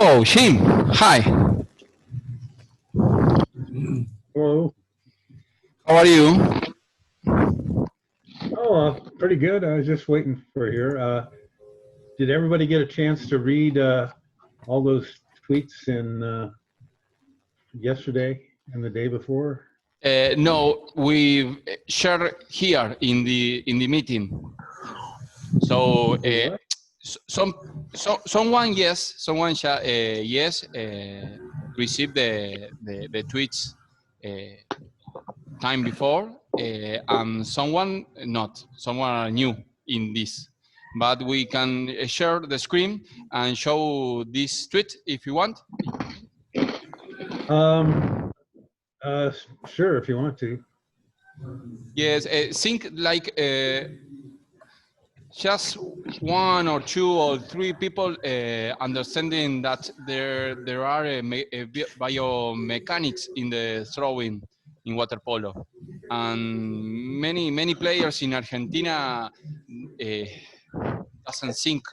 Oh, Jim, hi. Hello. How are you? Oh, pretty good. I was just waiting for here. Did everybody get a chance to read all those tweets in yesterday and the day before? No, we share here in the meeting. So someone yes, received the tweets time before, and someone not. Someone new in this. But we can share the screen and show this tweet if you want. Sure, if you want to. Yes, think like just one or two or three people understanding that there are biomechanics in the throwing in water polo, and many players in Argentina doesn't think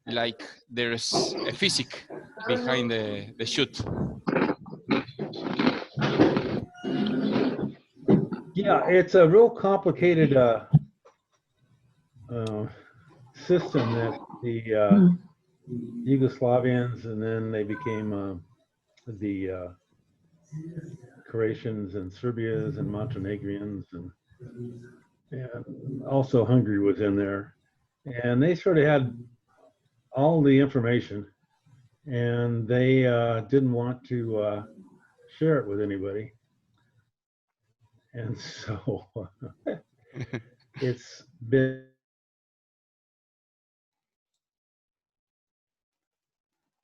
like there's a physics behind the shoot. Yeah, it's a real complicated system that the Yugoslavians and then they became the Croatians and Serbians and Montenegrians and also Hungary was in there. And they sort of had all the information and they didn't want to share it with anybody. And so it's been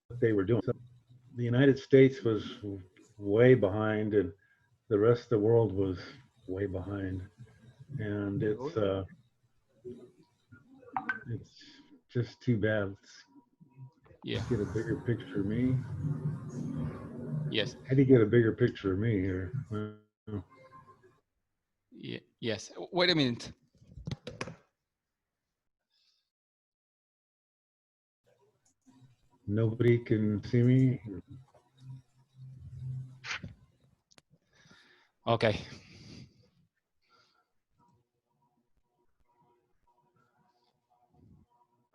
what they were doing. So the United States was way behind and the rest of the world was way behind. And it's just too bad. Yeah. Get a bigger picture of me. Yes. How do you get a bigger picture of me here? Yeah. Yes. Wait a minute. Nobody can see me. Okay.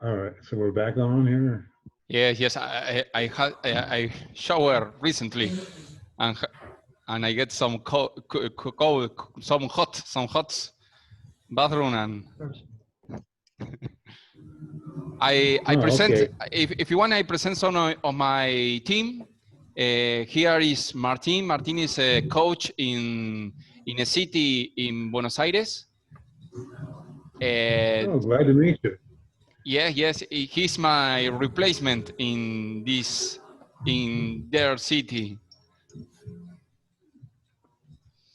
All right, so we're back on here. Yes. I showered recently, and I get some some hot bathroom, and I present. Okay. If you want, I present some of my team. Here is Martin. Martin is a coach in a city in Buenos Aires. Oh, glad to meet you. Yeah, yes, he's my replacement in their city.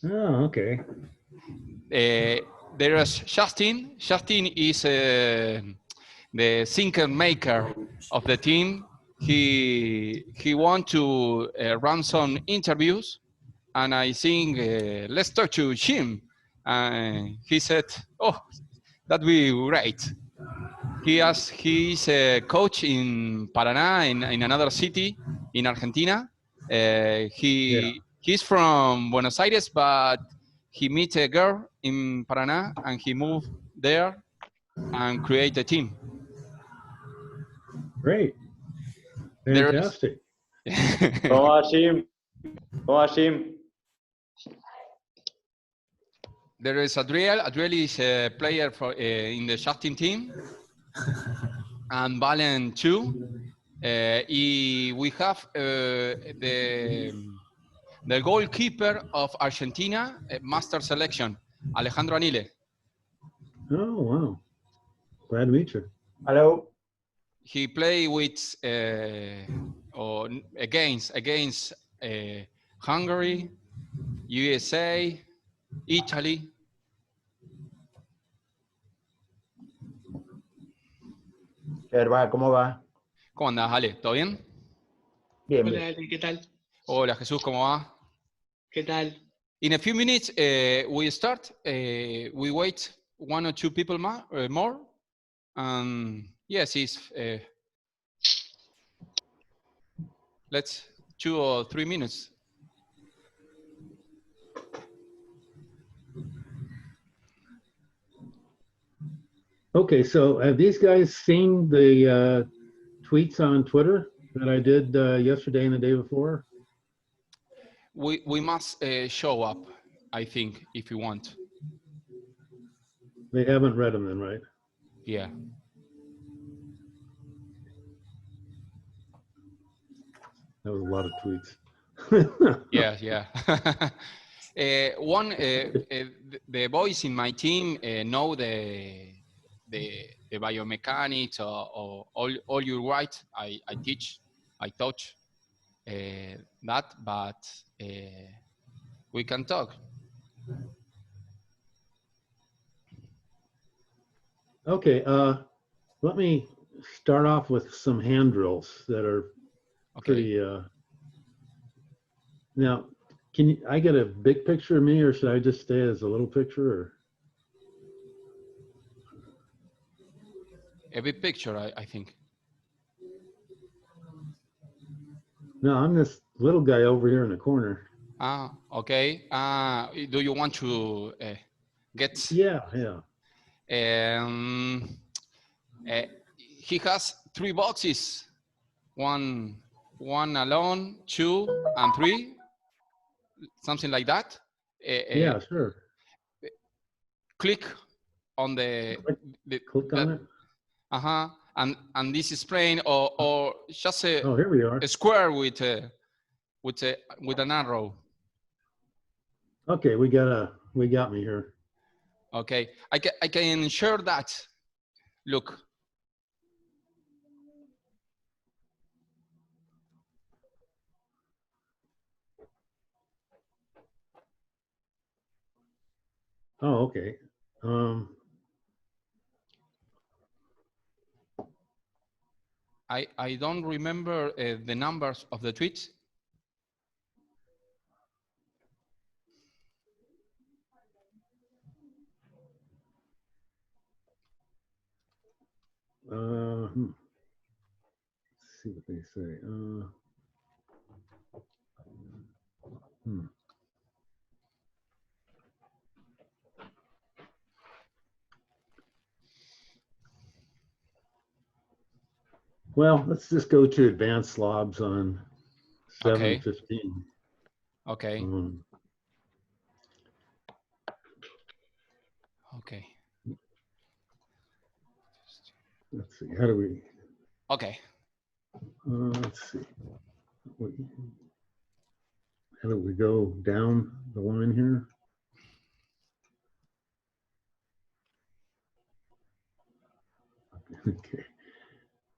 Oh, okay. There is Justin. Justin is the thinker maker of the team. He want to run some interviews, and I think let's talk to him. He said, "Oh, that'd be great." He's a coach in Paraná, in another city in Argentina. He's from Buenos Aires, but he met a girl in Paraná and he moved there and create a team. Great. Fantastic. ¿Cómo va, Jim? ¿Cómo va, Jim? There is Adriel. Adriel is a player for in the shooting team, and Valen too. We have the goalkeeper of Argentina, master selection, Alejandro Anile. Oh, wow. Glad to meet you. Hello. He play with or against Hungary, USA, Italy. ¿Cómo va? ¿Cómo andás, Ale? ¿Todo bien? Bien, Hola, bien. Ale, ¿qué tal? Hola, Jesús, ¿cómo va? ¿Qué tal? In a few minutes, we start. We wait 1 or 2 people more. Yes, it's Let's 2 or 3 minutes. Okay, so have these guys seen the tweets on Twitter that I did yesterday and the day before? We must show up, I think, if you want. They haven't read them then, right? Yeah. That was a lot of tweets. Yeah, yeah. The boys in my team know the biomechanics or all you write. I teach, I touch that, but we can talk. Okay, let me start off with some hand drills that are Okay. pretty. Now, I get a big picture of me, or should I just stay as a little picture? Or? A big picture, I think. No, I'm this little guy over here in the corner. Ah, okay. Do you want to get? Yeah, yeah. He has 3 boxes. One alone, 2 and 3, something like that. Yeah, sure. Click on the Click on it. and this is plain or just Oh, here we are. a square with an arrow. Okay, we got me here. Okay, I can share that. Look. Oh, okay. I don't remember the numbers of the tweets. Let's see what they say. Well, let's just go to advanced slobs on 7:15. Okay. Okay. Let's see. How do we? Okay. Let's see. How do we go down the line here? Okay.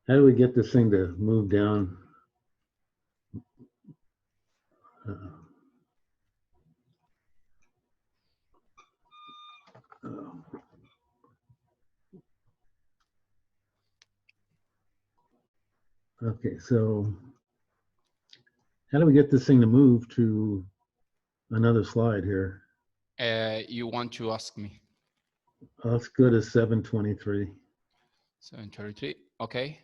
How do we get this thing to move down? Okay, so how do we get this thing to move to another slide here? You want to ask me? Let's go to 7:23. 7:33. Okay.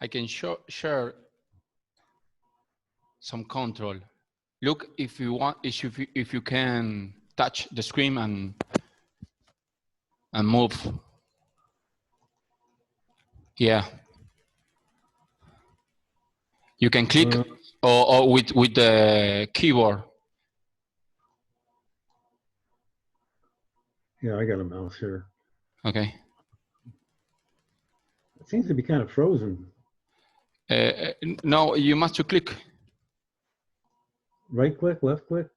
I can share some control. Look, if you want, if you can touch the screen and move. Yeah. You can click or with the keyboard. Yeah, I got a mouse here. Okay. It seems to be kind of frozen. No, you must click. Right click, left click?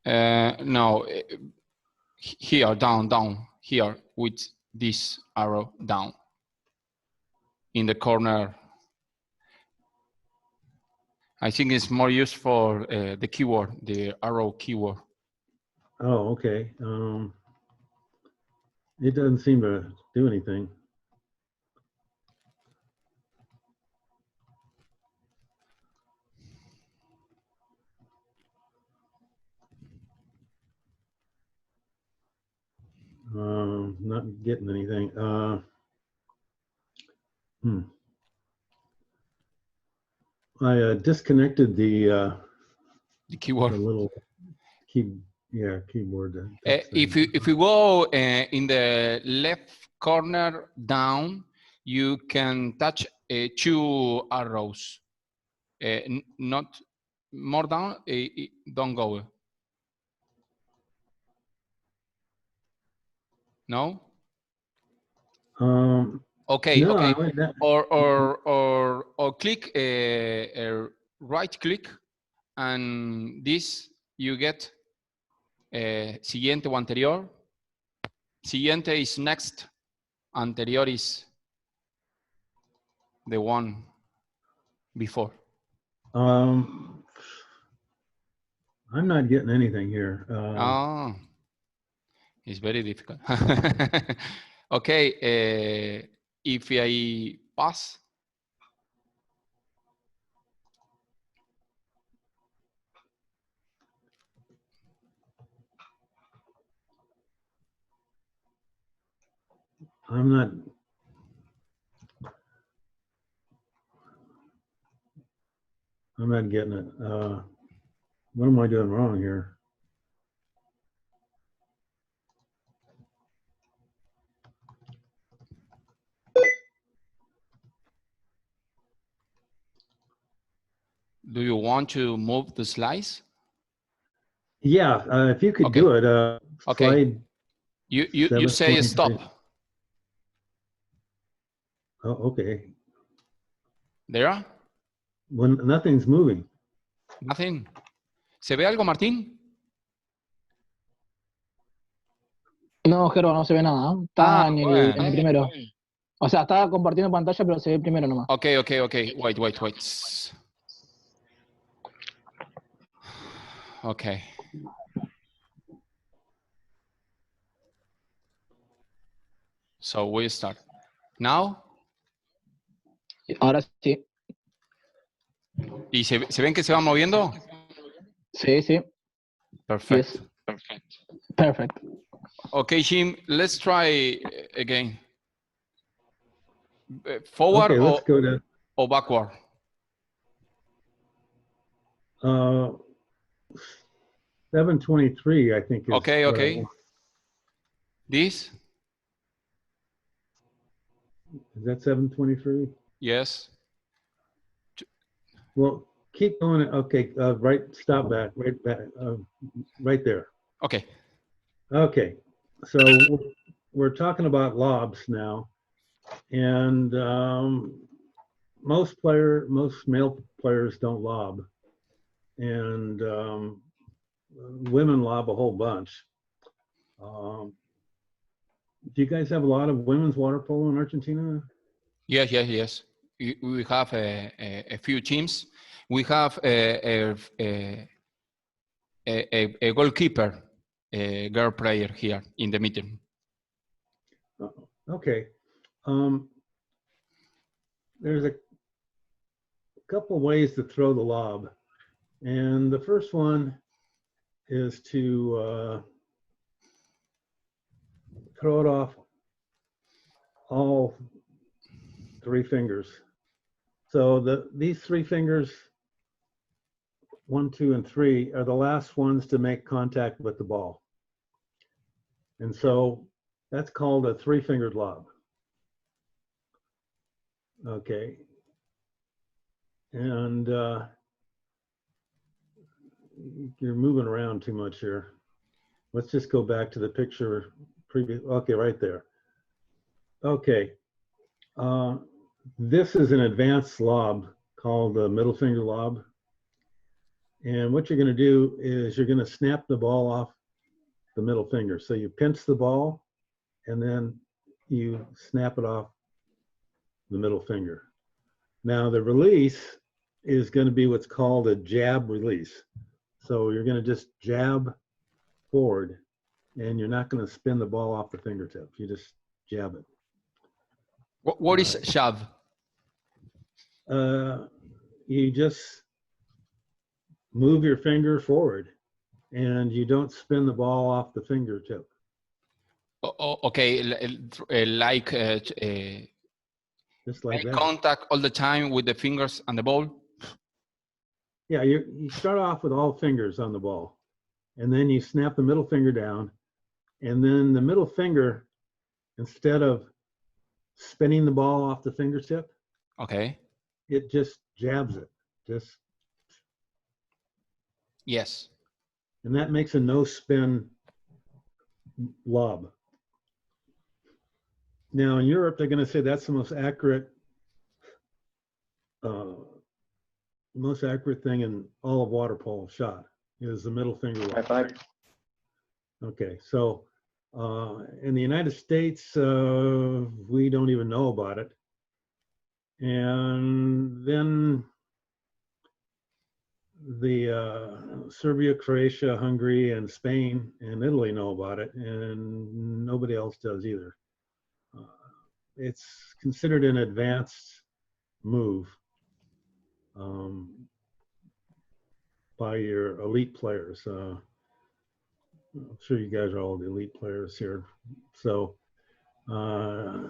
No, here, down, here with this arrow down in the corner. I think it's more used for the keyword, the arrow keyword. Oh, okay. It doesn't seem to do anything. getting anything. I disconnected the keyboard. the little keyboard. If you go in the left corner down, you can touch 2 arrows. Not more down. Don't go. No. Okay. No, okay. Or click right click, and this you get siguiente o anterior. Siguiente is next. Anterior is the one before. I'm not getting anything here. It's very difficult. Okay, if I pass. I'm not getting it. What am I doing wrong here? Do you want to move the slice? Yeah, if you could do it. Okay. Slide you say stop. Oh, okay. There? When nothing's moving. Nothing. ¿Se ve algo, Martín? No, Gerbo, no se ve nada. Está en el primero. O sea, está compartiendo pantalla, pero se ve primero nomás. Okay. Wait. Okay. So we start. Now? Ahora sí. ¿Y se ven que se van moviendo? Sí. Perfect. Yes. Perfect. Okay, Jim, let's try again. Forward okay, let's go to or backward? 723, I think. Is okay. This? Is that 723? Yes. Well, keep going. Okay, right. Stop back. Right there. Okay. Okay. So we're talking about lobs now, and most male players don't lob, and women lob a whole bunch. Do you guys have a lot of women's water polo in Argentina? Yes. We have a few teams. We have a goalkeeper, a girl player here in the meeting. Okay. There's a couple ways to throw the lob. And the first one is to throw it off all 3 fingers. So these 3 fingers, 1, 2, and 3, are the last ones to make contact with the ball. And so that's called a 3-fingered lob. Okay. And you're moving around too much here. Let's just go back to the picture previous. Okay, right there. Okay. This is an advanced lob called the middle finger lob. And what you're going to do is you're going to snap the ball off the middle finger. So you pinch the ball and then you snap it off the middle finger. Now the release is going to be what's called a jab release. So you're going to just jab forward and you're not going to spin the ball off the fingertip. You just jab it. What is shove? You just move your finger forward and you don't spin the ball off the fingertip. Okay, like just like make that. contact all the time with the fingers and the ball. Yeah, you start off with all fingers on the ball, and then you snap the middle finger down, and then the middle finger, instead of spinning the ball off the fingertip, Okay. it just jabs it, Yes. and that makes a no spin lob. Now in Europe, they're going to say that's the most accurate thing in all of water polo shot is the middle finger lob. High five. Okay, so in the United States, we don't even know about it. And then the Serbia, Croatia, Hungary, and Spain and Italy know about it, and nobody else does either. It's considered an advanced move by your elite players. I'm sure you guys are all the elite players here. So I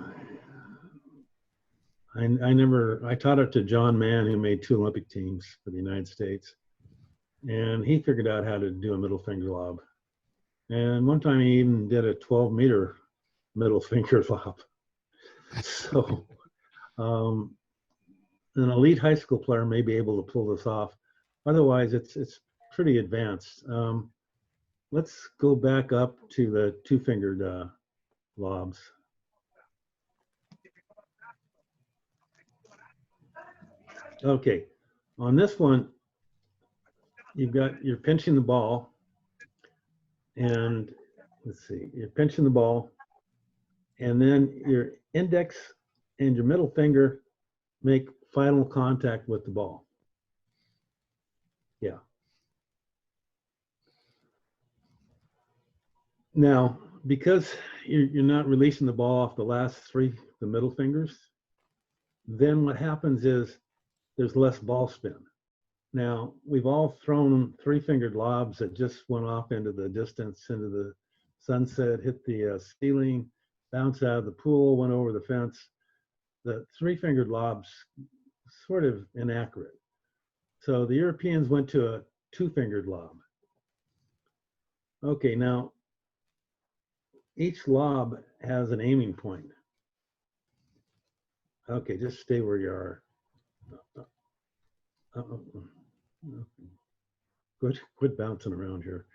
taught it to John Mann, who made 2 Olympic teams for the United States. And he figured out how to do a middle finger lob. And one time he even did a 12-meter middle finger lob. So an elite high school player may be able to pull this off. Otherwise, it's pretty advanced. Let's go back up to the 2-fingered lobs. Okay, on this one, you're pinching the ball, and let's see, you're pinching the ball, and then your index and your middle finger make final contact with the ball. Yeah. Now, because you're not releasing the ball off the last 3, the middle fingers, then what happens is there's less ball spin. Now, we've all thrown 3-fingered lobs that just went off into the distance, into the sunset, hit the ceiling, bounced out of the pool, went over the fence. The 3-fingered lobs sort of inaccurate. So the Europeans went to a 2-fingered lob. Okay, now each lob has an aiming point. Okay, just stay where you are. Quit bouncing around here.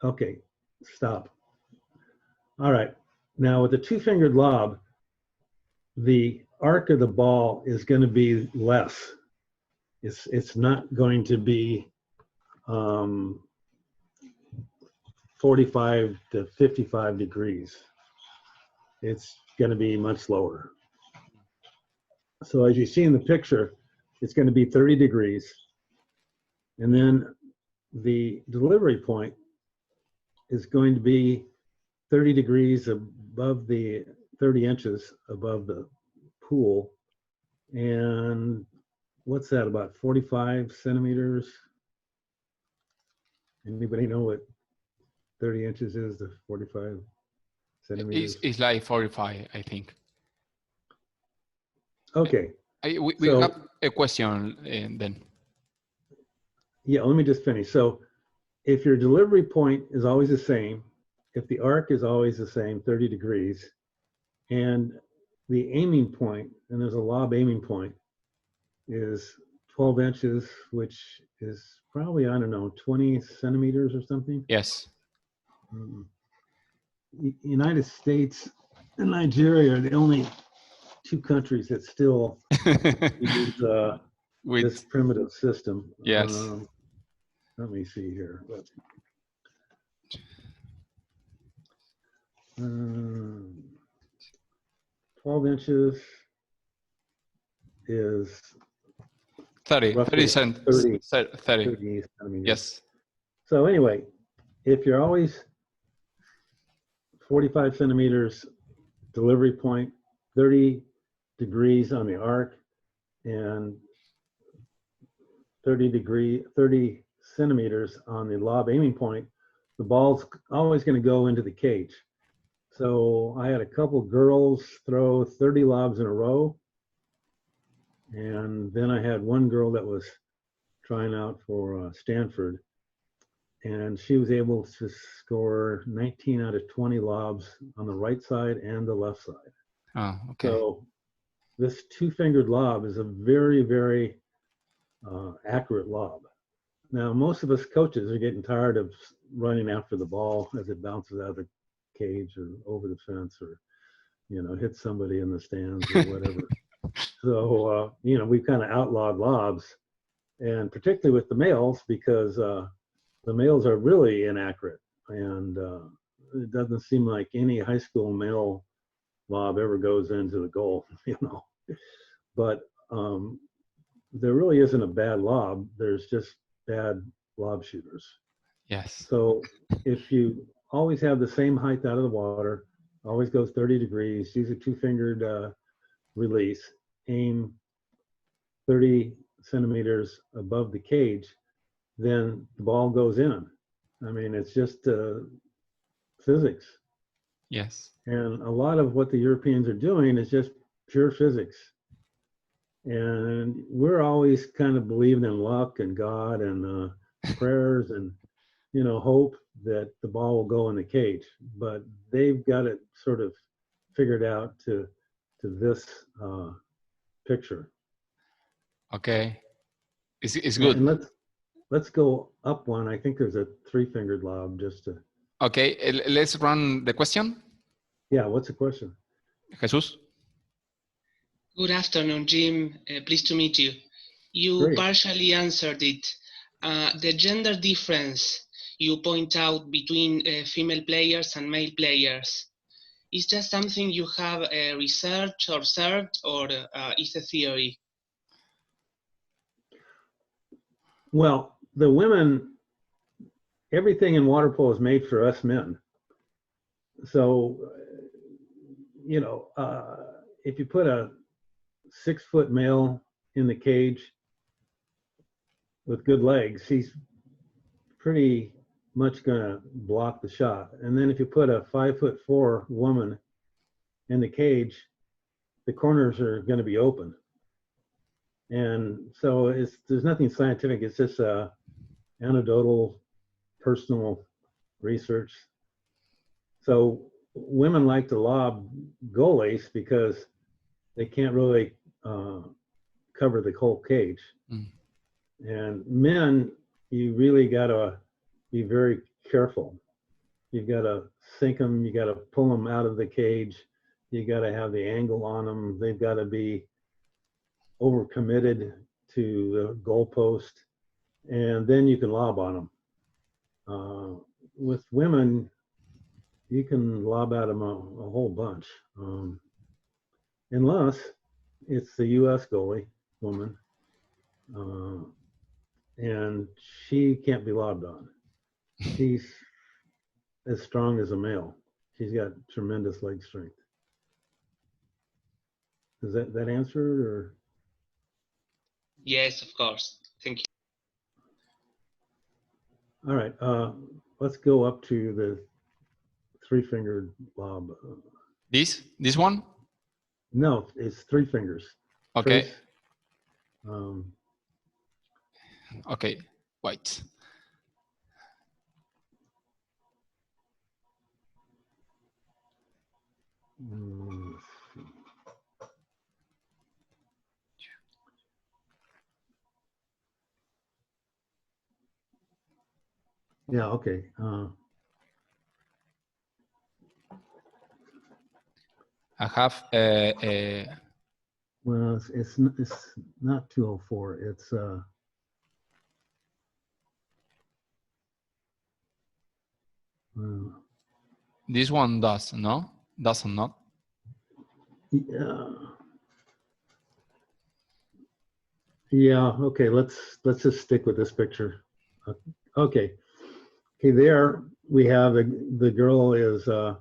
Okay, stop. All right, now with the 2-fingered lob, the arc of the ball is going to be less. It's not going to be 45 to 55 degrees. It's going to be much lower. So as you see in the picture, it's going to be 30 degrees. And then the delivery point is going to be 30 degrees above 30 inches above the pool. And what's that, about 45 centimeters? Anybody know what 30 inches is to 45 centimeters? It's like 45, I think. Okay. We have a question then. Yeah, let me just finish. So if your delivery point is always the same, if the arc is always the same, 30 degrees, and the aiming point, and there's a lob aiming point, is 12 inches, which is probably, I don't know, 20 centimeters or something. Yes. United States and Nigeria are the only 2 countries that still use this primitive system. Yes. Let me see here. 12 inches is 30 30. Yes. So anyway, if you're always 45 centimeters delivery point, 30 degrees on the arc, and 30 centimeters on the lob aiming point, the ball's always going to go into the cage. So I had a couple girls throw 30 lobs in a row. And then I had one girl that was trying out for Stanford. And she was able to score 19 out of 20 lobs on the right side and the left side. Oh, okay. So this two-fingered lob is a very, very accurate lob. Now, most of us coaches are getting tired of running after the ball as it bounces out of the cage or over the fence or, you know, hits somebody in the stands or whatever. So, you know, we've kind of outlawed lobs, and particularly with the males, because the males are really inaccurate. And it doesn't seem like any high school male lob ever goes into the goal, you know. But there really isn't a bad lob. There's just bad lob shooters. Yes. So if you always have the same height out of the water, always goes 30 degrees, use a two-fingered release, aim 30 centimeters above the cage, then the ball goes in. I mean, it's just physics. Yes. And a lot of what the Europeans are doing is just pure physics. And we're always kind of believing in luck and God and prayers and, you know, hope that the ball will go in the cage. But they've got it sort of figured out to this picture. Okay. It's Yeah, good. and let's go up one. I think there's a three-fingered lob just to. Okay, let's run the question. Yeah, what's the question? Jesus. Good afternoon, Jim. Pleased to meet you. You Great. partially answered it. The gender difference you point out between female players and male players, is that something you have researched or observed, or is a theory? Well, the women, everything in water polo is made for us men. So, you know, if you put a 6-foot male in the cage with good legs, he's pretty much gonna block the shot. And then if you put a 5'4" woman in the cage, the corners are gonna be open. And so there's nothing scientific, it's just anecdotal, personal research. So women like to lob goalies because they can't really cover the whole cage. Mm. And men, you really gotta be very careful. You gotta sink them, you gotta pull them out of the cage, you gotta have the angle on them, they've gotta be overcommitted to the goalpost, and then you can lob on them. With women, you can lob at them a whole bunch, unless it's the U.S. goalie woman, and she can't be lobbed on. She's as strong as a male. She's got tremendous leg strength. Does that answer it, or? Yes, of course. Thank you. All right, let's go up to the three-fingered lob. This one? No, it's three fingers. Okay. Trace, Okay. Wait. yeah, okay. I have Well, it's not 204. It's this one does no? Doesn't not? yeah. Yeah. Okay. Let's just stick with this picture. Okay. Okay. There we have the girl is her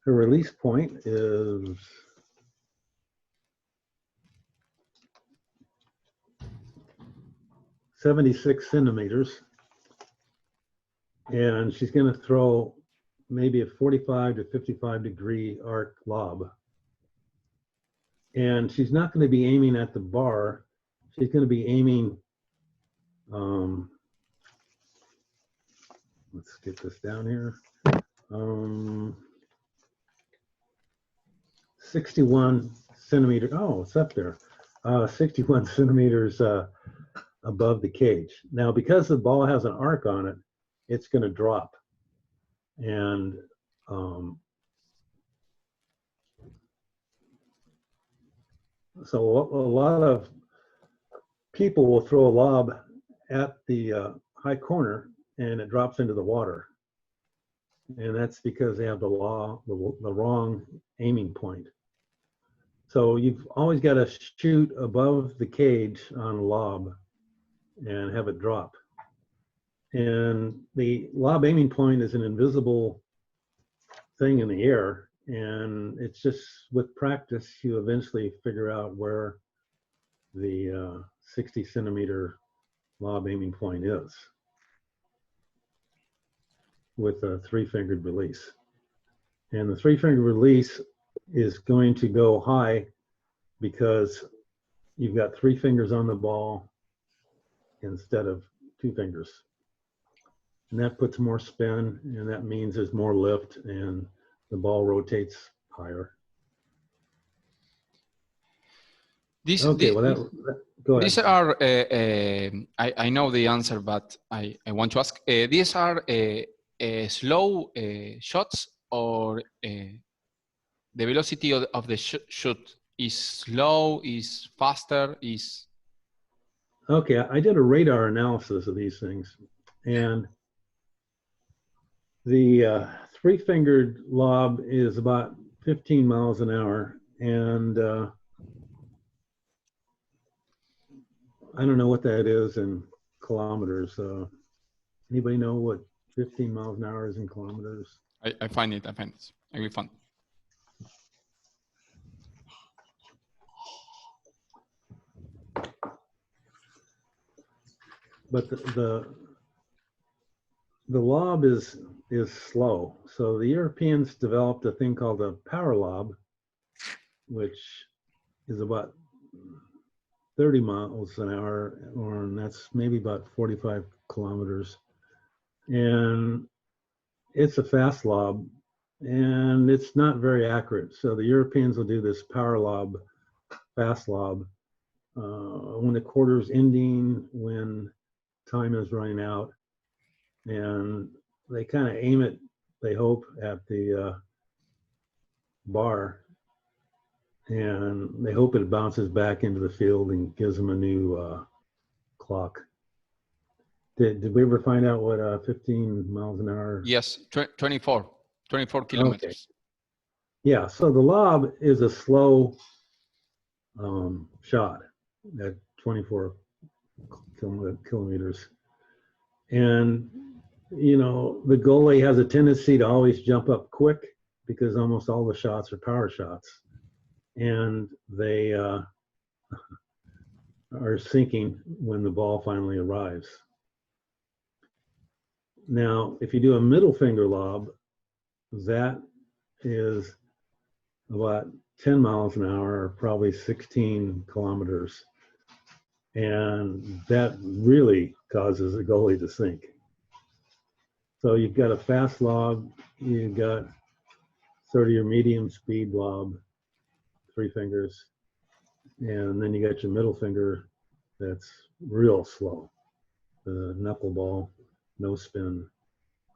release point is 76 centimeters, and she's going to throw maybe a 45 to 55 degree arc lob. And she's not going to be aiming at the bar. She's going to be aiming, let's get this down here, 61 centimeters, oh, it's up there, 61 centimeters above the cage. Now, because the ball has an arc on it, it's going to drop. And so a lot of people will throw a lob at the high corner and it drops into the water. And that's because they have the wrong aiming point. So you've always got to shoot above the cage on a lob and have it drop. And the lob aiming point is an invisible thing in the air. And it's just with practice, you eventually figure out where the 60 centimeter lob aiming point is with a 3-fingered release. And the 3-fingered release is going to go high because you've got 3 fingers on the ball instead of 2 fingers. And that puts more spin, and that means there's more lift and the ball rotates higher. Okay, well, go ahead. These are, I know the answer, but I want to ask, these are slow shots, or the velocity of the shoot is slow, is faster, is... Okay, I did a radar analysis of these things, and the 3-fingered lob is about 15 miles an hour, and I don't know what that is in kilometers. Anybody know what 15 miles an hour is in kilometers? I find it. I will find. But the lob is slow. So the Europeans developed a thing called a power lob, which is about 30 miles an hour, and that's maybe about 45 kilometers. And it's a fast lob, and it's not very accurate. So the Europeans will do this power lob, fast lob, when the quarter's ending, when time is running out, and they kind of aim it, they hope, at the bar, and they hope it bounces back into the field and gives them a new clock. Did we ever find out what 15 miles an hour? Yes, 24 kilometers. Okay. Yeah, so the lob is a slow shot at 24 kilometers. And, you know, the goalie has a tendency to always jump up quick because almost all the shots are power shots. And they are sinking when the ball finally arrives. Now, if you do a middle finger lob, that is about 10 miles an hour, or probably 16 kilometers. And that really causes the goalie to sink. So you've got a fast lob, you've got sort of your medium speed lob, 3 fingers, and then you got your middle finger that's real slow, the knuckleball, no spin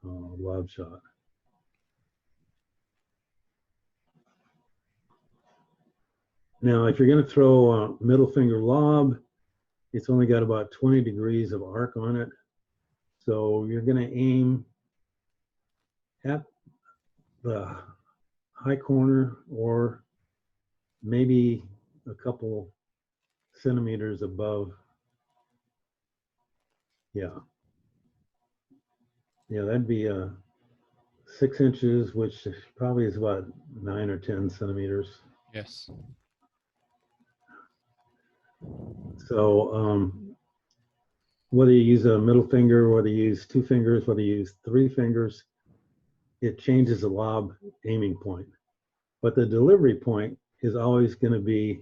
lob shot. Now, if you're going to throw a middle finger lob, it's only got about 20 degrees of arc on it. So you're going to aim at the high corner, or maybe a couple centimeters above. Yeah, that'd be 6 inches, which probably is about 9 or 10 centimeters. Yes. So whether you use a middle finger, whether you use 2 fingers, whether you use 3 fingers, it changes the lob aiming point. But the delivery point is always going to be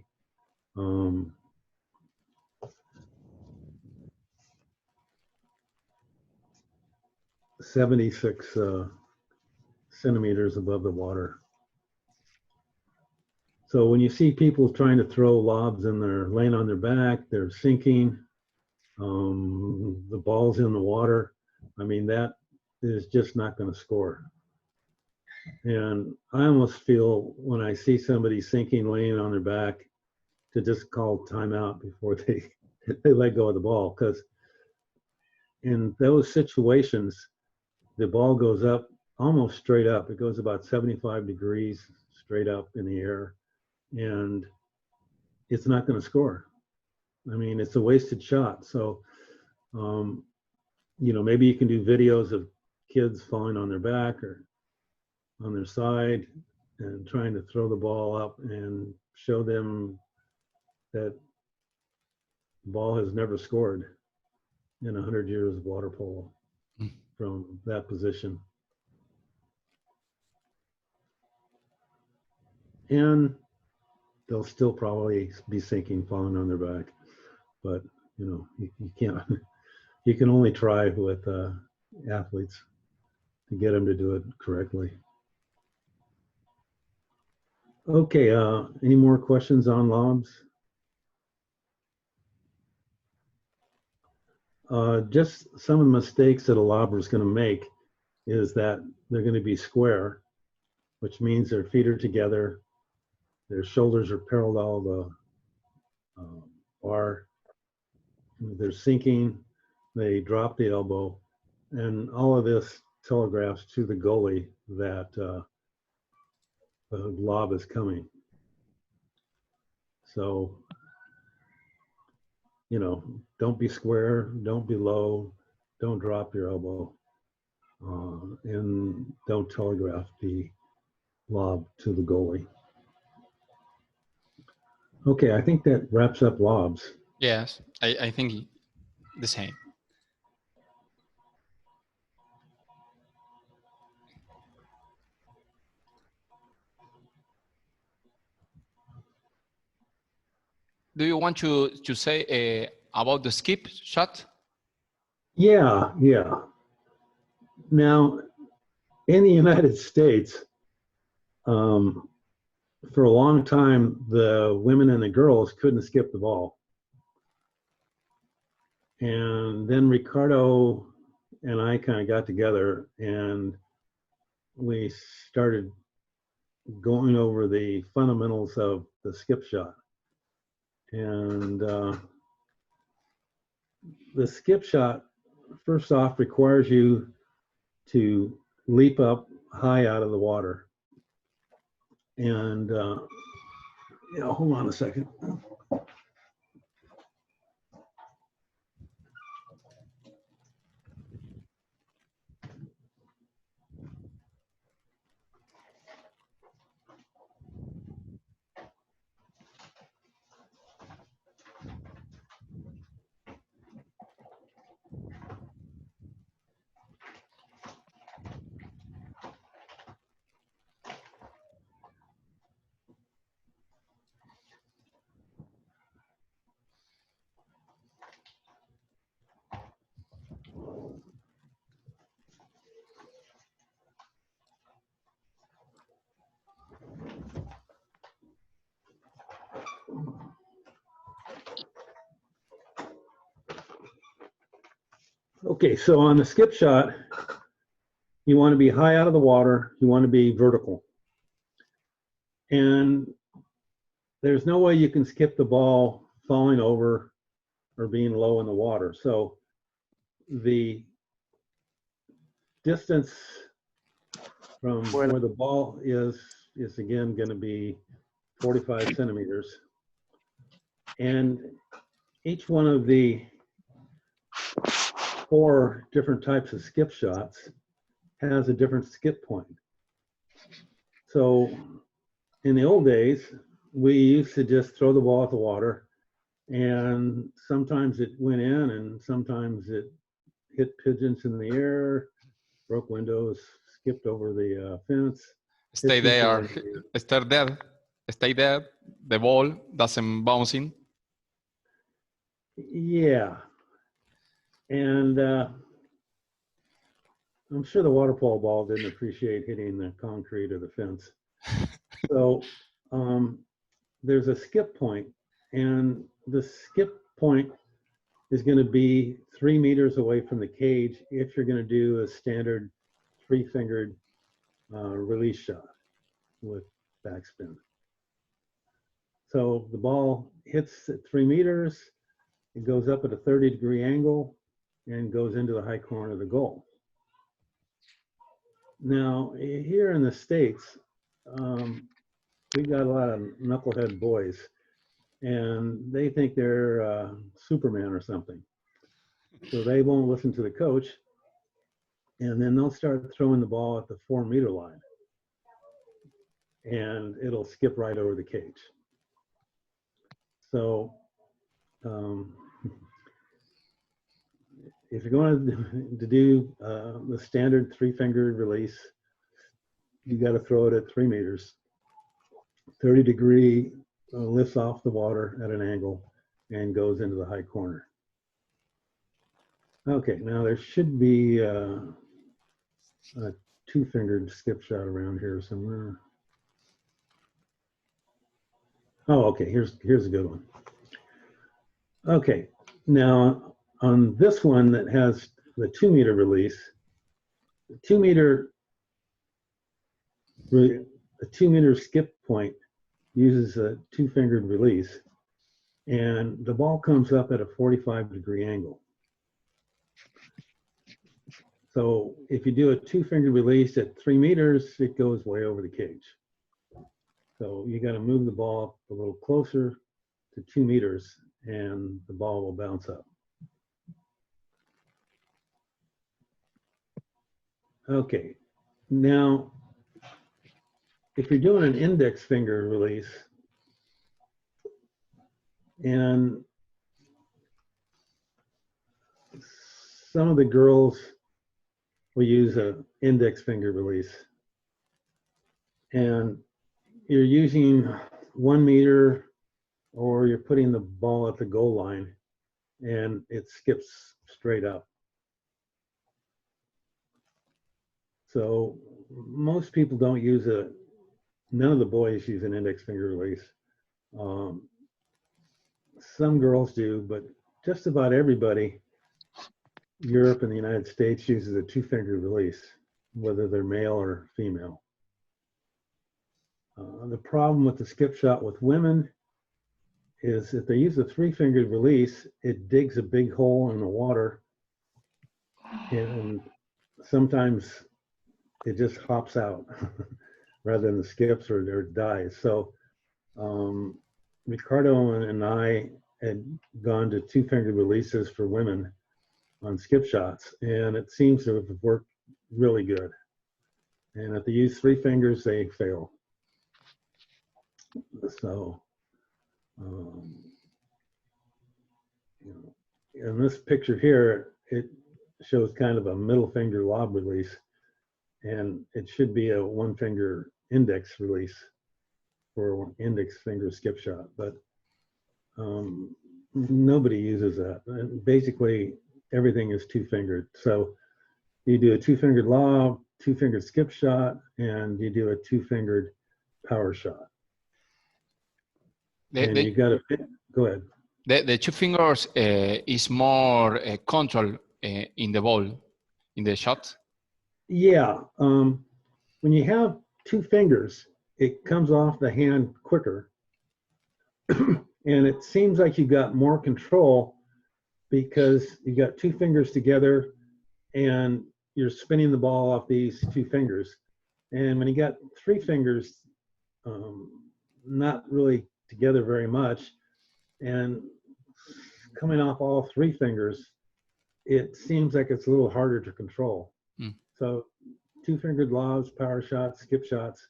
76 centimeters above the water. So when you see people trying to throw lobs and they're laying on their back, they're sinking, the ball's in the water, I mean, that is just not going to score. And I almost feel when I see somebody sinking, laying on their back, to just call timeout before they let go of the ball. Because in those situations, the ball goes up almost straight up. It goes about 75 degrees straight up in the air, and it's not going to score. I mean, it's a wasted shot. So, you know, maybe you can do videos of kids falling on their back or on their side and trying to throw the ball up and show them that the ball has never scored in 100 years of water polo from that position. And they'll still probably be sinking, falling on their back. But, you know, you can't, you can only try with athletes to get them to do it correctly. Okay, any more questions on lobs? Just some of the mistakes that a lobber is going to make is that they're going to be square, which means their feet are together, their shoulders are parallel to the bar, they're sinking, they drop the elbow, and all of this telegraphs to the goalie that the lob is coming. So, you know, don't be square, don't be low, don't drop your elbow, and don't telegraph the lob to the goalie. Okay, I think that wraps up lobs. Yes, I think the same. Do you want to say about the skip shot? Yeah. Now, in the United States, for a long time, the women and the girls couldn't skip the ball. And then Ricardo and I kind of got together and we started going over the fundamentals of the skip shot. And the skip shot, first off, requires you to leap up high out of the water. And, you know, hold on a second. Okay, so on the skip shot, you want to be high out of the water, you want to be vertical. And there's no way you can skip the ball falling over or being low in the water. So the distance from where the ball is again going to be 45 centimeters. And each one of the 4 different types of skip shots has a different skip point. So in the old days, we used to just throw the ball at the water And sometimes it went in and sometimes it hit pigeons in the air, broke windows, skipped over the fence. Stay there. Stay there. The ball doesn't bouncing. Yeah. And I'm sure the water polo ball didn't appreciate hitting the concrete or the fence. So there's a skip point, and the skip point is going to be 3 meters away from the cage if you're going to do a standard 3-fingered release shot with backspin. So the ball hits at 3 meters, it goes up at a 30-degree angle and goes into the high corner of the goal. Now, here in the States, we've got a lot of knucklehead boys, and they think they're Superman or something. So they won't listen to the coach, and then they'll start throwing the ball at the 4-meter line, and it'll skip right over the cage. So if you're going to do the standard 3-fingered release, you got to throw it at 3 meters. 30-degree lifts off the water at an angle and goes into the high corner. Okay, now there should be a 2-fingered skip shot around here somewhere. Oh, okay, here's a good one. Okay, now on this one that has the 2-meter release, the 2-meter skip point uses a 2-fingered release, and the ball comes up at a 45-degree angle. So if you do a 2-fingered release at 3 meters, it goes way over the cage. So you got to move the ball up a little closer to 2 meters, and the ball will bounce up. Okay, now if you're doing an index finger release, and some of the girls will use an index finger release, and you're using 1 meter, or you're putting the ball at the goal line and it skips straight up. So most people don't use none of the boys use an index finger release. Some girls do, but just about everybody, Europe and the United States, uses a 2-fingered release, whether they're male or female. The problem with the skip shot with women is if they use a 3-fingered release, it digs a big hole in the water, and sometimes it just hops out rather than the skips or dies. So Ricardo and I had gone to 2-fingered releases for women on skip shots, and it seems to have worked really good. And if they use 3 fingers, they fail. So, you know, in this picture here, it shows kind of a middle finger lob release, and it should be a 1-finger index release for an index finger skip shot, but nobody uses that. And basically, everything is 2-fingered. So you do a 2-fingered lob, 2-fingered skip shot, and you do a 2-fingered power shot. And you got to go ahead. The 2 fingers is more control in the ball, in the shot. Yeah, when you have 2 fingers, it comes off the hand quicker, and it seems like you got more control because you got 2 fingers together, and you're spinning the ball off these 2 fingers. And when you got 3 fingers, not really together very much, and coming off all 3 fingers, it seems like it's a little harder to control. So 2-fingered lobs, power shots, skip shots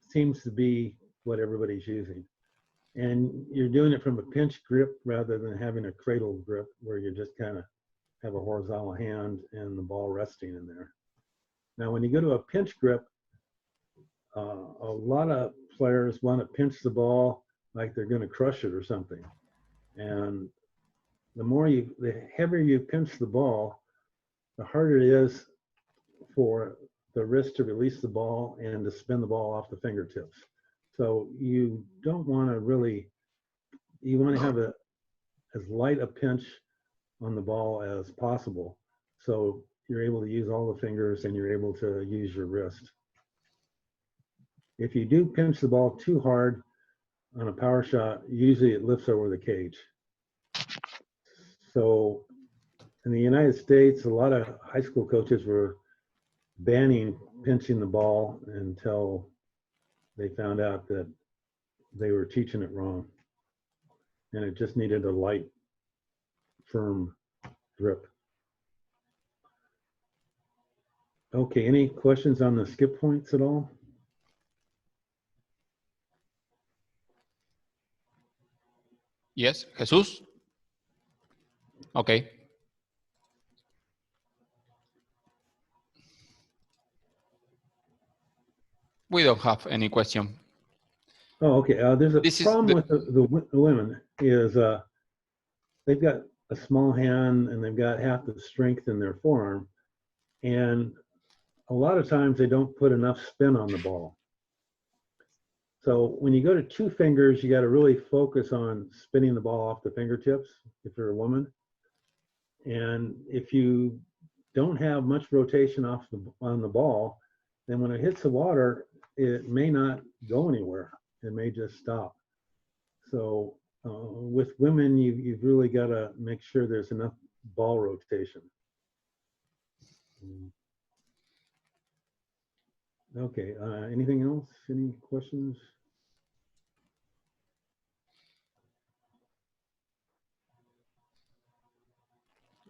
seems to be what everybody's using. And you're doing it from a pinch grip rather than having a cradle grip where you just kind of have a horizontal hand and the ball resting in there. Now, when you go to a pinch grip, a lot of players want to pinch the ball like they're going to crush it or something. And the heavier you pinch the ball, the harder it is for the wrist to release the ball and to spin the ball off the fingertips. So you don't want to really, you want to have as light a pinch on the ball as possible. So you're able to use all the fingers and you're able to use your wrist. If you do pinch the ball too hard on a power shot, usually it lifts over the cage. So in the United States, a lot of high school coaches were banning pinching the ball until they found out that they were teaching it wrong. And it just needed a light, firm grip. Okay, any questions on the skip points at all? Yes, Jesus? Okay. We don't have any question. Oh, okay. There's a problem with the women is they've got a small hand and they've got half the strength in their forearm. And a lot of times they don't put enough spin on the ball. So when you go to two fingers, you got to really focus on spinning the ball off the fingertips if you're a woman. And if you don't have much rotation on the ball, then when it hits the water, it may not go anywhere. It may just stop. So with women, you've really got to make sure there's enough ball rotation. Okay, anything else? Any questions?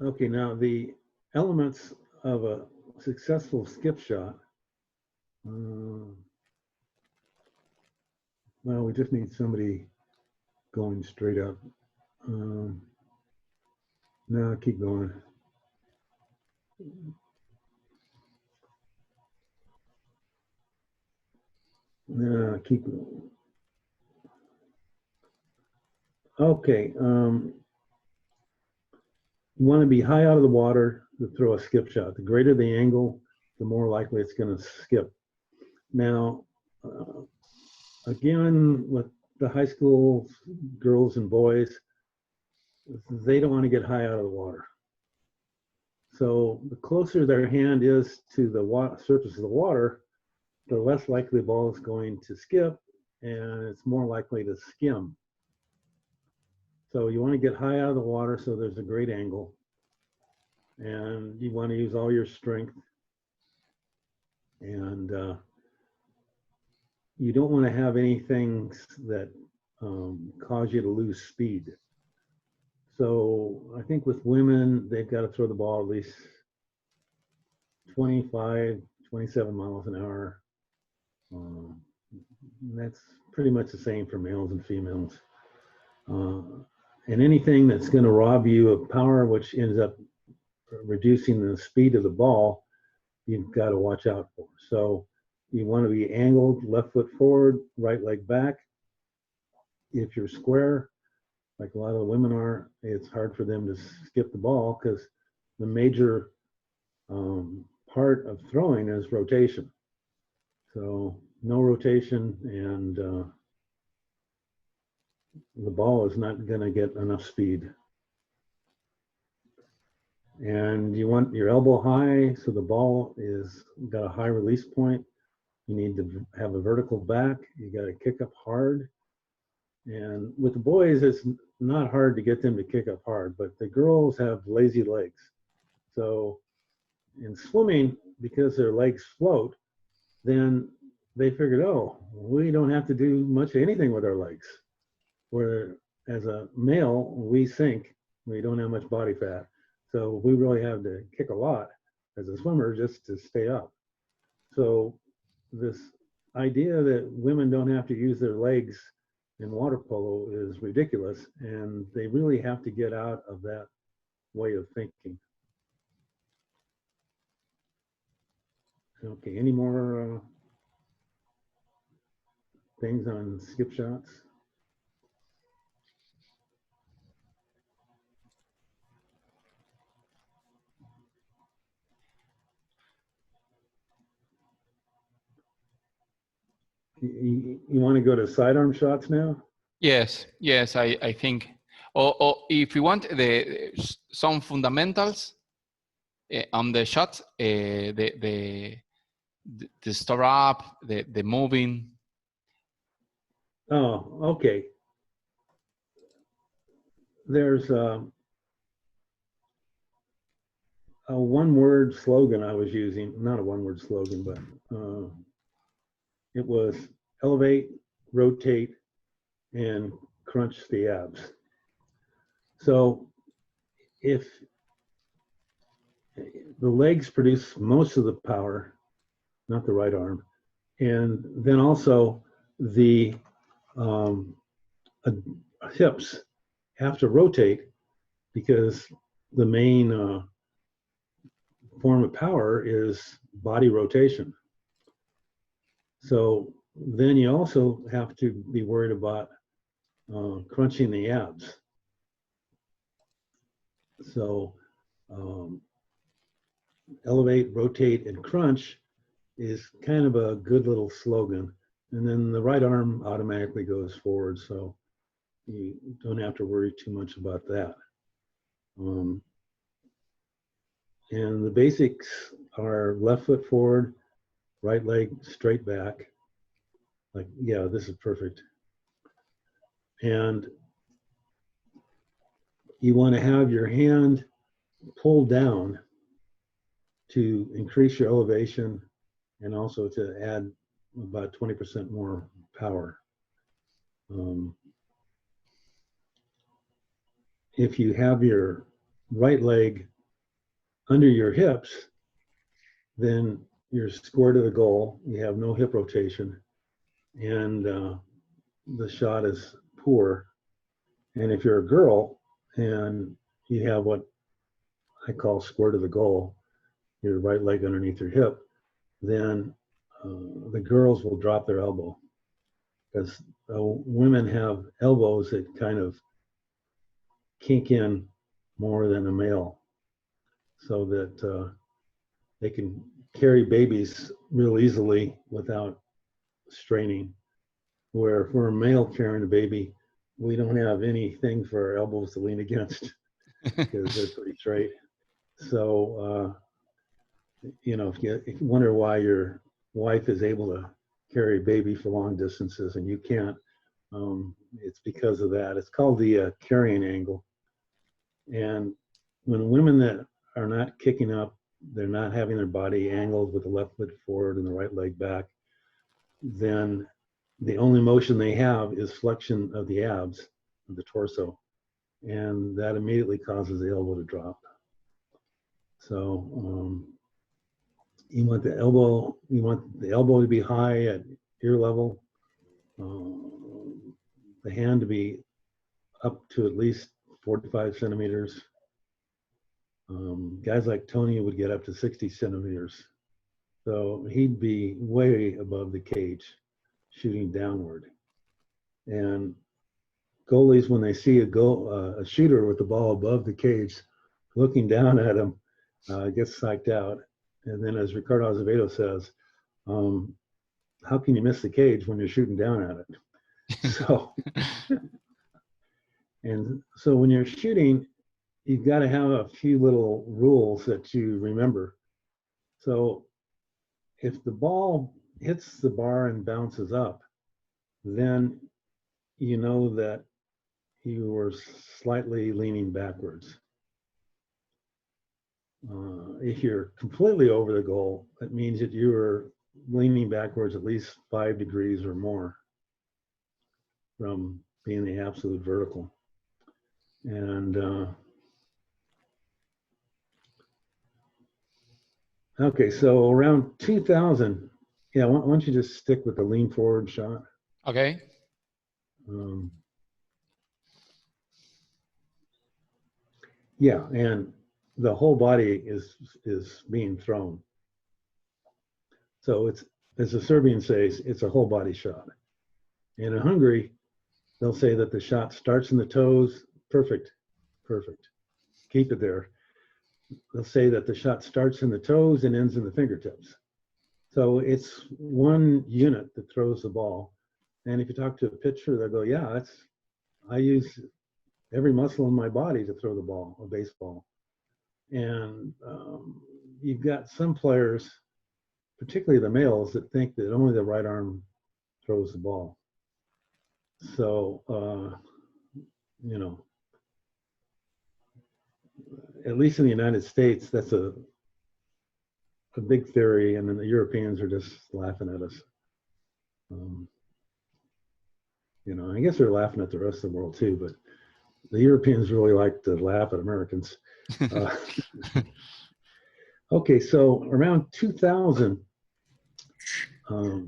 Okay, now the elements of a successful skip shot. Well, we just need somebody going straight up. No, keep going. No, keep going. Okay. You want to be high out of the water to throw a skip shot. The greater the angle, the more likely it's going to skip. Now, again, with the high school girls and boys, they don't want to get high out of the water. So the closer their hand is to the surface of the water, the less likely the ball is going to skip, and it's more likely to skim. So you want to get high out of the water so there's a great angle, and you want to use all your strength, and you don't want to have anything that cause you to lose speed. So I think with women, they've got to throw the ball at least 25, 27 miles an hour. That's pretty much the same for males and females. And anything that's going to rob you of power, which ends up reducing the speed of the ball, you've got to watch out for. So you want to be angled, left foot forward, right leg back. If you're square, like a lot of the women are, it's hard for them to skip the ball because the major part of throwing is rotation. So no rotation, and the ball is not going to get enough speed. And you want your elbow high, so the ball is got a high release point. You need to have a vertical back. You got to kick up hard. And with the boys, it's not hard to get them to kick up hard, but the girls have lazy legs. So in swimming, because their legs float, then they figured, oh, we don't have to do much of anything with our legs. Where as a male, we sink, we don't have much body fat. So we really have to kick a lot as a swimmer just to stay up. So this idea that women don't have to use their legs in water polo is ridiculous, and they really have to get out of that way of thinking. Okay, any more things on skip shots? You want to go to sidearm shots now? Yes, yes, I think. Or if you want some fundamentals on the shot, the start up, the moving. Oh, okay. There's a one-word slogan I was using, not a one-word slogan, but it was elevate, rotate, and crunch the abs. So if the legs produce most of the power, not the right arm, and then also the hips have to rotate because the main form of power is body rotation. So then you also have to be worried about crunching the abs. So elevate, rotate, and crunch is kind of a good little slogan. And then the right arm automatically goes forward, so you don't have to worry too much about that. And the basics are left foot forward, right leg straight back. Like, yeah, this is perfect. And you want to have your hand pulled down to increase your elevation and also to add about 20% more power. If you have your right leg under your hips, then you're square to the goal. You have no hip rotation, and the shot is poor. And if you're a girl and you have what I call square to the goal, your right leg underneath your hip, then the girls will drop their elbow, because women have elbows that kind of kink in more than a male, so that they can carry babies real easily without straining. Where if we're a male carrying a baby, we don't have anything for our elbows to lean against because they're pretty straight. So, you know, if you wonder why your wife is able to carry a baby for long distances and you can't, it's because of that. It's called the carrying angle. And when women that are not kicking up, they're not having their body angled with the left foot forward and the right leg back, then the only motion they have is flexion of the abs of the torso. And that immediately causes the elbow to drop. So you want the elbow to be high at ear level, the hand to be up to at least 45 centimeters. Guys like Tony would get up to 60 centimeters. So he'd be way above the cage, shooting downward. And goalies, when they see a shooter with the ball above the cage, looking down at him, gets psyched out. And then, as Ricardo Azevedo says, how can you miss the cage when you're shooting down at it? So, and so when you're shooting, you've got to have a few little rules that you remember. So if the ball hits the bar and bounces up, then you know that you were slightly leaning backwards. If you're completely over the goal, that means that you were leaning backwards at least 5 degrees or more from being the absolute vertical. And okay, so around 2000, yeah, why don't you just stick with the lean forward shot? Okay. Yeah, and the whole body is being thrown. So it's, as the Serbian says, it's a whole body shot. And in Hungary, they'll say that the shot starts in the toes. Perfect, perfect. Keep it there. They'll say that the shot starts in the toes and ends in the fingertips. So it's one unit that throws the ball. And if you talk to a pitcher, they'll go, yeah, I use every muscle in my body to throw the ball, a baseball. And you've got some players, particularly the males, that think that only the right arm throws the ball. So, you know, at least in the United States, that's a big theory, and then the Europeans are just laughing at us. You know, I guess they're laughing at the rest of the world too, but the Europeans really like to laugh at Americans. Okay, so around 2000, I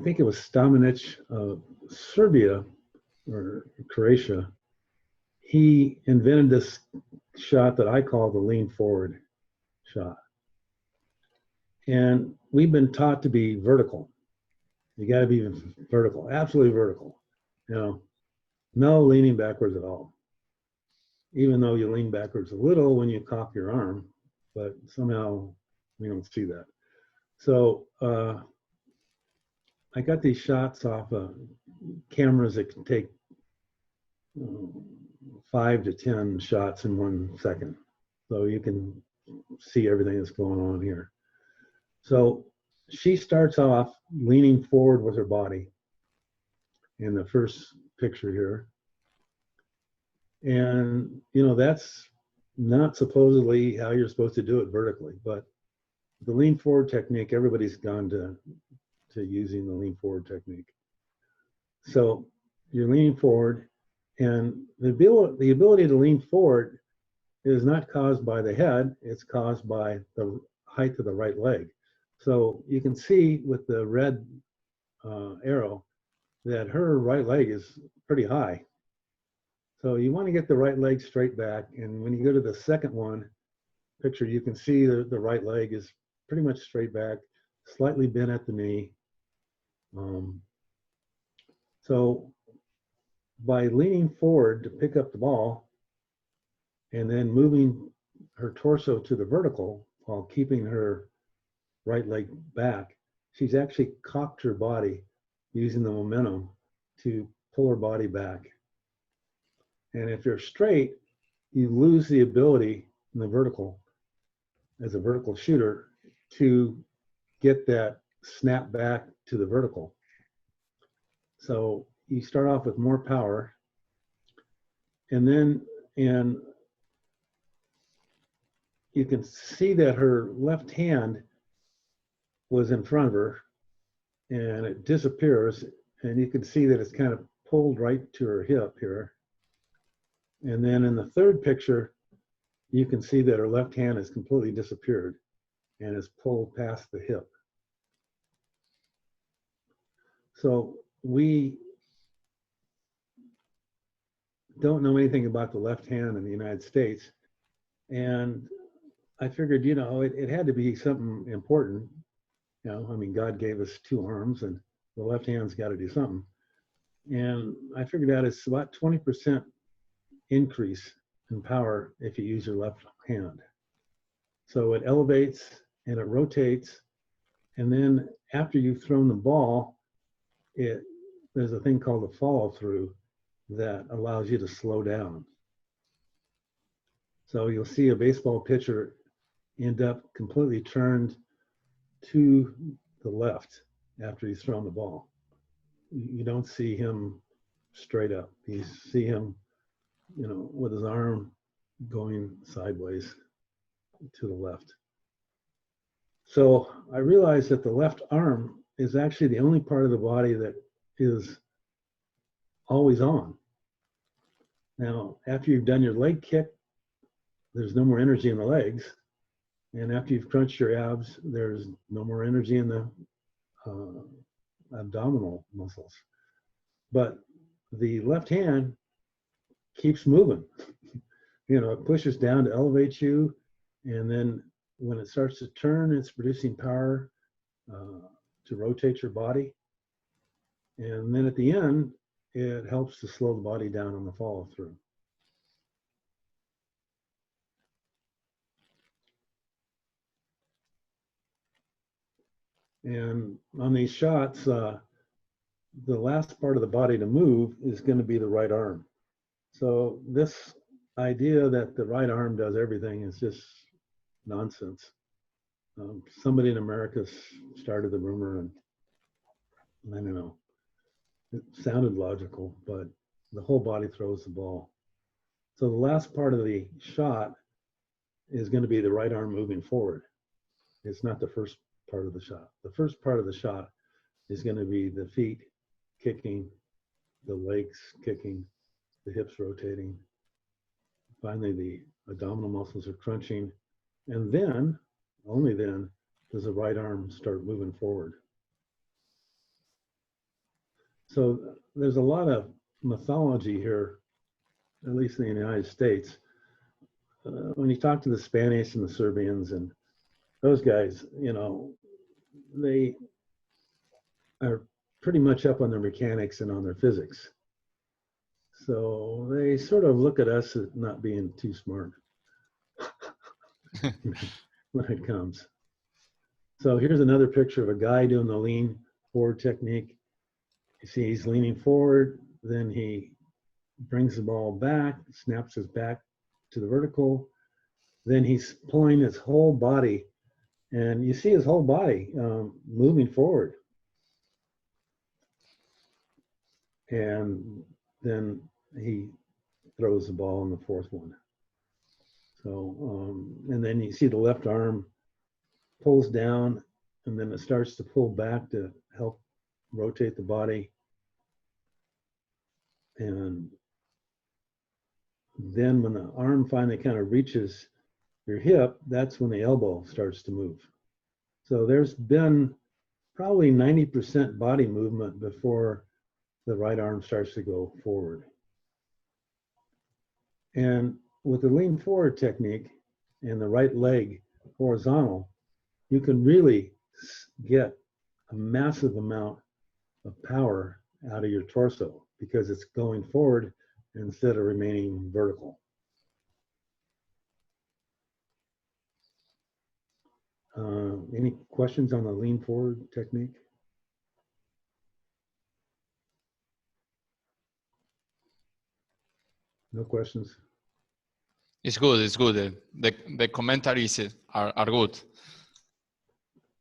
think it was Stamenic of Serbia or Croatia. He invented this shot that I call the lean forward shot. And we've been taught to be vertical. You got to be vertical, absolutely vertical. You know, no leaning backwards at all. Even though you lean backwards a little when you cock your arm, but somehow we don't see that. So I got these shots off of cameras that can take 5 to 10 shots in 1 second. So you can see everything that's going on here. So she starts off leaning forward with her body in the first picture here. And, you know, that's not supposedly how you're supposed to do it vertically, but the lean forward technique, everybody's gone to using the lean forward technique. So you're leaning forward, and the ability to lean forward is not caused by the head, it's caused by the height of the right leg. So you can see with the red arrow that her right leg is pretty high. So you want to get the right leg straight back, and when you go to the second one picture, you can see the right leg is pretty much straight back, slightly bent at the knee. So by leaning forward to pick up the ball and then moving her torso to the vertical while keeping her right leg back, she's actually cocked her body using the momentum to pull her body back. And if you're straight, you lose the ability in the vertical, as a vertical shooter, to get that snap back to the vertical. So you start off with more power, and then you can see that her left hand was in front of her, and it disappears, and you can see that it's kind of pulled right to her hip here. And then in the third picture, you can see that her left hand has completely disappeared and is pulled past the hip. So we don't know anything about the left hand in the United States. And I figured, you know, it had to be something important. You know, I mean, God gave us 2 arms, and the left hand's got to do something. And I figured out it's about 20% increase in power if you use your left hand. So it elevates and it rotates, and then after you've thrown the ball, there's a thing called a follow through that allows you to slow down. So you'll see a baseball pitcher end up completely turned to the left after he's thrown the ball. You don't see him straight up. You see him, you know, with his arm going sideways to the left. So I realized that the left arm is actually the only part of the body that is always on. Now, after you've done your leg kick, there's no more energy in the legs. And after you've crunched your abs, there's no more energy in the abdominal muscles. but the left hand keeps moving. You know, it pushes down to elevate you, and then when it starts to turn, it's producing power to rotate your body. And then at the end, it helps to slow the body down on the follow through. And on these shots, the last part of the body to move is going to be the right arm. So this idea that the right arm does everything is just nonsense. Somebody in America started the rumor, and I don't know, it sounded logical, but the whole body throws the ball. So the last part of the shot is going to be the right arm moving forward. It's not the first part of the shot. The first part of the shot is going to be the feet kicking, the legs kicking, the hips rotating. Finally, the abdominal muscles are crunching. And then, only then, does the right arm start moving forward. So there's a lot of mythology here, at least in the United States. When you talk to the Spanish and the Serbians and those guys, you know, they are pretty much up on their mechanics and on their physics. So they sort of look at us as not being too smart when it comes. So here's another picture of a guy doing the lean forward technique. You see he's leaning forward, then he brings the ball back, snaps his back to the vertical, then he's pulling his whole body, and you see his whole body moving forward. And then he throws the ball in the fourth one. So, and then you see the left arm pulls down, and then it starts to pull back to help rotate the body. And then when the arm finally kind of reaches your hip, that's when the elbow starts to move. So there's been probably 90% body movement before the right arm starts to go forward. And with the lean forward technique and the right leg horizontal, you can really get a massive amount of power out of your torso because it's going forward instead of remaining vertical. Any questions on the lean forward technique? No questions? It's good, it's good. The commentaries are good.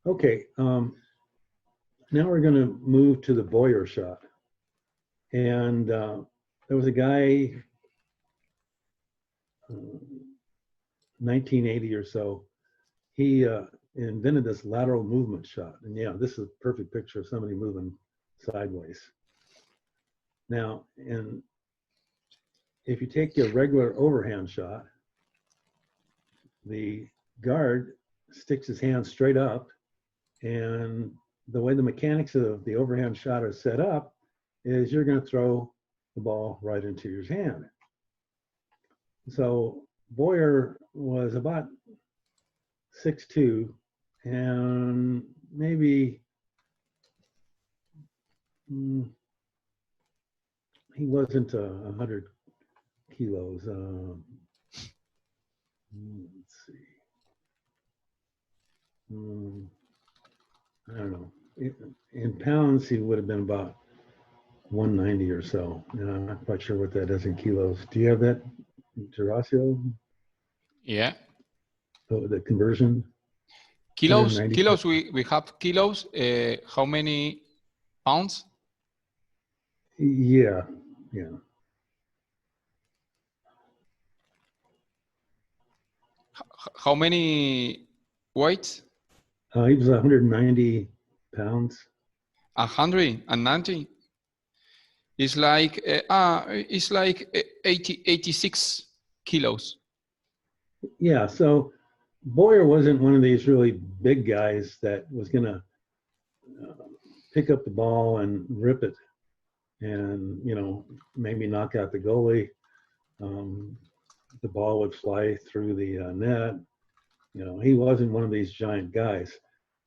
Okay, now we're going to move to the Boyer shot. And there was a guy, 1980 or so, he invented this lateral movement shot. And yeah, this is a perfect picture of somebody moving sideways. Now, and if you take your regular overhand shot, the guard sticks his hand straight up, and the way the mechanics of the overhand shot are set up is you're going to throw the ball right into your hand. So Boyer was about 6'2", and maybe he wasn't 100 kilos. Let's see. I don't know. In pounds, he would have been about 190 or so. And I'm not quite sure what that is in kilos. Do you have that, Gerasio? Yeah. Oh, the conversion? Kilos, we have kilos. How many pounds? Yeah, yeah. How many weights? He was 190 pounds. 190. It's like 86 kilos. Yeah, so Boyer wasn't one of these really big guys that was going to pick up the ball and rip it and, you know, maybe knock out the goalie. The ball would fly through the net. You know, he wasn't one of these giant guys.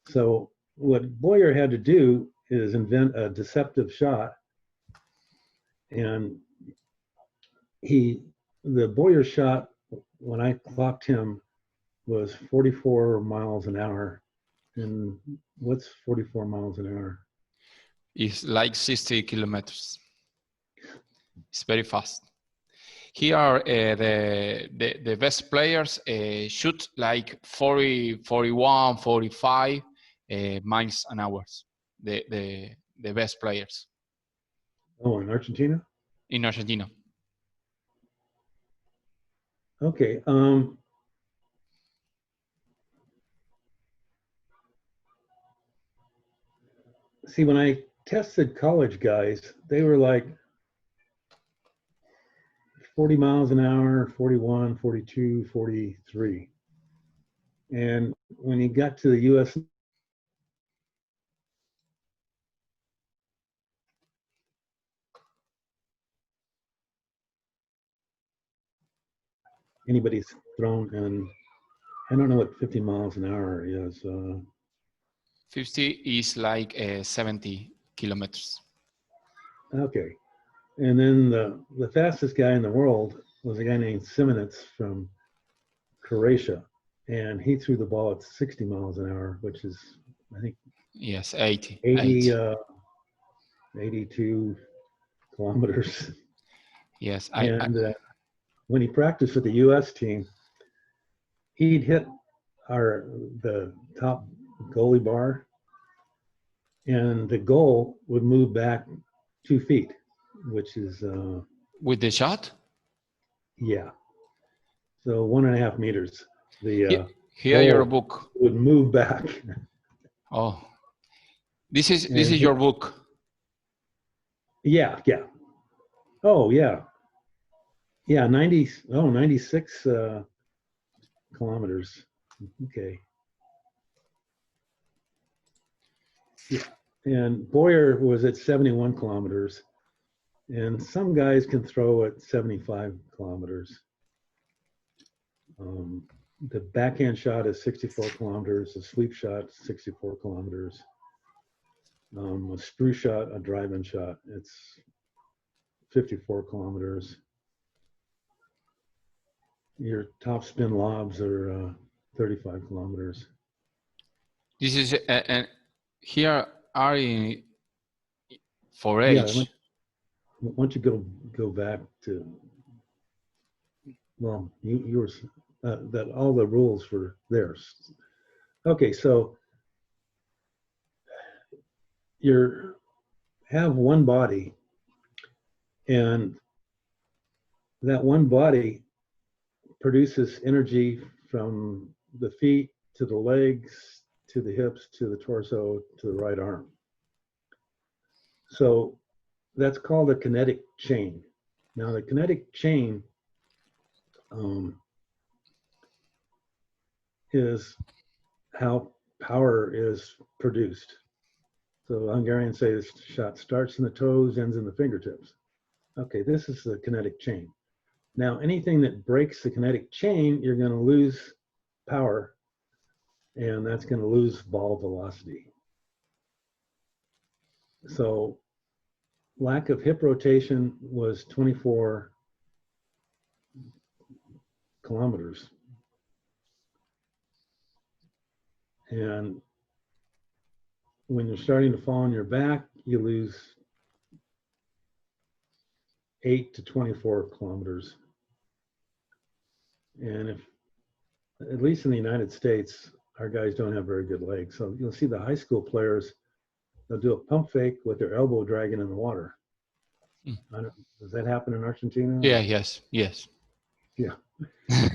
So what Boyer had to do is invent a deceptive shot. And the Boyer shot, when I clocked him, was 44 miles an hour. And what's 44 miles an hour? It's like 60 kilometers. It's very fast. Here, the best players shoot like 40, 41, 45 miles an hour. The best players. Oh, in Argentina? In Argentina. Okay. See, when I tested college guys, they were like 40 miles an hour, 41, 42, 43. And when you got to the US, anybody's thrown, and I don't know what 50 miles an hour is. 50 is like 70 kilometers. Okay. And then the fastest guy in the world was a guy named Simonitz from Croatia. And he threw the ball at 60 miles an hour, which is, I think, yes, 80. 82 kilometers. Yes. When he practiced with the US team, he'd hit the top goalie bar, and the goal would move back 2 feet, which is with the shot? Yeah. So 1.5 meters. The here your book would move back. Oh, this is your book. Yeah. Oh, yeah. Yeah, 96 kilometers. Okay. Yeah. And Boyer was at 71 kilometers. And some guys can throw at 75 kilometers. The backhand shot is 64 kilometers. The sweep shot, 64 kilometers. A screw shot, a drive-in shot, it's 54 kilometers. Your top spin lobs are 35 kilometers. This is and here are in for age. Yeah, once you go back to, well, yours that all the rules were theirs. Okay, so you have one body, and that one body produces energy from the feet to the legs to the hips to the torso to the right arm. So that's called a kinetic chain. Now the kinetic chain is how power is produced. So Hungarians say this shot starts in the toes, ends in the fingertips. Okay, this is the kinetic chain. Now anything that breaks the kinetic chain, you're going to lose power, and that's going to lose ball velocity. So lack of hip rotation was 24 kilometers. And when you're starting to fall on your back, you lose 8 to 24 kilometers. And if, at least in the United States, our guys don't have very good legs. So you'll see the high school players, they'll do a pump fake with their elbow dragging in the water. Does that happen in Argentina? Yeah, yes. Yeah.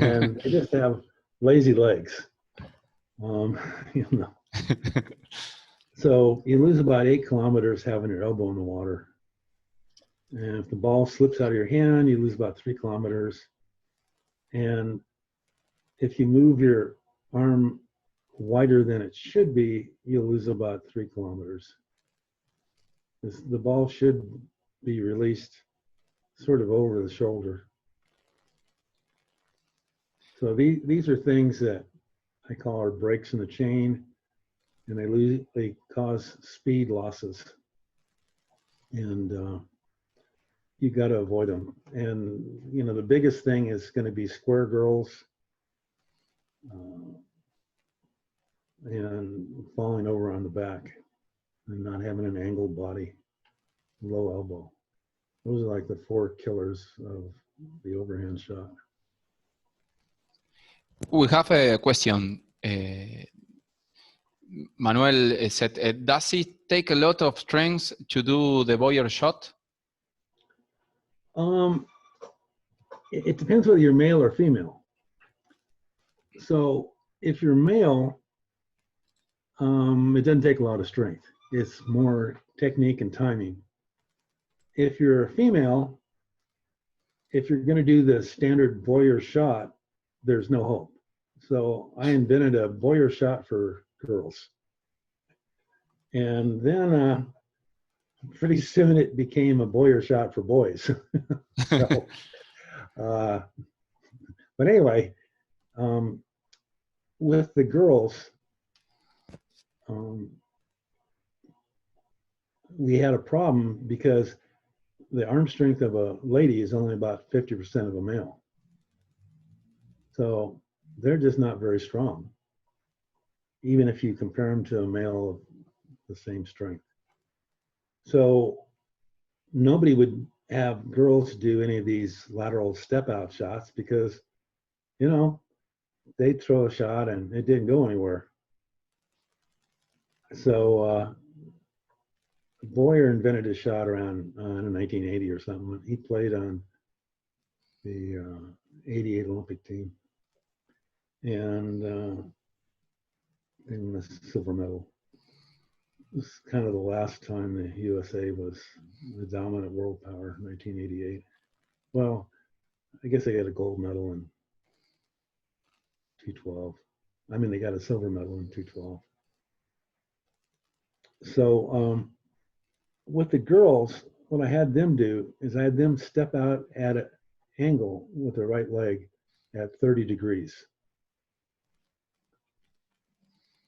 And they just have lazy legs. You know. So you lose about 8 kilometers having your elbow in the water. And if the ball slips out of your hand, you lose about 3 kilometers. And if you move your arm wider than it should be, you'll lose about 3 kilometers. The ball should be released sort of over the shoulder. So these are things that I call our breaks in the chain, and they cause speed losses. And you got to avoid them. And, you know, the biggest thing is going to be square girls and falling over on the back and not having an angled body, low elbow. Those are like the 4 killers of the overhand shot. We have a question. Manuel said, does it take a lot of strength to do the voyeur shot? It depends whether you're male or female. So if you're male, it doesn't take a lot of strength. It's more technique and timing. If you're a female, if you're going to do the standard voyeur shot, there's no hope. So I invented a voyeur shot for girls. And then pretty soon it became a voyeur shot for boys. So, but anyway, with the girls, we had a problem because the arm strength of a lady is only about 50% of a male. So they're just not very strong, even if you compare them to a male of the same strength. So nobody would have girls do any of these lateral step out shots because, you know, they'd throw a shot and it didn't go anywhere. So Boyer invented a shot around in 1980 or something. He played on the 88 Olympic team and in the silver medal. This is kind of the last time the USA was the dominant world power, 1988. Well, I guess they got a gold medal in 212. I mean, they got a silver medal in 212. So with the girls, what I had them do is I had them step out at an angle with their right leg at 30 degrees.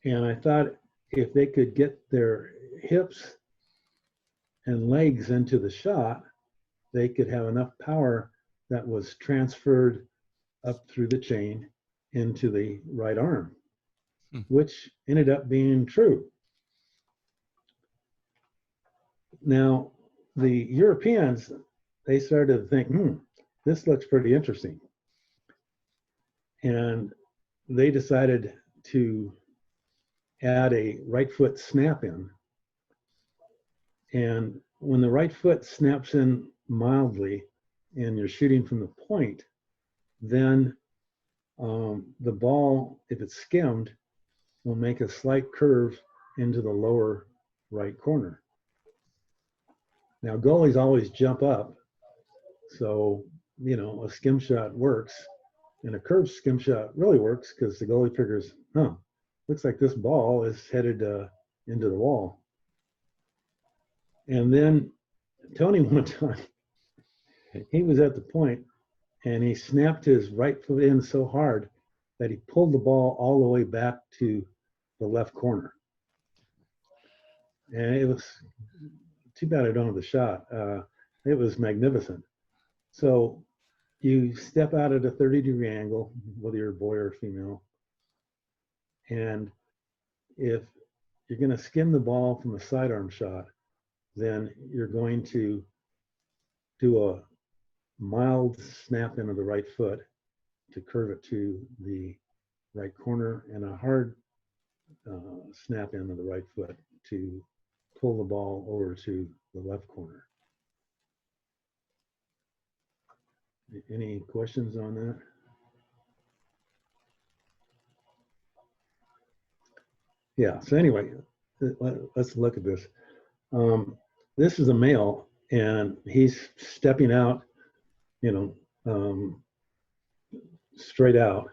And I thought if they could get their hips and legs into the shot, they could have enough power that was transferred up through the chain into the right arm, which ended up being true. Now, the Europeans, they started to think, this looks pretty interesting. And they decided to add a right foot snap in. And when the right foot snaps in mildly and you're shooting from the point, then the ball, if it's skimmed, will make a slight curve into the lower right corner. Now, goalies always jump up, so, you know, a skim shot works, and a curved skim shot really works because the goalie figures, looks like this ball is headed into the wall. And then Tony one time, he was at the point, and he snapped his right foot in so hard that he pulled the ball all the way back to the left corner. And it was too bad I don't have the shot. It was magnificent. So you step out at a 30-degree angle, whether you're a boy or female, and if you're going to skim the ball from a sidearm shot, then you're going to do a mild snap into the right foot to curve it to the right corner and a hard snap into the right foot to pull the ball over to the left corner. Any questions on that? Yeah, so anyway, let's look at this. This is a male, and he's stepping out, you know, straight out.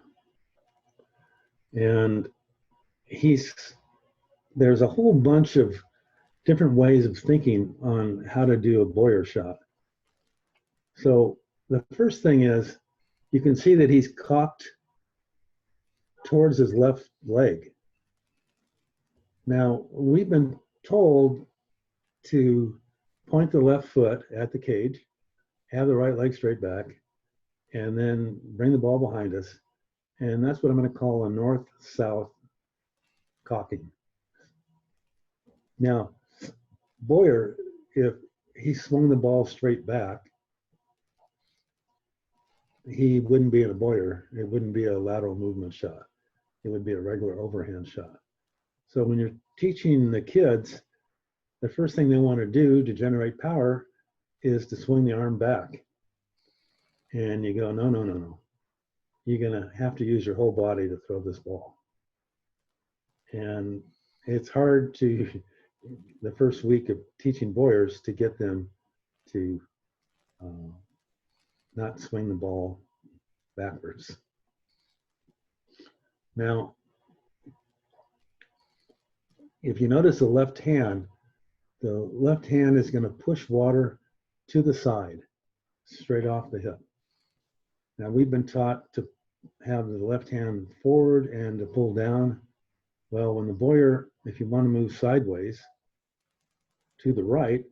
And there's a whole bunch of different ways of thinking on how to do a Boyer shot. So the first thing is, you can see that he's cocked towards his left leg. Now, we've been told to point the left foot at the cage, have the right leg straight back, and then bring the ball behind us. And that's what I'm going to call a north-south cocking. Now, Boyer, if he swung the ball straight back, he wouldn't be in a Boyer. It wouldn't be a lateral movement shot. It would be a regular overhand shot. So when you're teaching the kids, the first thing they want to do to generate power is to swing the arm back. And you go, no, no, no, no. You're going to have to use your whole body to throw this ball. And it's hard to, the first week of teaching Boyers, to get them to not swing the ball backwards. Now, if you notice the left hand is going to push water to the side, straight off the hip. Now, we've been taught to have the left hand forward and to pull down. Well, when the Boyer, if you want to move sideways to the right,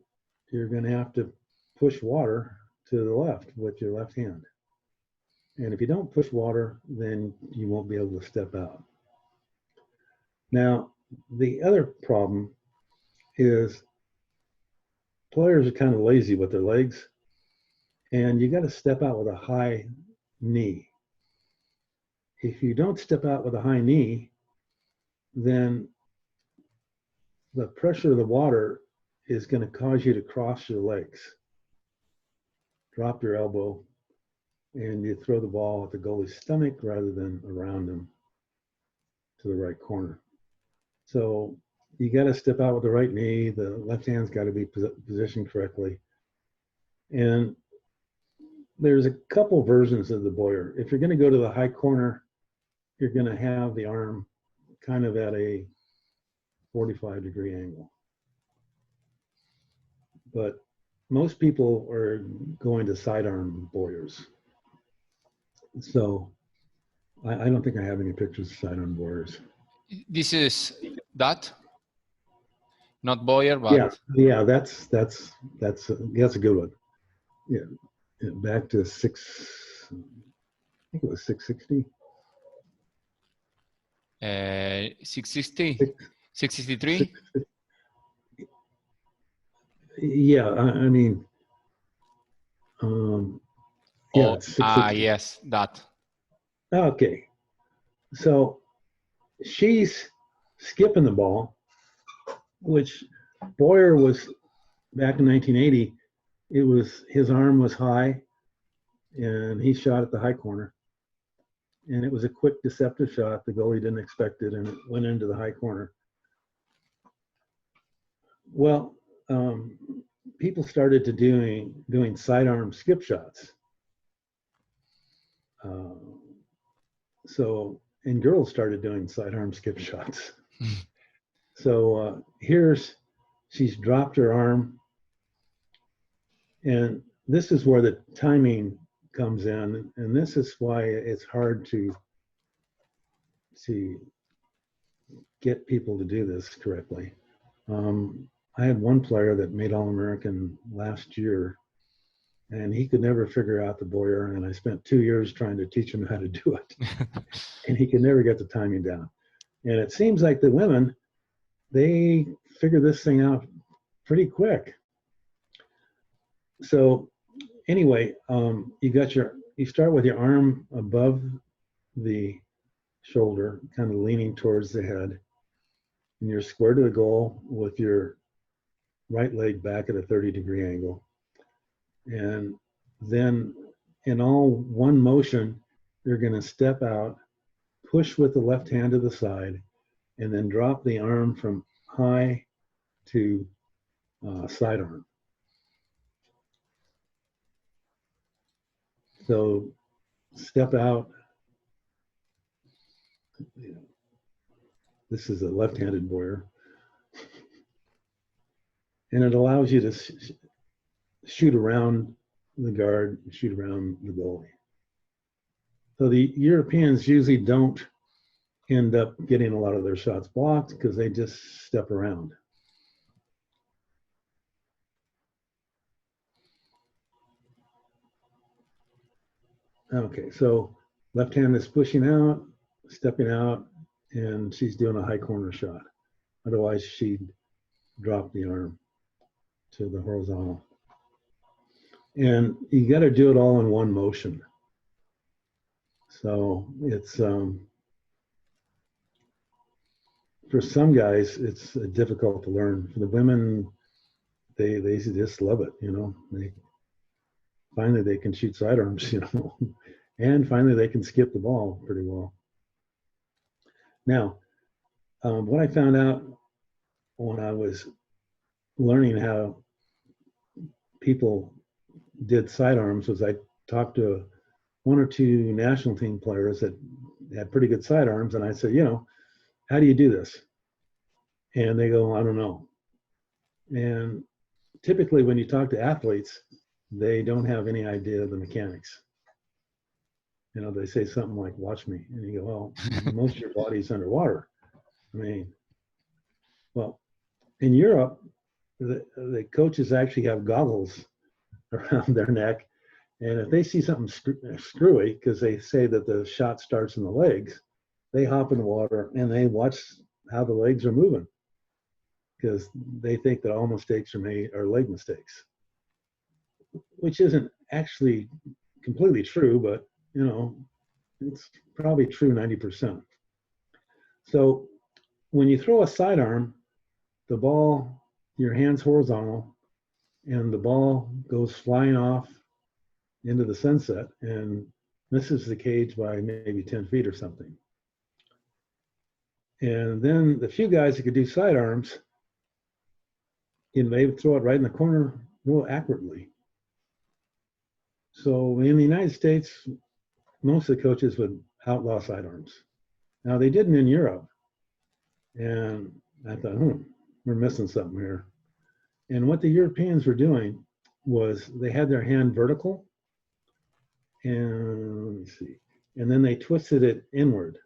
you're going to have to push water to the left with your left hand. And if you don't push water, then you won't be able to step out. Now, the other problem is players are kind of lazy with their legs, and you got to step out with a high knee. If you don't step out with a high knee, then the pressure of the water is going to cause you to cross your legs, drop your elbow, and you throw the ball at the goalie's stomach rather than around him to the right corner. So you got to step out with the right knee. The left hand's got to be positioned correctly. And there's a couple versions of the Boyer. If you're going to go to the high corner, you're going to have the arm kind of at a 45-degree angle. But most people are going to sidearm Boyers. So I don't think I have any pictures of sidearm Boyers. This is that, not Boyer, but yeah, that's a good one. Yeah, back to I think it was 660. 660, 663. Yeah, I mean, yeah, it's 660. Yes, that. Okay, so she's skipping the ball, which Boyer was back in 1980. It was, his arm was high, and he shot at the high corner. And it was a quick, deceptive shot. The goalie didn't expect it, and it went into the high corner. Well, people started to doing sidearm skip shots. And girls started doing sidearm skip shots. So she's dropped her arm, and this is where the timing comes in, and this is why it's hard to get people to do this correctly. I had one player that made All-American last year, and he could never figure out the Boyer, and I spent 2 years trying to teach him how to do it. And he could never get the timing down. And it seems like the women, they figure this thing out pretty quick. So anyway, you start with your arm above the shoulder, kind of leaning towards the head, and you're square to the goal with your right leg back at a 30-degree angle. And then in all one motion, you're going to step out, push with the left hand to the side, and then drop the arm from high to sidearm. So step out. This is a left-handed Boyer. and it allows you to shoot around the guard, shoot around the goalie. So the Europeans usually don't end up getting a lot of their shots blocked because they just step around. Okay, so left hand is pushing out, stepping out, and she's doing a high corner shot. Otherwise, she'd drop the arm to the horizontal. And you got to do it all in one motion. So it's, for some guys, it's difficult to learn. For the women, they just love it, you know. Finally they can shoot sidearms, you know, and finally they can skip the ball pretty well. Now, what I found out when I was learning how people did sidearms was I talked to one or two national team players that had pretty good sidearms, and I said, you know, how do you do this? And they go, I don't know. And typically when you talk to athletes, they don't have any idea of the mechanics. You know, they say something like, watch me. And you go, well, most of your body's underwater. I mean, well, in Europe, the coaches actually have goggles around their neck. And if they see something screwy, because they say that the shot starts in the legs, they hop in the water and they watch how the legs are moving, because they think that all mistakes are leg mistakes, which isn't actually completely true, but you know, it's probably true 90%. So when you throw a sidearm, the ball, your hand's horizontal, and the ball goes flying off into the sunset and misses the cage by maybe 10 feet or something. And then the few guys that could do sidearms, you know, they would throw it right in the corner real accurately. So in the United States, most of the coaches would outlaw sidearms. Now they didn't in Europe. And I thought, we're missing something here. And what the Europeans were doing was they had their hand vertical, and let me see, and then they twisted it inward.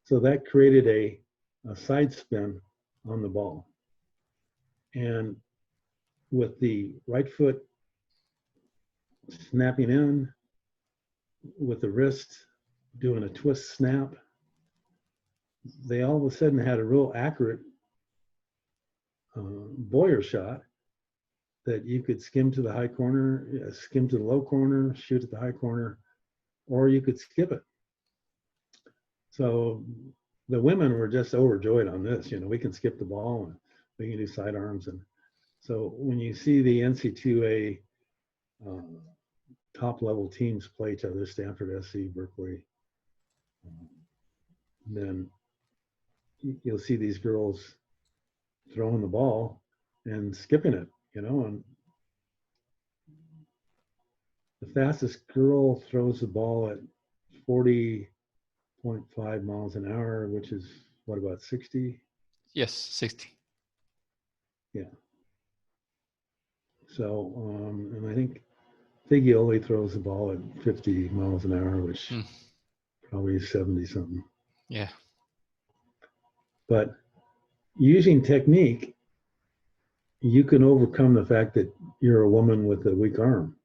So that created a side spin on the ball. And with the right foot snapping in, with the wrist doing a twist snap, they all of a sudden had a real accurate Boyer shot that you could skim to the high corner, skim to the low corner, shoot at the high corner, or you could skip it. So the women were just overjoyed on this. You know, we can skip the ball and we can do sidearms. And so when you see the NC2A top level teams play each other, Stanford, SC, Berkeley, then you'll see these girls throwing the ball and skipping it, you know. And the fastest girl throws the ball at 40.5 miles an hour, which is what, about 60? Yes, 60. Yeah. So, and I think Figioli throws the ball at 50 miles an hour, which probably is 70 something. Yeah. But using technique, you can overcome the fact that you're a woman with a weak arm.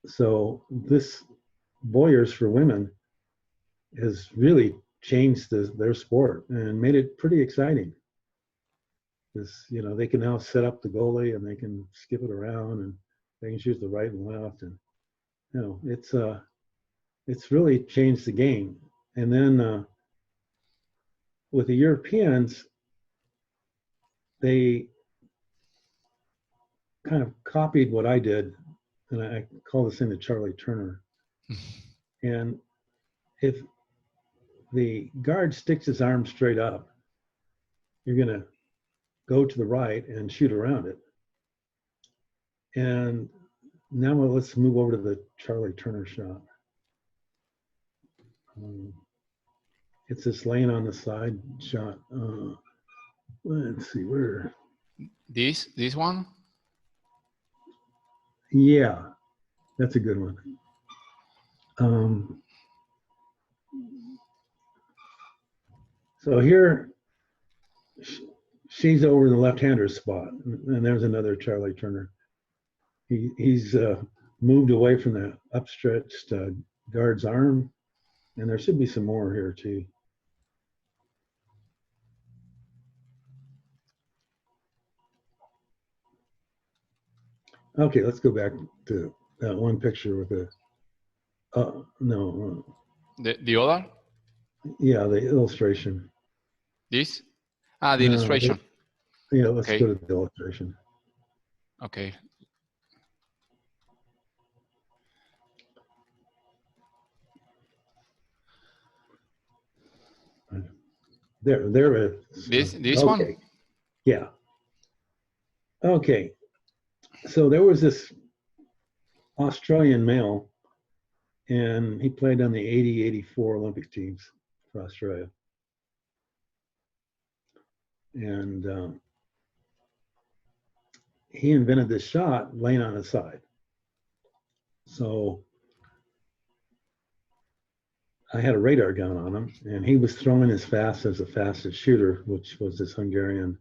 So this Boyers for women has really changed their sport and made it pretty exciting. This, you know, they can now set up the goalie and they can skip it around and they can shoot the right and left, and you know, it's really changed the game. And then with the Europeans, they kind of copied what I did, and I call this thing the Charlie Turner. And if the guard sticks his arm straight up, you're going to go to the right and shoot around it. And now let's move over to the Charlie Turner shot. It's this laying on the side shot. let's see, where? This one? Yeah, that's a good one. So here, she's over in the left-hander's spot, and there's another Charlie Turner. He's moved away from the upstretched guard's arm, and there should be some more here too. Okay, let's go back to that one picture with the, no. The other? Yeah, the illustration. This? Ah, the illustration. Yeah, let's Okay. go to the illustration. Okay. There it is. This okay. one? Yeah. Okay. So there was this Australian male, and he played on the 80, 84 Olympic teams for Australia. And he invented this shot laying on his side. So I had a radar gun on him, and he was throwing as fast as the fastest shooter, which was this Hungarian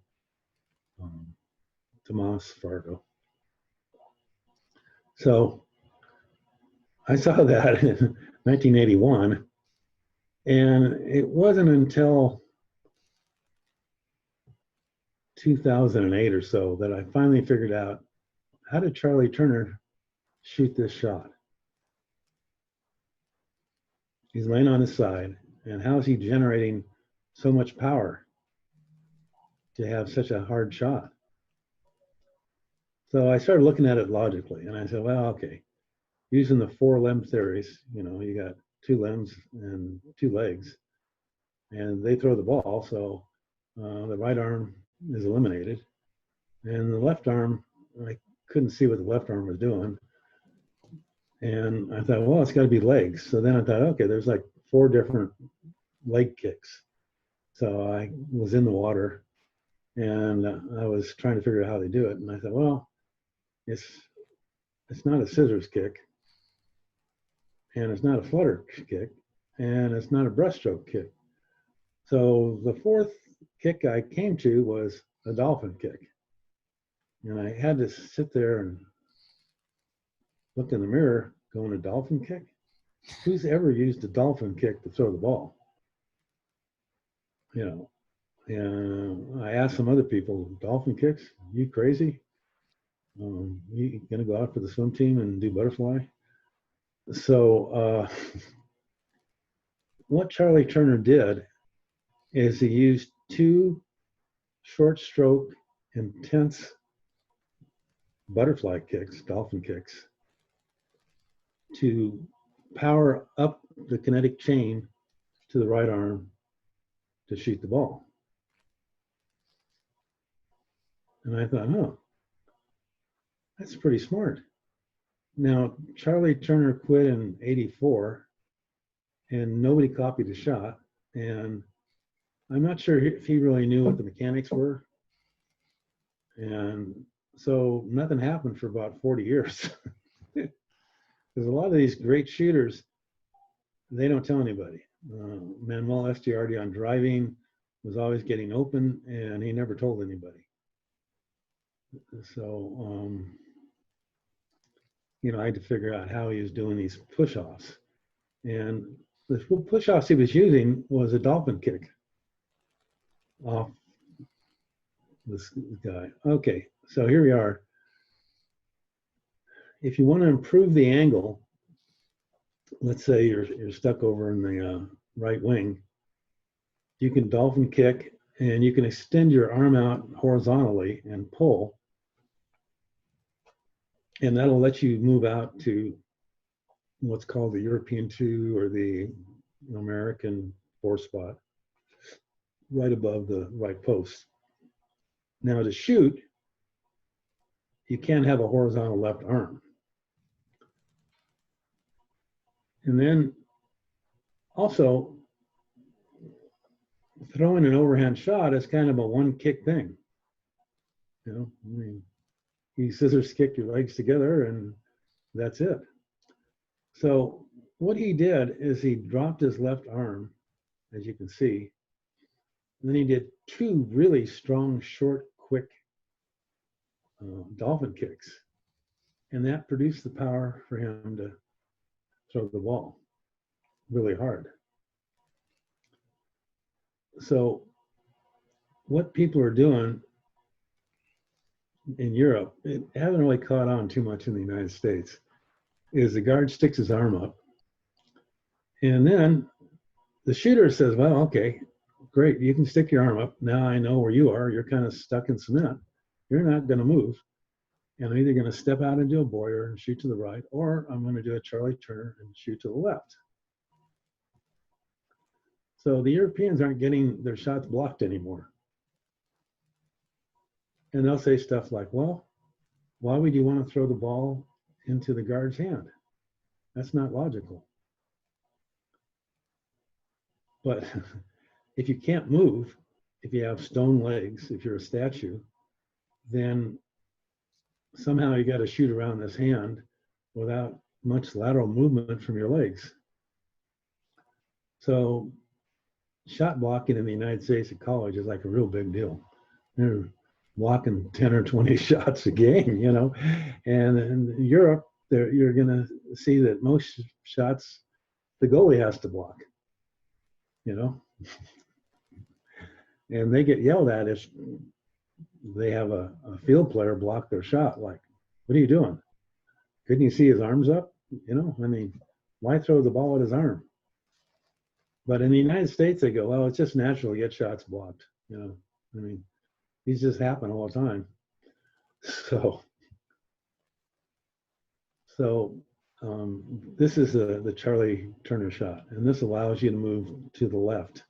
Tomas Fargo. So I saw that in 1981, and it wasn't until 2008 or so that I finally figured out, how did Charlie Turner shoot this shot? He's laying on his side, and how is he generating so much power to have such a hard shot? So I started looking at it logically, and I said, well, okay, using the 4 limb theories, you know, you got 2 limbs and 2 legs, and they throw the ball, so the right arm is eliminated, and the left arm, I couldn't see what the left arm was doing. And I thought, well, it's got to be legs. So then I thought, okay, there's like 4 different leg kicks. So I was in the water, and I was trying to figure out how they do it. And I thought, well, it's not a scissors kick, and it's not a flutter kick, and it's not a breaststroke kick. So the 4th kick I came to was a dolphin kick. And I had to sit there and look in the mirror going, a dolphin kick? Who's ever used a dolphin kick to throw the ball? You know, and I asked some other people, dolphin kicks? You crazy? You gonna go out for the swim team and do butterfly? So what Charlie Turner did is he used 2 short stroke intense butterfly kicks, dolphin kicks, to power up the kinetic chain to the right arm to shoot the ball. And I thought, oh, that's pretty smart. Now, Charlie Turner quit in '84, and nobody copied the shot. And I'm not sure if he really knew what the mechanics were. And so nothing happened for about 40 years. Because a lot of these great shooters, they don't tell anybody. Manuel Estiardi on driving was always getting open, and he never told anybody. So, you know, I had to figure out how he was doing these push-offs. And the push-offs he was using was a dolphin kick off this guy. Okay, so here we are. If you want to improve the angle, let's say you're stuck over in the right wing, you can dolphin kick, and you can extend your arm out horizontally and pull, and that'll let you move out to what's called the European 2 or the American 4 spot, right above the right post. Now to shoot, you can't have a horizontal left arm. And then also, throwing an overhand shot is kind of a one kick thing. You know, I mean, you scissors kick your legs together and that's it. So what he did is he dropped his left arm, as you can see, and then he did two really strong, short, quick dolphin kicks. And that produced the power for him to throw the ball really hard. So what people are doing in Europe, it hasn't really caught on too much in the United States, is the guard sticks his arm up. And then the shooter says, well, okay, great, you can stick your arm up. Now I know where you are. You're kind of stuck in cement. You're not going to move. And I'm either going to step out and do a Boyer and shoot to the right, or I'm going to do a Charlie Turner and shoot to the left. So the Europeans aren't getting their shots blocked anymore. And they'll say stuff like, well, why would you want to throw the ball into the guard's hand? That's not logical. But if you can't move, if you have stone legs, if you're a statue, then somehow you got to shoot around this hand without much lateral movement from your legs. So shot blocking in the United States at college is like a real big deal. They're blocking 10 or 20 shots a game, you know. And in Europe, you're going to see that most shots the goalie has to block, you know. And they get yelled at if they have a field player block their shot. Like, what are you doing? Couldn't you see his arms up? You know, I mean, why throw the ball at his arm? But in the United States, they go, well, it's just natural to get shots blocked. You know, I mean, these just happen all the time. So this is the Charlie Turner shot, and this allows you to move to the left.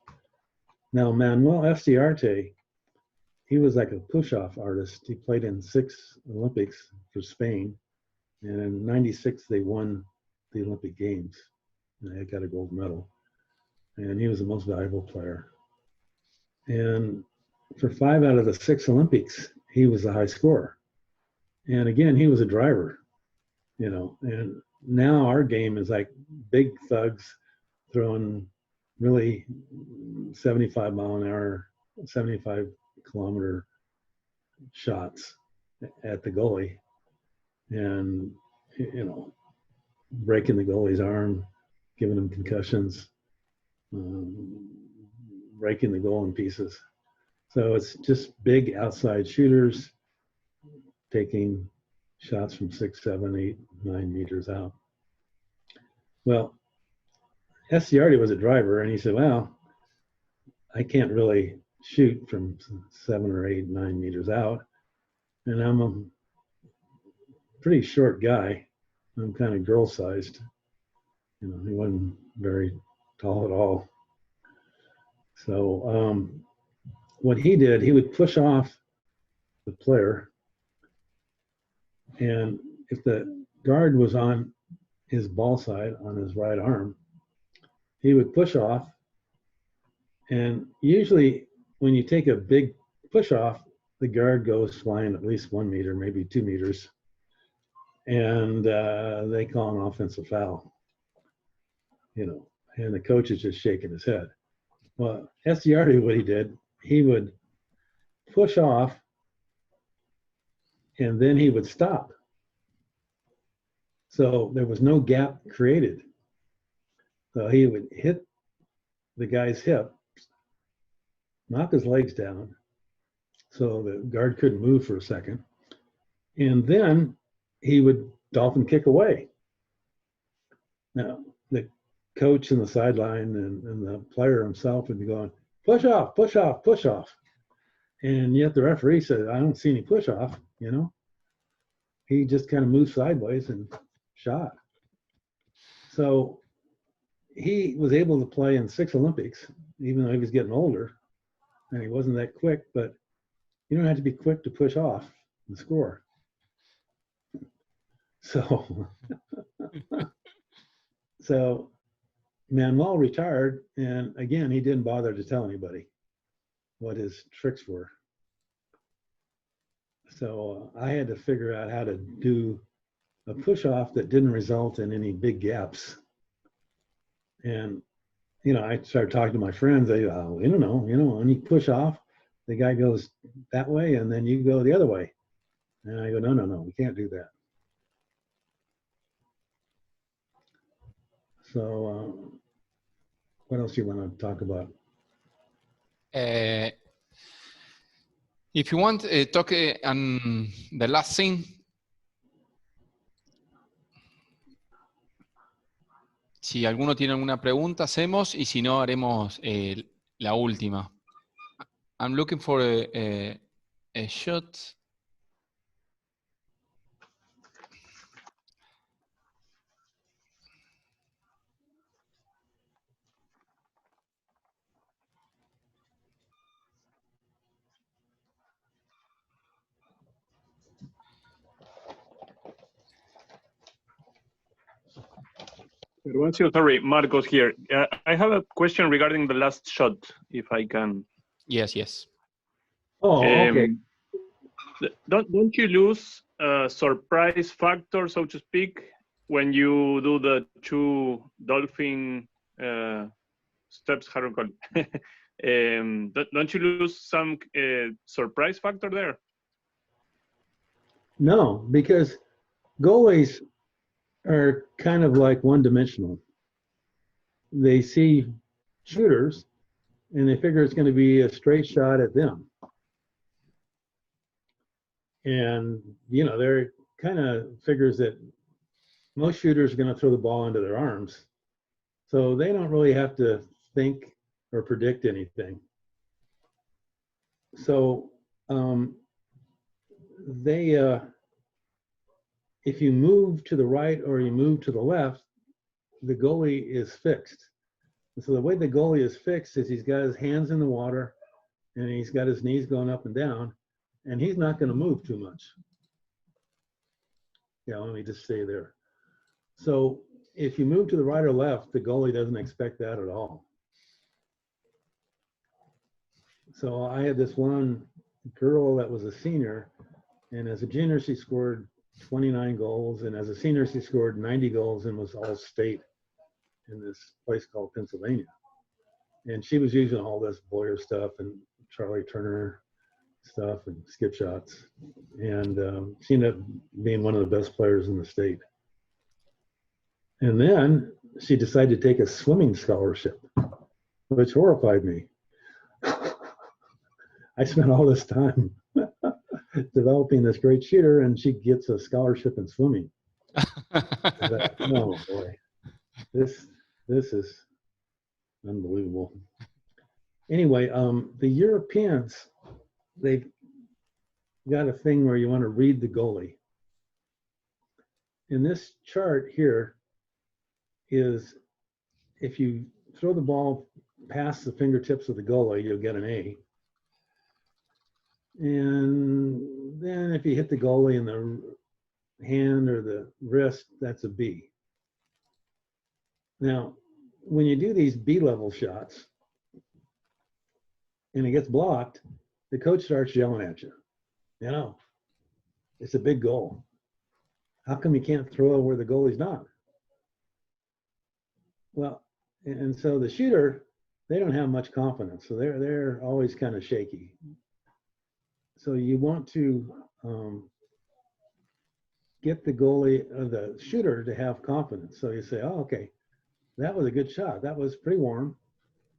Now, Manuel Estiarte, he was like a push-off artist. He played in 6 Olympics for Spain, and in '96 they won the Olympic Games. And they got a gold medal, and he was the most valuable player. And for 5 out of the 6 Olympics, he was the high scorer. And again, he was a driver, you know. And now our game is like big thugs throwing really 75 mile an hour, 75 kilometer shots at the goalie, and you know, breaking the goalie's arm, giving him concussions, breaking the goal in pieces. So it's just big outside shooters taking shots from 6, 7, 8, 9 meters out. Well, Estiarte was a driver, and he said, well, I can't really shoot from 7 or 8, 9 meters out, and I'm a pretty short guy. I'm kind of girl-sized. You know, he wasn't very tall at all. So what he did, he would push off the player, and if the guard was on his ball side, on his right arm, he would push off. And usually when you take a big push off, the guard goes flying at least 1 meter, maybe 2 meters, and they call an offensive foul, you know, and the coach is just shaking his head. Well, Estiarte, what he did, he would push off and then he would stop. So there was no gap created. So he would hit the guy's hip, knock his legs down so the guard couldn't move for a second, and then he would dolphin kick away. Now, the coach in the sideline and the player himself would be going, push off, push off, push off. And yet the referee said, I don't see any push off, you know. He just kind of moved sideways and shot. So he was able to play in 6 Olympics, even though he was getting older, and he wasn't that quick, but you don't have to be quick to push off and score. So, so Manuel retired, and again, he didn't bother to tell anybody. what his tricks were. So I had to figure out how to do a push off that didn't result in any big gaps. And, you know, I started talking to my friends. They, I don't know, you know, when you push off, the guy goes that way and then you go the other way. And I go, no, no, no, we can't do that. So what else do you want to talk about? If you want, talk on the last thing. Si alguno tiene alguna pregunta, hacemos, y si no, haremos la última. I'm looking for a shot. Sorry, Marcos here. I have a question regarding the last shot, if I can. Yes, yes. Oh, okay. Don't you lose surprise factor, so to speak, when you do the two dolphin steps? How do you call it? Don't you lose some surprise factor there? No, because goalies are kind of like one-dimensional. They see shooters and they figure it's going to be a straight shot at them. And, you know, they're kind of figures that most shooters are going to throw the ball into their arms. So they don't really have to think or predict anything. So if you move to the right or you move to the left, the goalie is fixed. And so the way the goalie is fixed is he's got his hands in the water and he's got his knees going up and down, and he's not going to move too much. Yeah, let me just stay there. So if you move to the right or left, the goalie doesn't expect that at all. So I had this one girl that was a senior, and as a junior, she scored 29 goals, and as a senior, she scored 90 goals and was all state in this place called Pennsylvania. And she was using all this Boyer stuff and Charlie Turner stuff and skip shots. And she ended up being one of the best players in the state. And then she decided to take a swimming scholarship, which horrified me. I spent all this time developing this great shooter, and she gets a scholarship in swimming. Oh boy, this is unbelievable. Anyway, the Europeans, they've got a thing where you want to read the goalie. In this chart here is if you throw the ball past the fingertips of the goalie, you'll get an A. And then if you hit the goalie in the hand or the wrist, that's a B. Now, when you do these B-level shots and it gets blocked, the coach starts yelling at you. You know, it's a big goal. How come you can't throw where the goalie's not? Well, and so the shooter, they don't have much confidence. So they're always kind of shaky. So you want to get the goalie or the shooter to have confidence. So you say, oh, okay, that was a good shot. That was pretty warm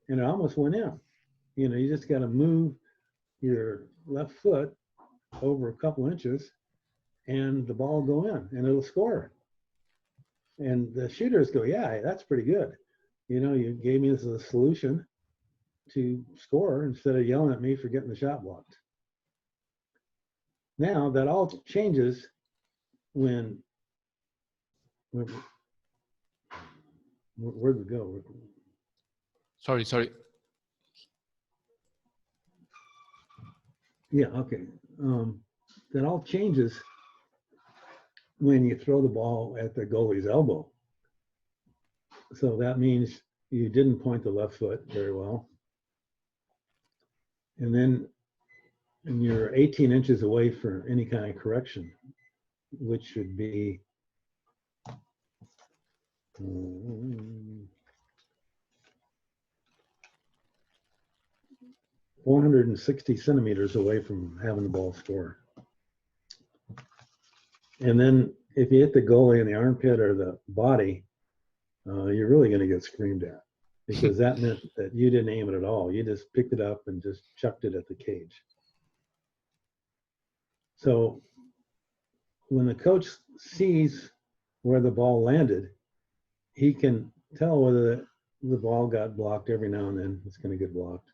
and it almost went in. You know, you just got to move your left foot over a couple inches and the ball will go in and it'll score. And the shooters go, yeah, that's pretty good. You know, you gave me this as a solution to score instead of yelling at me for getting the shot blocked. Now that all changes when, where'd we go? Sorry. Yeah, okay. That all changes when you throw the ball at the goalie's elbow. So that means you didn't point the left foot very well. And then and you're 18 inches away for any kind of correction, which should be 460 centimeters away from having the ball score. And then if you hit the goalie in the armpit or the body, you're really going to get screamed at, because that meant that you didn't aim it at all. You just picked it up and just chucked it at the cage. So when the coach sees where the ball landed, he can tell whether the ball got blocked. Every now and then it's going to get blocked.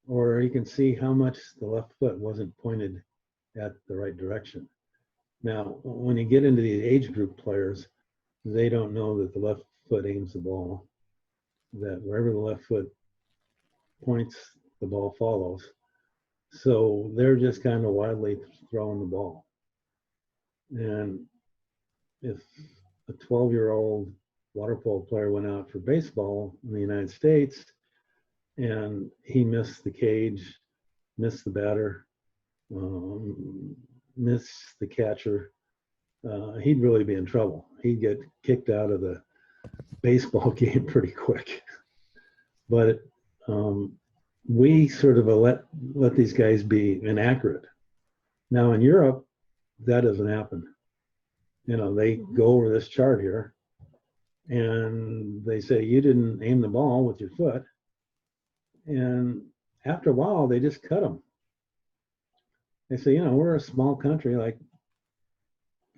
Or he can see how much the left foot wasn't pointed at the right direction. Now, when you get into the age group players, they don't know that the left foot aims the ball, that wherever the left foot points, the ball follows. So they're just kind of wildly throwing the ball. And if a 12-year-old water polo player went out for baseball in the United States and he missed the cage, missed the batter, missed the catcher, he'd really be in trouble. He'd get kicked out of the baseball game pretty quick. But we sort of let these guys be inaccurate. Now in Europe, that doesn't happen. You know, they go over this chart here and they say, you didn't aim the ball with your foot. And after a while, they just cut them. They say, you know, we're a small country, like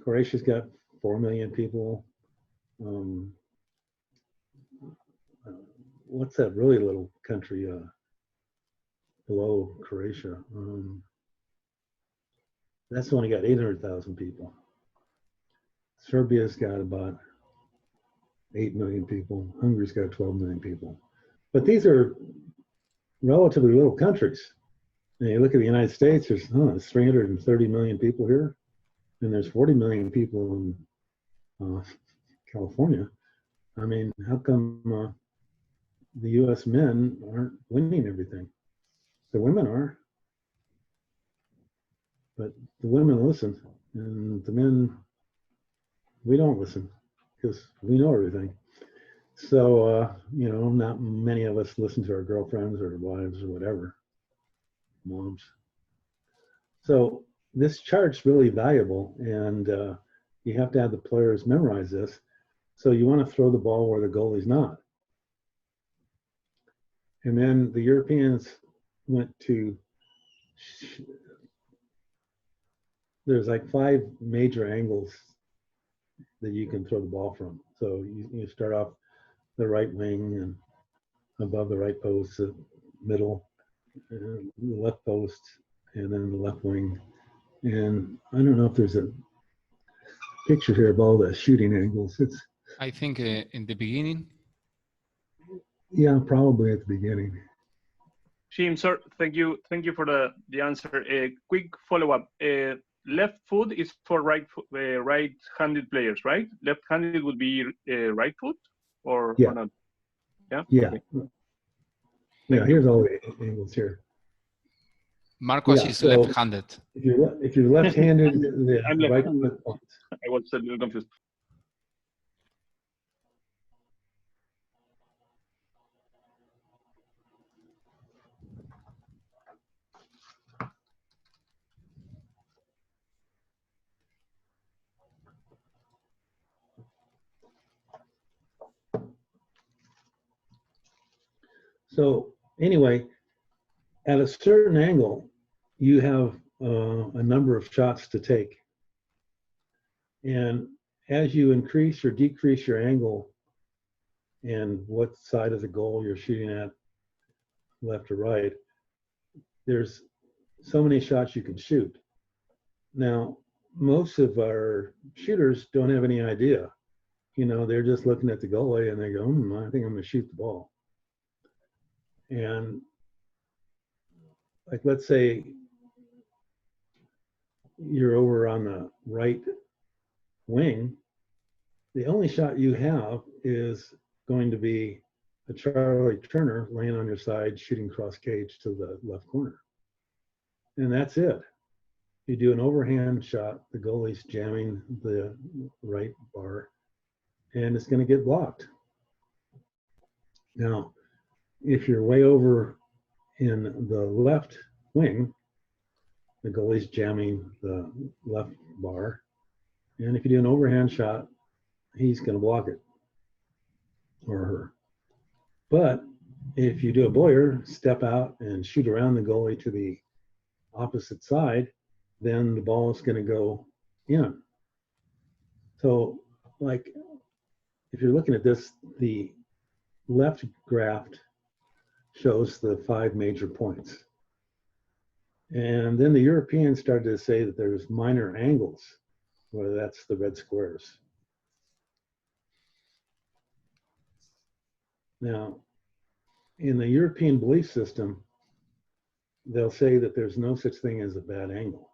Croatia's got 4 million people. What's that really little country below Croatia? That's only got 800,000 people. Serbia's got about 8 million people. Hungary's got 12 million people. But these are relatively little countries. And you look at the United States, there's 330 million people here, and there's 40 million people in California. I mean, how come the U.S. men aren't winning everything? The women are, but the women listen, and the men, we don't listen because we know everything. So, you know, not many of us listen to our girlfriends or wives or whatever, moms. So this chart's really valuable, and you have to have the players memorize this. So you want to throw the ball where the goalie's not. And then the Europeans went to, there's like 5 major angles that you can throw the ball from. So you start off the right wing and above the right post, the middle, the left post, and then the left wing. And I don't know if there's a picture here of all the shooting angles. It's, I think in the beginning. yeah, probably at the beginning. Jim, sir, thank you for the answer. A quick follow-up. Left foot is for right-handed players, right? Left-handed would be right foot, or not? Yeah. Yeah. Okay. Yeah. Here's all the angles here. Marcos is left-handed. If you're left-handed, the I'm right left-handed. foot points. I was a little confused. So anyway, at a certain angle, you have a number of shots to take. And as you increase or decrease your angle and what side of the goal you're shooting at, left or right, there's so many shots you can shoot. Now, most of our shooters don't have any idea. You know, they're just looking at the goalie and they go, I think I'm gonna shoot the ball. And like, let's say you're over on the right wing, the only shot you have is going to be a Charlie Turner laying on your side shooting cross cage to the left corner. And that's it. You do an overhand shot, the goalie's jamming the right bar, and it's going to get blocked. Now, if you're way over in the left wing, the goalie's jamming the left bar, and if you do an overhand shot, he's going to block it, or her. But if you do a Boyer, step out and shoot around the goalie to the opposite side, then the ball is going to go in. So, like, if you're looking at this, the left graph shows the 5 major points. And then the Europeans started to say that there's minor angles, whether that's the red squares. Now, in the European belief system, they'll say that there's no such thing as a bad angle.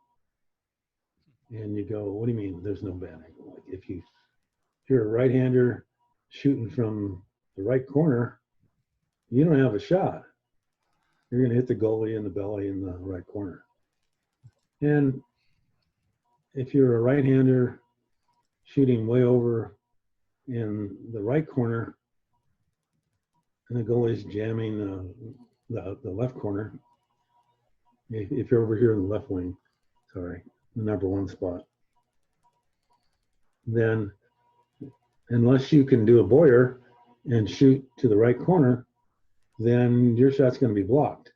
And you go, what do you mean there's no bad angle? Like if you're a right-hander shooting from the right corner, you don't have a shot. You're going to hit the goalie in the belly in the right corner. And if you're a right-hander shooting way over in the right corner and the goalie's jamming the left corner, if you're over here in the left wing, sorry, the number 1 spot, then unless you can do a Boyer and shoot to the right corner, then your shot's going to be blocked.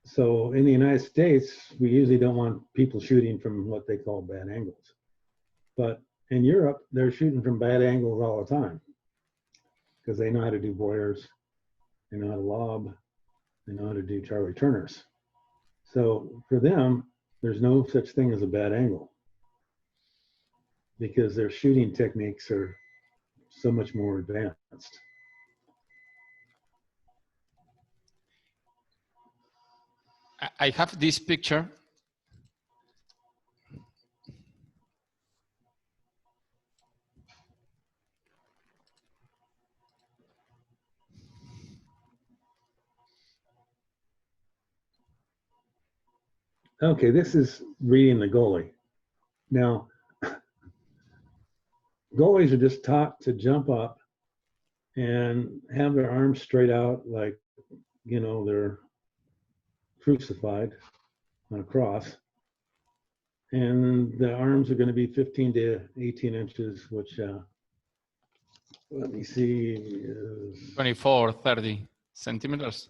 So in the United States, we usually don't want people shooting from what they call bad angles. But in Europe, they're shooting from bad angles all the time because they know how to do Boyers, they know how to lob, they know how to do Charlie Turners. So for them, there's no such thing as a bad angle because their shooting techniques are so much more advanced. I have this picture. Okay, this is reading the goalie. Now, goalies are just taught to jump up and have their arms straight out like, you know, they're crucified on a cross. And the arms are going to be 15 to 18 inches, which, let me see, is 24, 30 centimeters.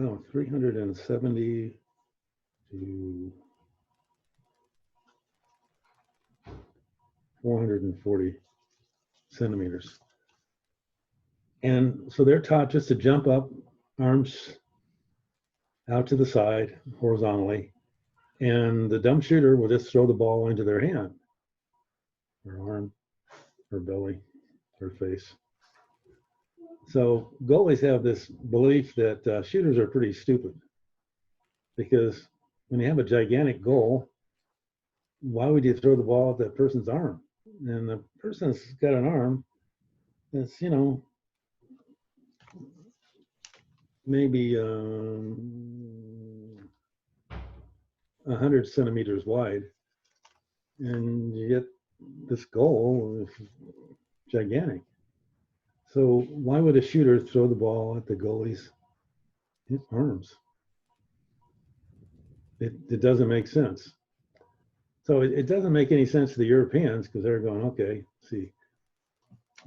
no, 370 to 440 centimeters. And so they're taught just to jump up, arms out to the side horizontally, and the dumb shooter will just throw the ball into their hand, or arm, or belly, or face. So goalies have this belief that shooters are pretty stupid because when you have a gigantic goal, why would you throw the ball at that person's arm? And the person's got an arm that's, you know, maybe 100 centimeters wide, and you get this goal is gigantic. So why would a shooter throw the ball at the goalie's arms? It doesn't make sense. So it doesn't make any sense to the Europeans because they're going, okay, see,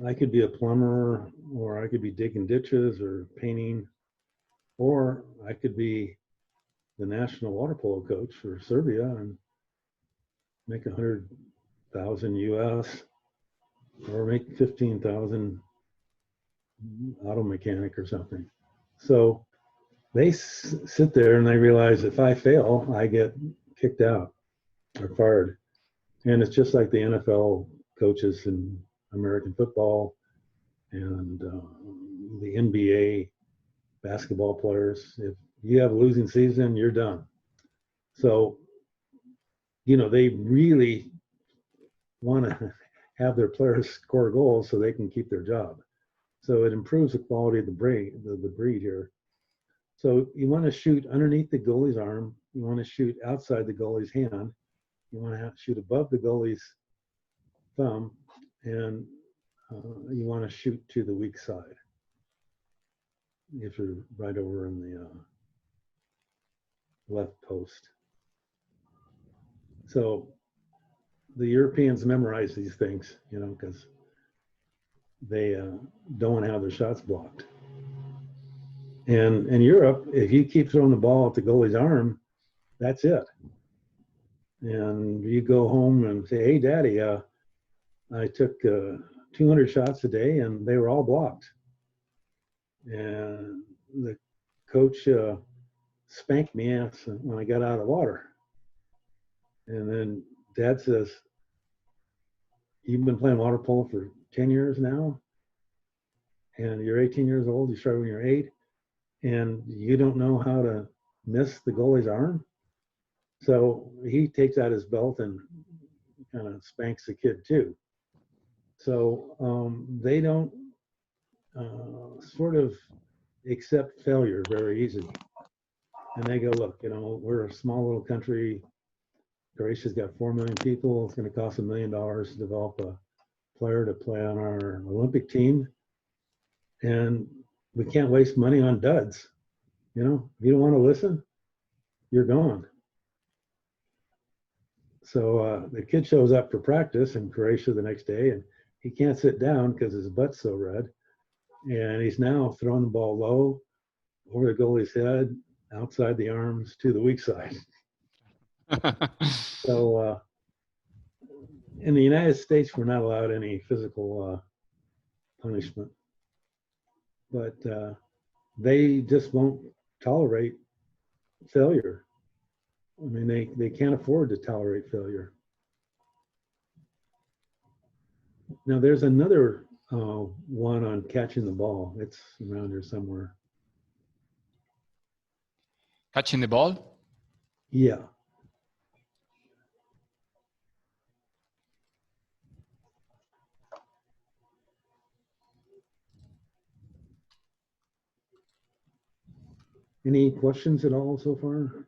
I could be a plumber, or I could be digging ditches or painting, or I could be the national water polo coach for Serbia and make 100,000 US, or make 15,000 auto mechanic or something. So they sit there and they realize if I fail, I get kicked out or fired. And it's just like the NFL coaches in American football and the NBA basketball players. If you have a losing season, you're done. So, you know, they really want to have their players score goals so they can keep their job. So it improves the quality of the breed here. So you want to shoot underneath the goalie's arm. You want to shoot outside the goalie's hand. You want to shoot above the goalie's thumb, and you want to shoot to the weak side if you're right over in the left post. So the Europeans memorize these things, you know, because they don't want to have their shots blocked. And in Europe, if you keep throwing the ball at the goalie's arm, that's it. And you go home and say, hey, Daddy, I took 200 shots a day and they were all blocked. And the coach spanked me ass when I got out of the water. And then Dad says, you've been playing water polo for 10 years now, and you're 18 years old, you started when you're 8, and you don't know how to miss the goalie's arm? So he takes out his belt and kind of spanks the kid too. So they don't sort of accept failure very easily. And they go, look, you know, we're a small little country. Croatia's got 4 million people. It's going to cost $1 million to develop a player to play on our Olympic team. And we can't waste money on duds. You know, if you don't want to listen, you're gone. So the kid shows up for practice in Croatia the next day, and he can't sit down because his butt's so red. And he's now throwing the ball low, over the goalie's head, outside the arms, to the weak side. So in the United States, we're not allowed any physical punishment. But they just won't tolerate failure. I mean, they can't afford to tolerate failure. Now, there's another one on catching the ball. It's around here somewhere. Catching the ball? Yeah. Any questions at all so far?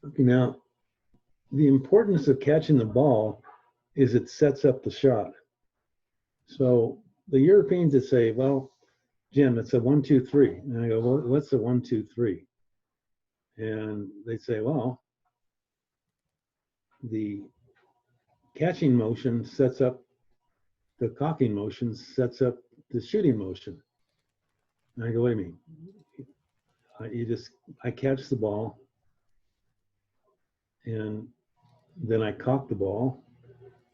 Okay, now, the importance of catching the ball is it sets up the shot. So the Europeans would say, well, Jim, it's a 1, 2, 3. And I go, well, what's a 1, 2, 3? And they say, well, the catching motion sets up the cocking motion, sets up the shooting motion. And I go, what do you mean? I catch the ball, and then I cock the ball,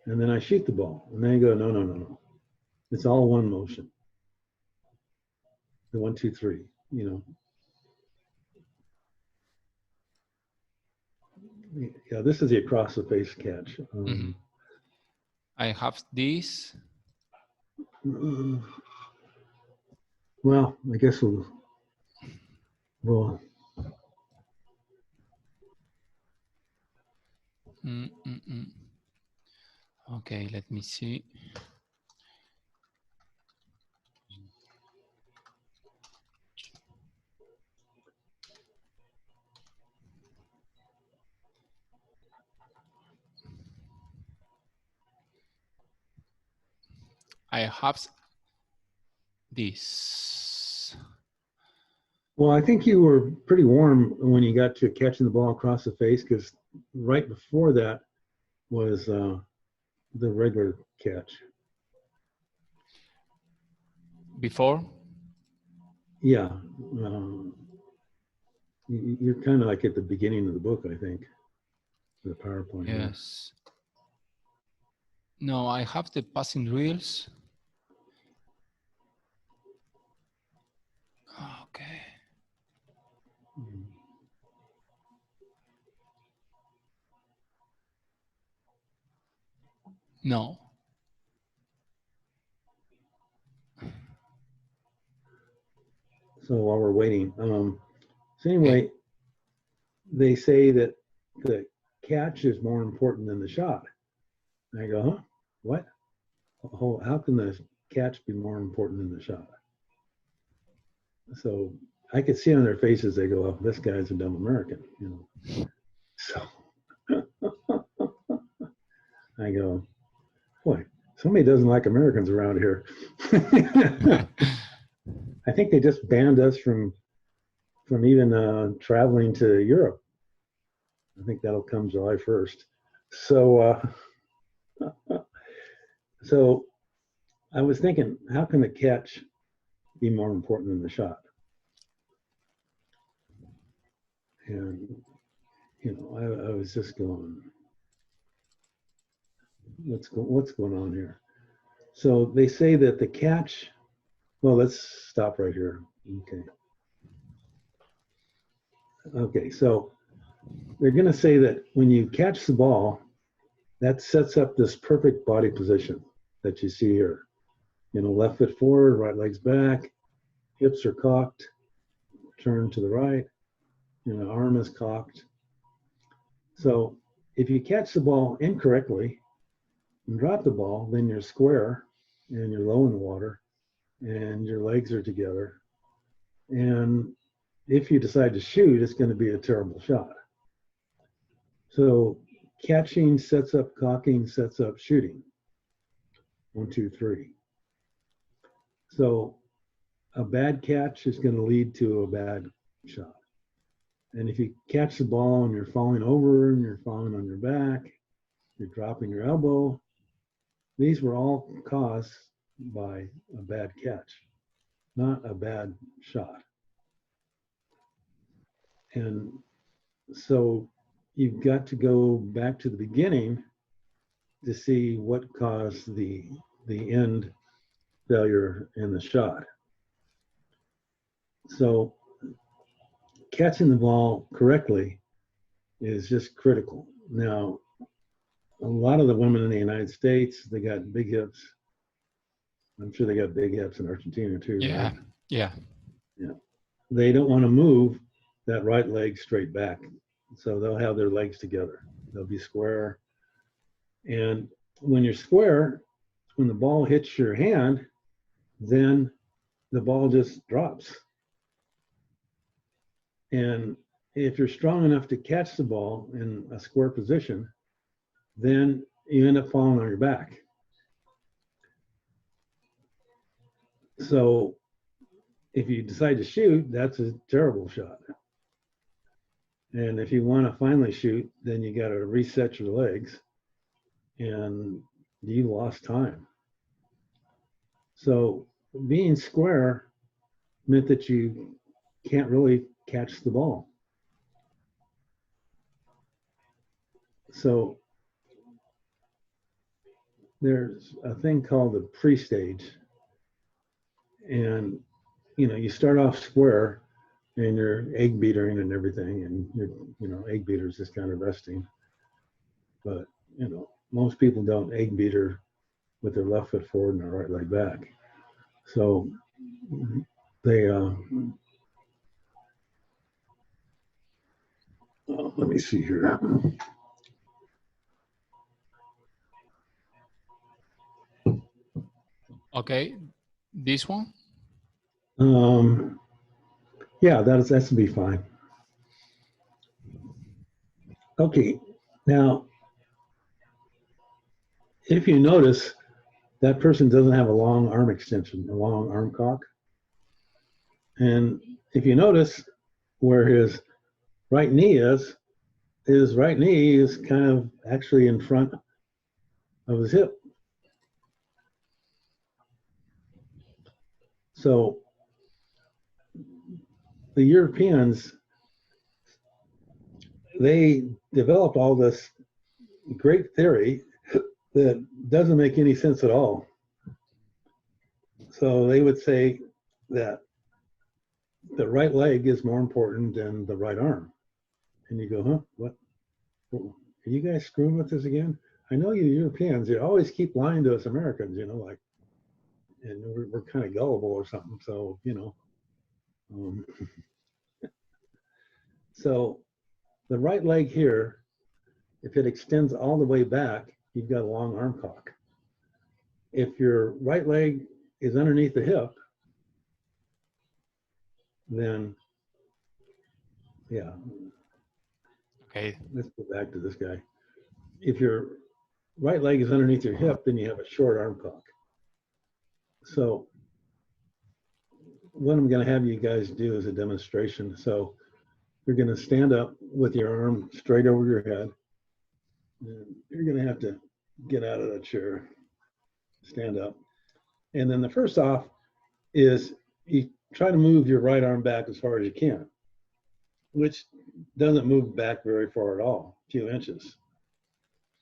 and then I shoot the ball. And they go, no. It's all one motion. The 1, 2, 3, you know. Yeah, this is the across the face catch. I have this. Well, I guess we'll Okay, let me see. I have this. Well, I think you were pretty warm when you got to catching the ball across the face, because right before that was the regular catch. Before? Yeah. You're kind of like at the beginning of the book, I think, the PowerPoint. Yes. No, I have the passing reels. Okay. No. So while we're waiting, so anyway, they say that the catch is more important than the shot. And I go, huh? What? How can the catch be more important than the shot? So I could see on their faces, they go, oh, this guy's a dumb American, you know. So I go, boy, somebody doesn't like Americans around here. I think they just banned us from even traveling to Europe. I think that'll come July 1st. So, so I was thinking, how can the catch be more important than the shot? And, you know, I was just going, what's going on here? So they say that the catch, well, let's stop right here. Okay. Okay, so they're going to say that when you catch the ball, that sets up this perfect body position that you see here. You know, left foot forward, right leg's back, hips are cocked, turn to the right, you know, arm is cocked. So if you catch the ball incorrectly and drop the ball, then you're square and you're low in the water and your legs are together. And if you decide to shoot, it's going to be a terrible shot. So catching sets up cocking, sets up shooting. 1, 2, 3. So a bad catch is going to lead to a bad shot. And if you catch the ball and you're falling over and you're falling on your back, you're dropping your elbow, these were all caused by a bad catch, not a bad shot. And so you've got to go back to the beginning to see what caused the end failure in the shot. So catching the ball correctly is just critical. Now, a lot of the women in the United States, they got big hips. I'm sure they got big hips in Argentina too. Yeah, right? yeah. They don't want to move that right leg straight back. So they'll have their legs together. They'll be square. And when you're square, when the ball hits your hand, then the ball just drops. And if you're strong enough to catch the ball in a square position, then you end up falling on your back. So if you decide to shoot, that's a terrible shot. And if you want to finally shoot, then you got to reset your legs and you lost time. So being square meant that you can't really catch the ball. So there's a thing called the pre-stage. And, you know, you start off square and you're egg beatering and everything. And, you know, egg beaters is kind of resting. But, you know, most people don't egg beater with their left foot forward and their right leg back. So they, let me see here. Okay, this one? Yeah, that's to be fine. Okay, now, if you notice, that person doesn't have a long arm extension, a long arm cock. And if you notice where his right knee is, his right knee is kind of actually in front of his hip. So the Europeans they developed all this great theory that doesn't make any sense at all. So they would say that the right leg is more important than the right arm. And you go, huh? What? Are you guys screwing with this again? I know you Europeans, you always keep lying to us Americans, you know, like, and we're kind of gullible or something. So, you know, so the right leg here, if it extends all the way back, you've got a long arm cock. If your right leg is underneath the hip, then, yeah. Okay. Let's go back to this guy. If your right leg is underneath your hip, then you have a short arm cock. So what I'm going to have you guys do is a demonstration. So you're going to stand up with your arm straight over your head. And you're going to have to get out of the chair, stand up. And then the first off is you try to move your right arm back as far as you can, which doesn't move back very far at all, a few inches.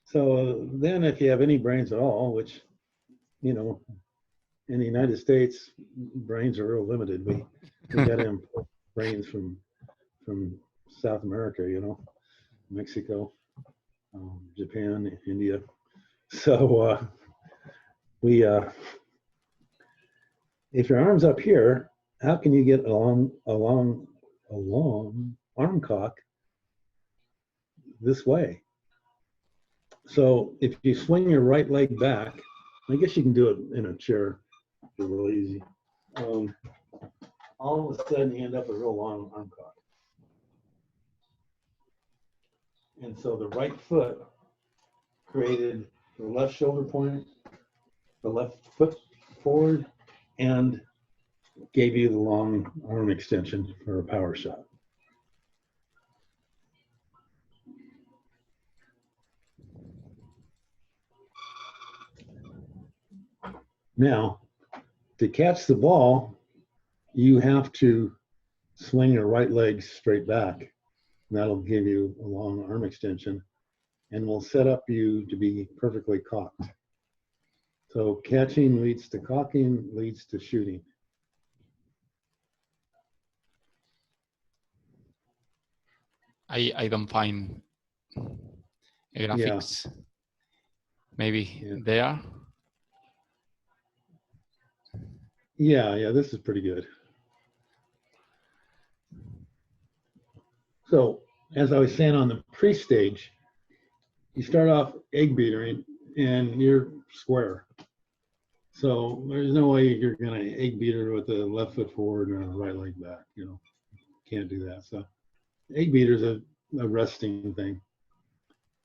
So then if you have any brains at all, which, you know, in the United States, brains are real limited. We got to import brains from South America, you know, Mexico, Japan, India. So if your arm's up here, how can you get a long arm cock this way? So if you swing your right leg back, I guess you can do it in a chair. It's real easy. All of a sudden you end up with a real long arm cock. And so the right foot created the left shoulder point, the left foot forward, and gave you the long arm extension for a power shot. Now, to catch the ball, you have to swing your right leg straight back. That'll give you a long arm extension and will set up you to be perfectly cocked. So catching leads to cocking, leads to shooting. I don't find graphics. Yeah. Maybe there. Yeah, this is pretty good. So as I was saying on the pre-stage, you start off egg beatering and you're square. So there's no way you're going to egg beater with the left foot forward and the right leg back. You know, can't do that. So egg beater is a resting thing.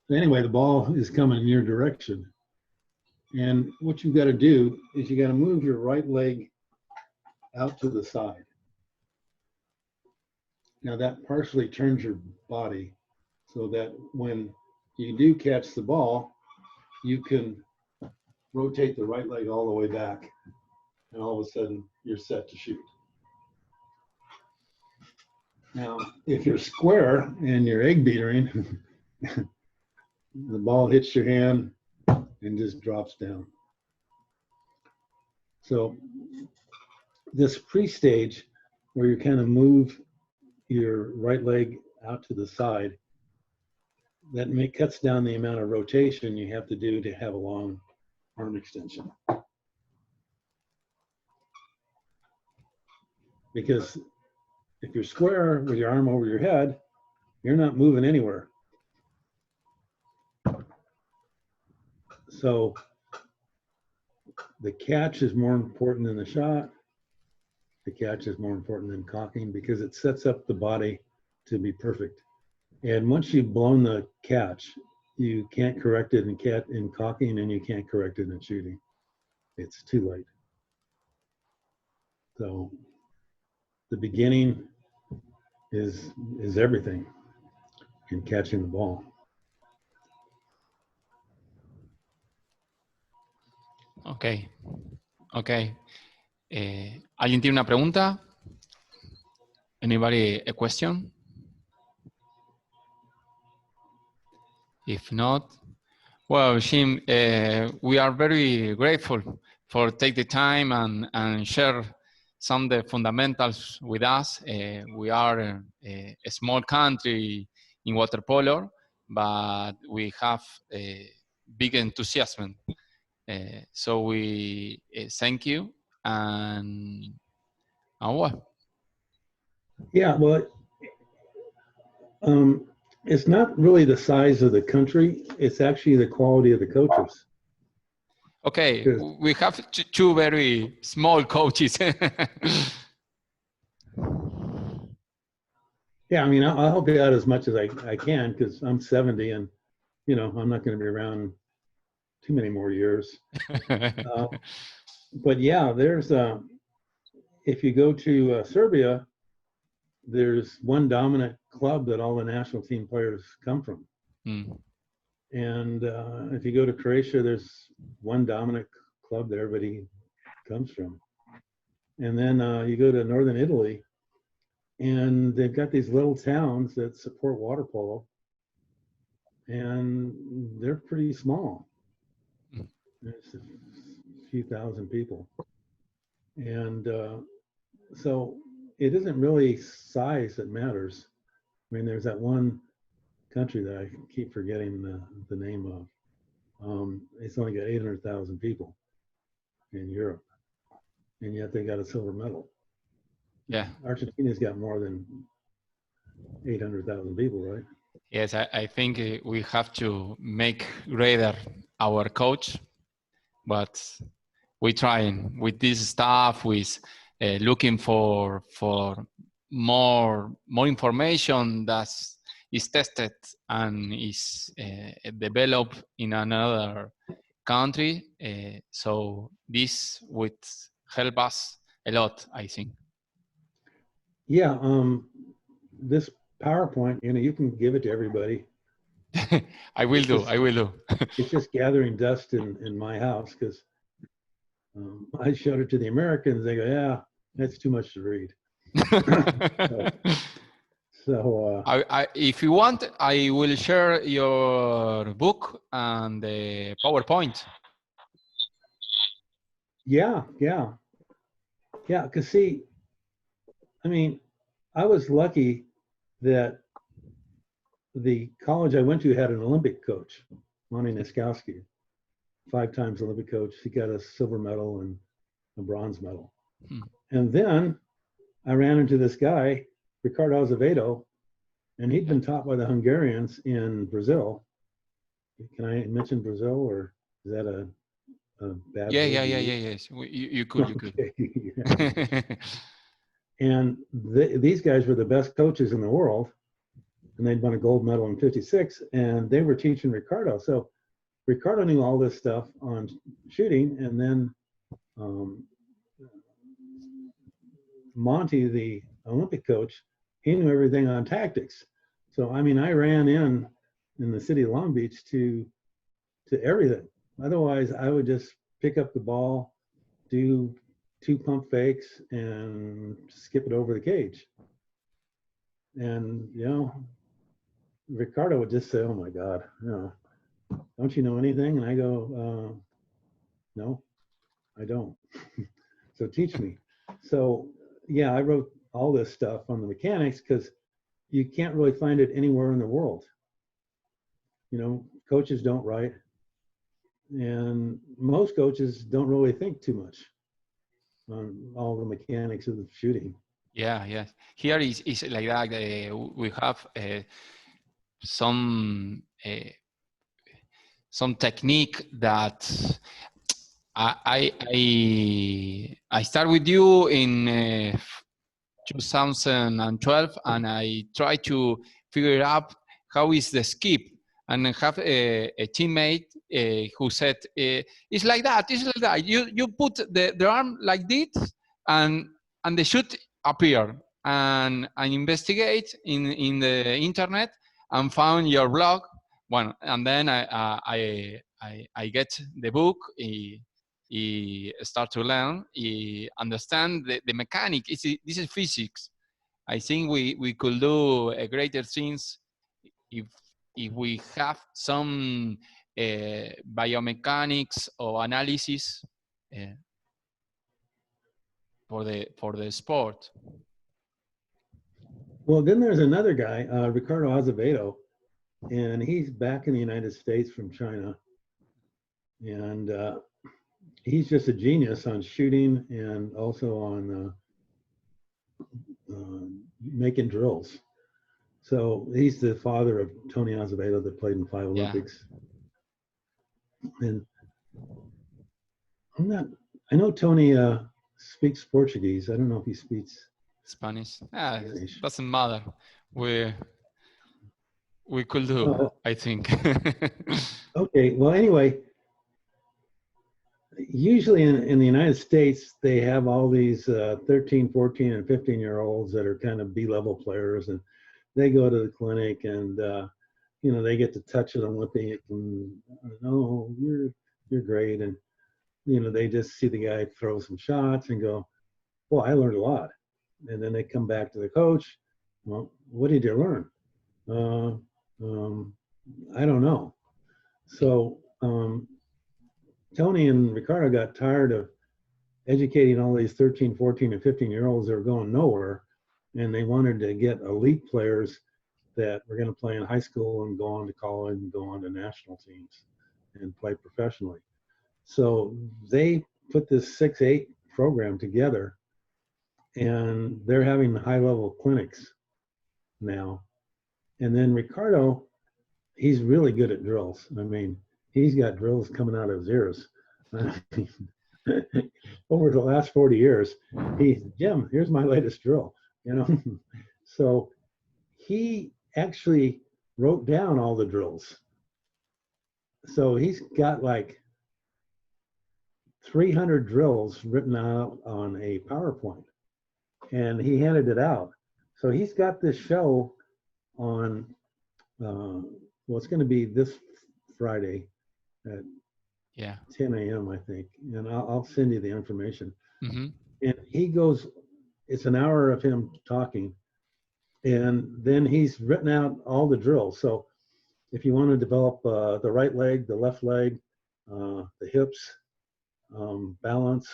So anyway, the ball is coming in your direction. And what you've got to do is you got to move your right leg out to the side. Now that partially turns your body so that when you do catch the ball, you can rotate the right leg all the way back, and all of a sudden you're set to shoot. Now, if you're square and you're egg beatering, the ball hits your hand and just drops down. So this pre-stage where you kind of move your right leg out to the side, that cuts down the amount of rotation you have to do to have a long arm extension. Because if you're square with your arm over your head, you're not moving anywhere. So the catch is more important than the shot. The catch is more important than cocking because it sets up the body to be perfect. And once you've blown the catch, you can't correct it in cocking, and you can't correct it in shooting. It's too late. So the beginning is everything in catching the ball. Okay. ¿Alguien tiene una pregunta? Anybody a question? If not, well, Jim, we are very grateful for take the time and share some of the fundamentals with us. We are a small country in water polo, but we have a big enthusiasm. So we thank you and what? Yeah, well, it's not really the size of the country. It's actually the quality of the coaches. Okay, we have two very small coaches. Yeah, I mean, I'll help you out as much as I can because I'm 70 and, you know, I'm not going to be around too many more years. But yeah, there's, if you go to Serbia, there's one dominant club that all the national team players come from. Mm. And if you go to Croatia, there's one dominant club that everybody comes from. And then you go to northern Italy, and they've got these little towns that support water polo, and they're pretty small. It's a few thousand people. And so it isn't really size that matters. I mean, there's that one country that I keep forgetting the name of. It's only got 800,000 people in Europe, and yet they got a silver medal. Yeah. Argentina's got more than 800,000 people, right? Yes, I think we have to make greater our coach, but we trying with this stuff, with looking for more information that is tested and is developed in another country. So this would help us a lot, I think. Yeah, this PowerPoint, you know, you can give it to everybody. I will do. It's just gathering dust in my house because I showed it to the Americans. They go, yeah, that's too much to read. So if you want, I will share your book and the PowerPoint. Yeah. Because see, I mean, I was lucky that the college I went to had an Olympic coach, Lonnie Niskowski, 5 times Olympic coach. He got a silver medal and a bronze medal. And then I ran into this guy, Ricardo Azevedo, and he'd been taught by the Hungarians in Brazil. Can I mention Brazil, or is that a bad Yeah, word? yes. You could. And these guys were the best coaches in the world, and they'd won a gold medal in '56, and they were teaching Ricardo. So Ricardo knew all this stuff on shooting, and then Monty, the Olympic coach, he knew everything on tactics. So I mean, I ran in the city of Long Beach to everything. Otherwise, I would just pick up the ball, do 2 pump fakes, and skip it over the cage. And you know, Ricardo would just say, "Oh my God, you know, don't you know anything?" And I go, "No, I don't." So teach me. So yeah, I wrote all this stuff on the mechanics because you can't really find it anywhere in the world. You know, coaches don't write, and most coaches don't really think too much on all the mechanics of the shooting. Yeah. Here is like that. We have some technique that I start with you in 2012, and I try to figure out how is the skip, and have a teammate who said, it's like that. You put the arm like this, and the shoot appear, and investigate in the internet and found your blog. Well, and then I get the book. Start to learn, understand the mechanic. This is physics. I think we could do a greater things if if we have some biomechanics or analysis for the sport. Well, then there's another guy, Ricardo Azevedo, and he's back in the United States from China. And he's just a genius on shooting and also on making drills. So he's the father of Tony Azevedo that played in 5 Olympics. And I know Tony speaks Portuguese. I don't know if he speaks Spanish. It doesn't matter. We could do, I think. Okay, well, anyway, usually in the United States, they have all these 13, 14, and 15-year-olds that are kind of B-level players, and they go to the clinic and, you know, they get to touch an Olympic and, oh, you're great. And, you know, they just see the guy throw some shots and go, well, I learned a lot. And then they come back to the coach. Well, what did you learn? I don't know. So Tony and Ricardo got tired of educating all these 13, 14, and 15-year-olds that were going nowhere. And they wanted to get elite players that were going to play in high school and go on to college and go on to national teams and play professionally. So they put this 6-8 program together, and they're having high-level clinics now. And then Ricardo, he's really good at drills. I mean, he's got drills coming out of his ears. Over the last 40 years, Jim, here's my latest drill, you know. So he actually wrote down all the drills. So he's got like 300 drills written out on a PowerPoint, and he handed it out. So he's got this show on, well, it's going to be this Friday at 10 a.m., I think, and I'll send you the information. Mm-hmm. And he goes, it's an hour of him talking, and then he's written out all the drills. So if you want to develop the right leg, the left leg, the hips, balance,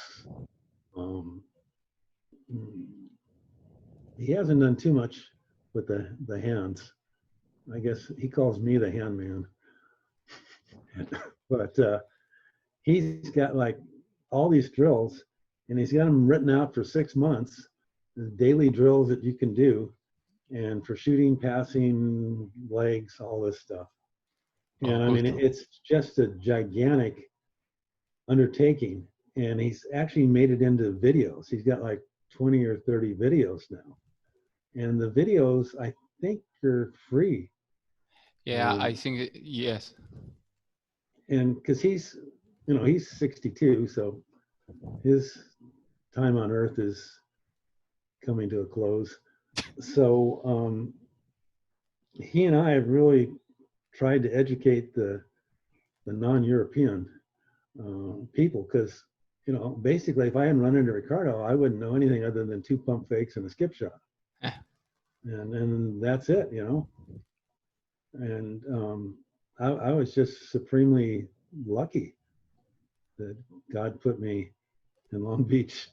he hasn't done too much with the hands. I guess he calls me the hand man. But he's got like all these drills, and he's got them written out for 6 months, the daily drills that you can do, and for shooting, passing, legs, all this stuff. And I mean, it's just a gigantic undertaking, and he's actually made it into videos. He's got like 20 or 30 videos now, and the videos I think are free. Yeah, I think yes. And because he's 62, so his time on Earth is coming to a close. So he and I have really tried to educate the non-European people, because, you know, basically if I hadn't run into Ricardo, I wouldn't know anything other than 2 pump fakes and a skip shot. And that's it, you know. And I was just supremely lucky that God put me in Long Beach.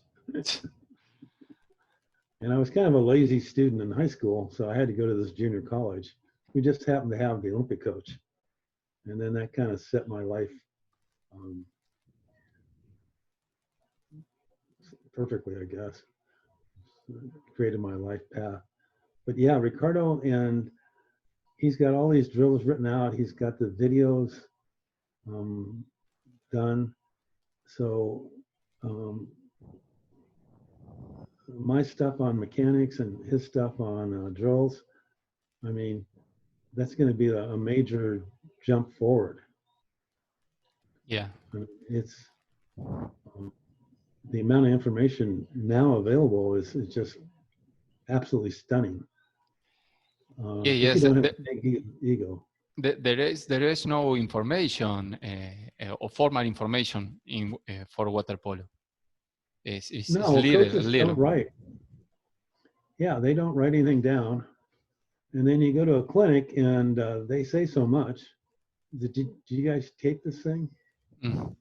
And I was kind of a lazy student in high school, so I had to go to this junior college. We just happened to have the Olympic coach. And then that kind of set my life perfectly, I guess. Created my life path. But yeah, Ricardo, and he's got all these drills written out. He's got the videos done. So my stuff on mechanics and his stuff on drills, I mean, that's going to be a major jump forward. Yeah. It's the amount of information now available is just absolutely stunning. Yes. You don't have a big ego. There is no information or formal information in for water polo. No, coaches don't write. Yeah, they don't write anything down. and then you go to a clinic and they say so much. Did you guys tape this thing? Mm.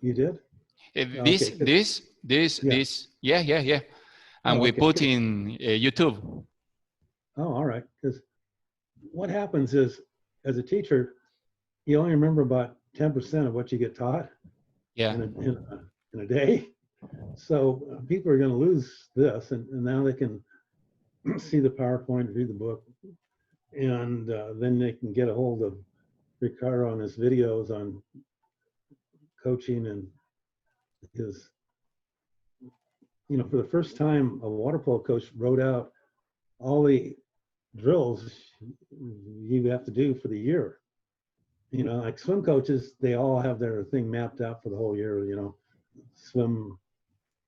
You did? This, Yeah. yeah. And Oh, we okay. put in YouTube. Oh, all right. Because what happens is, as a teacher, you only remember about 10% of what you get taught Yeah. in a day. So people are going to lose this, and now they can see the PowerPoint, read the book, and then they can get a hold of Ricardo on his videos on coaching and his, for the first time, a water polo coach wrote out all the drills you have to do for the year. Like swim coaches, they all have their thing mapped out for the whole year, swim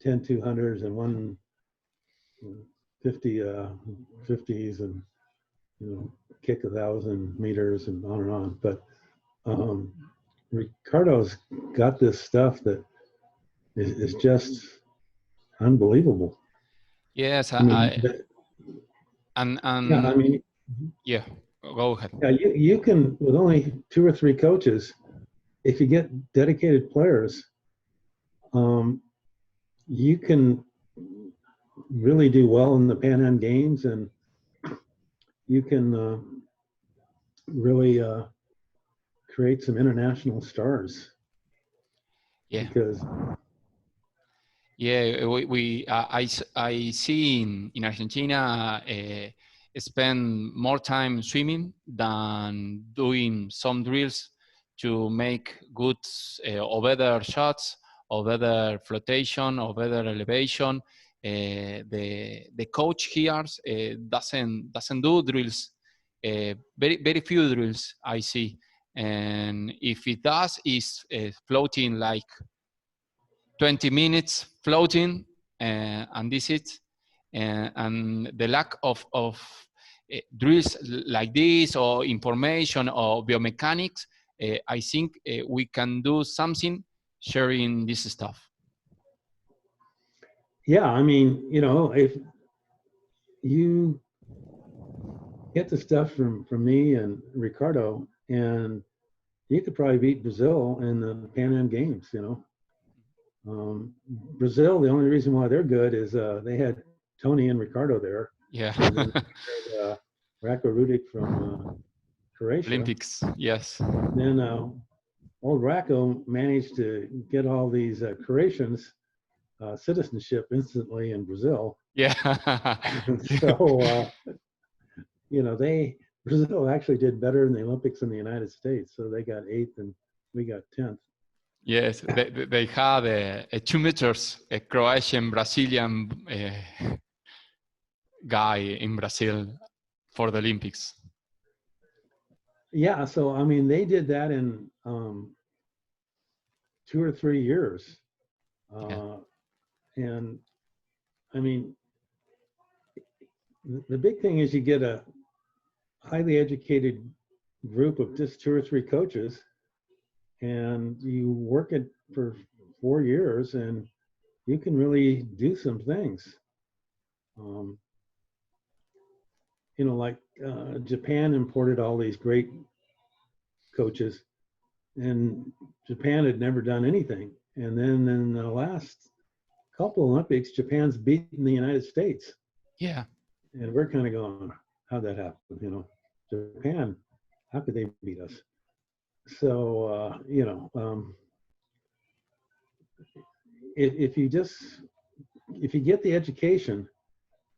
10 200s and 150 50s and kick 1,000 meters and on. But Ricardo's got this stuff that is just unbelievable. Yes, I mean, yeah, go ahead. Yeah, you can, with only 2 or 3 coaches, if you get dedicated players, you can really do well in the Pan Am Games, and you can really create some international stars. Yeah. Because I see in Argentina spend more time swimming than doing some drills to make good or better shots or better flotation or better elevation. The coach here doesn't do drills. Very few drills I see, and if it does, is floating like 20 minutes floating, and this is and the lack of drills like this or information or biomechanics. I think we can do something sharing this stuff. Yeah, I mean, if you get the stuff from me and Ricardo, and you could probably beat Brazil in the Pan Am Games. Brazil, the only reason why they're good is they had Tony and Ricardo there. Yeah. And then Ratko Rudic from Croatia. Olympics, yes. Then old Ratko managed to get all these Croatians citizenship instantly in Brazil. Yeah. So, Brazil actually did better in the Olympics in the United States. So they got 8th and we got 10th. Yes, they had 2 meters, a Croatian Brazilian guy in Brazil for the Olympics. Yeah, so I mean, they did that in 2 or 3 years. And I mean, the big thing is you get a highly educated group of just 2 or 3 coaches, and you work it for 4 years, and you can really do some things. Like Japan imported all these great coaches, and Japan had never done anything. And then in the last couple Olympics, Japan's beaten the United States. Yeah. And we're kind of going, how'd that happen? Japan, how could they beat us? So, if you get the education,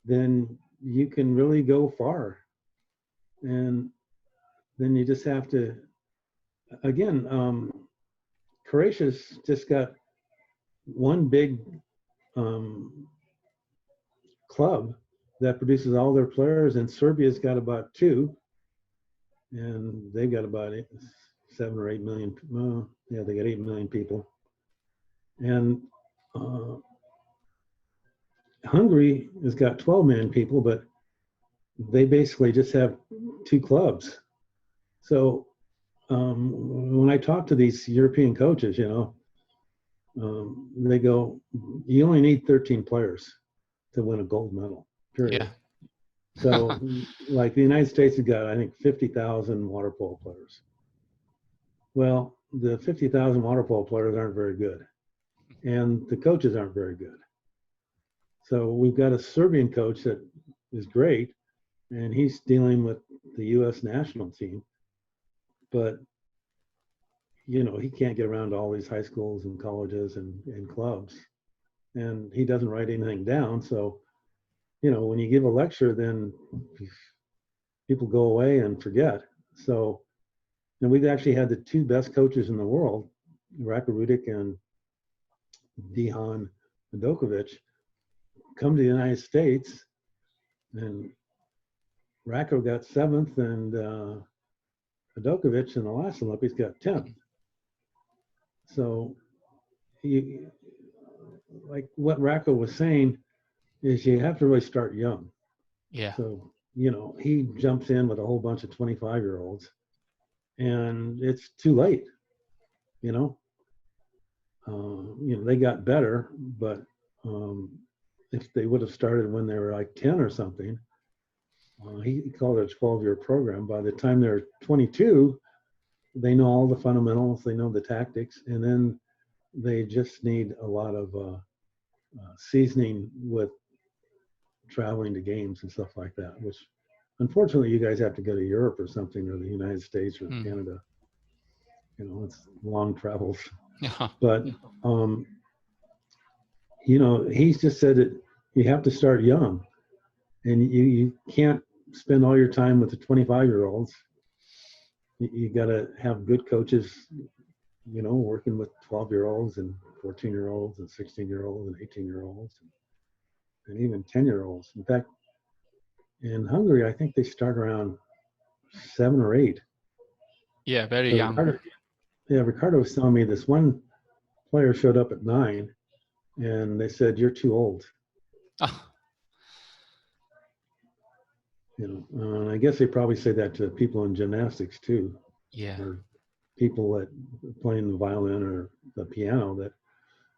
then you can really go far. And then you just have to, again, Croatia's just got one big club that produces all their players, and Serbia's got about 2, and they've got about 7 or 8 million. Well, yeah, they got 8 million people. And Hungary has got 12 million people, but they basically just have 2 clubs. So when I talk to these European coaches, they go, you only need 13 players to win a gold medal, period. Yeah. So, like the United States has got, I think, 50,000 water polo players. Well, the 50,000 water polo players aren't very good, and the coaches aren't very good. So we've got a Serbian coach that is great, and he's dealing with the U.S. national team, but you know, he can't get around to all these high schools and colleges and clubs, and he doesn't write anything down. So, you know, when you give a lecture, then people go away and forget. So, and we've actually had the two best coaches in the world, Raka Rudik and Dihan Dokovic, come to the United States, and Racco got 7th, and Dokovic in the last Olympics got 10th. So, like what Racco was saying is you have to really start young. Yeah. So, you know, he jumps in with a whole bunch of 25-year-olds, and it's too late, you know. You know, they got better, but if they would have started when they were like 10 or something, he called it a 12-year program. By the time they're 22, they know all the fundamentals, they know the tactics, and then they just need a lot of seasoning with traveling to games and stuff like that, which unfortunately you guys have to go to Europe or something, or the United States or Canada. You know, it's long travels. Yeah. But you know, he's just said that you have to start young, and you can't spend all your time with the 25-year-olds. You got to have good coaches, you know, working with 12-year-olds and 14-year-olds and 16-year-olds and 18-year-olds and even 10-year-olds. In fact, in Hungary, I think they start around 7 or 8. Yeah, very So young. Ricardo was telling me this one player showed up at 9, and they said, "You're too old." Ah, You know, and I guess they probably say that to people in gymnastics too, yeah. or people that playing the violin or the piano, that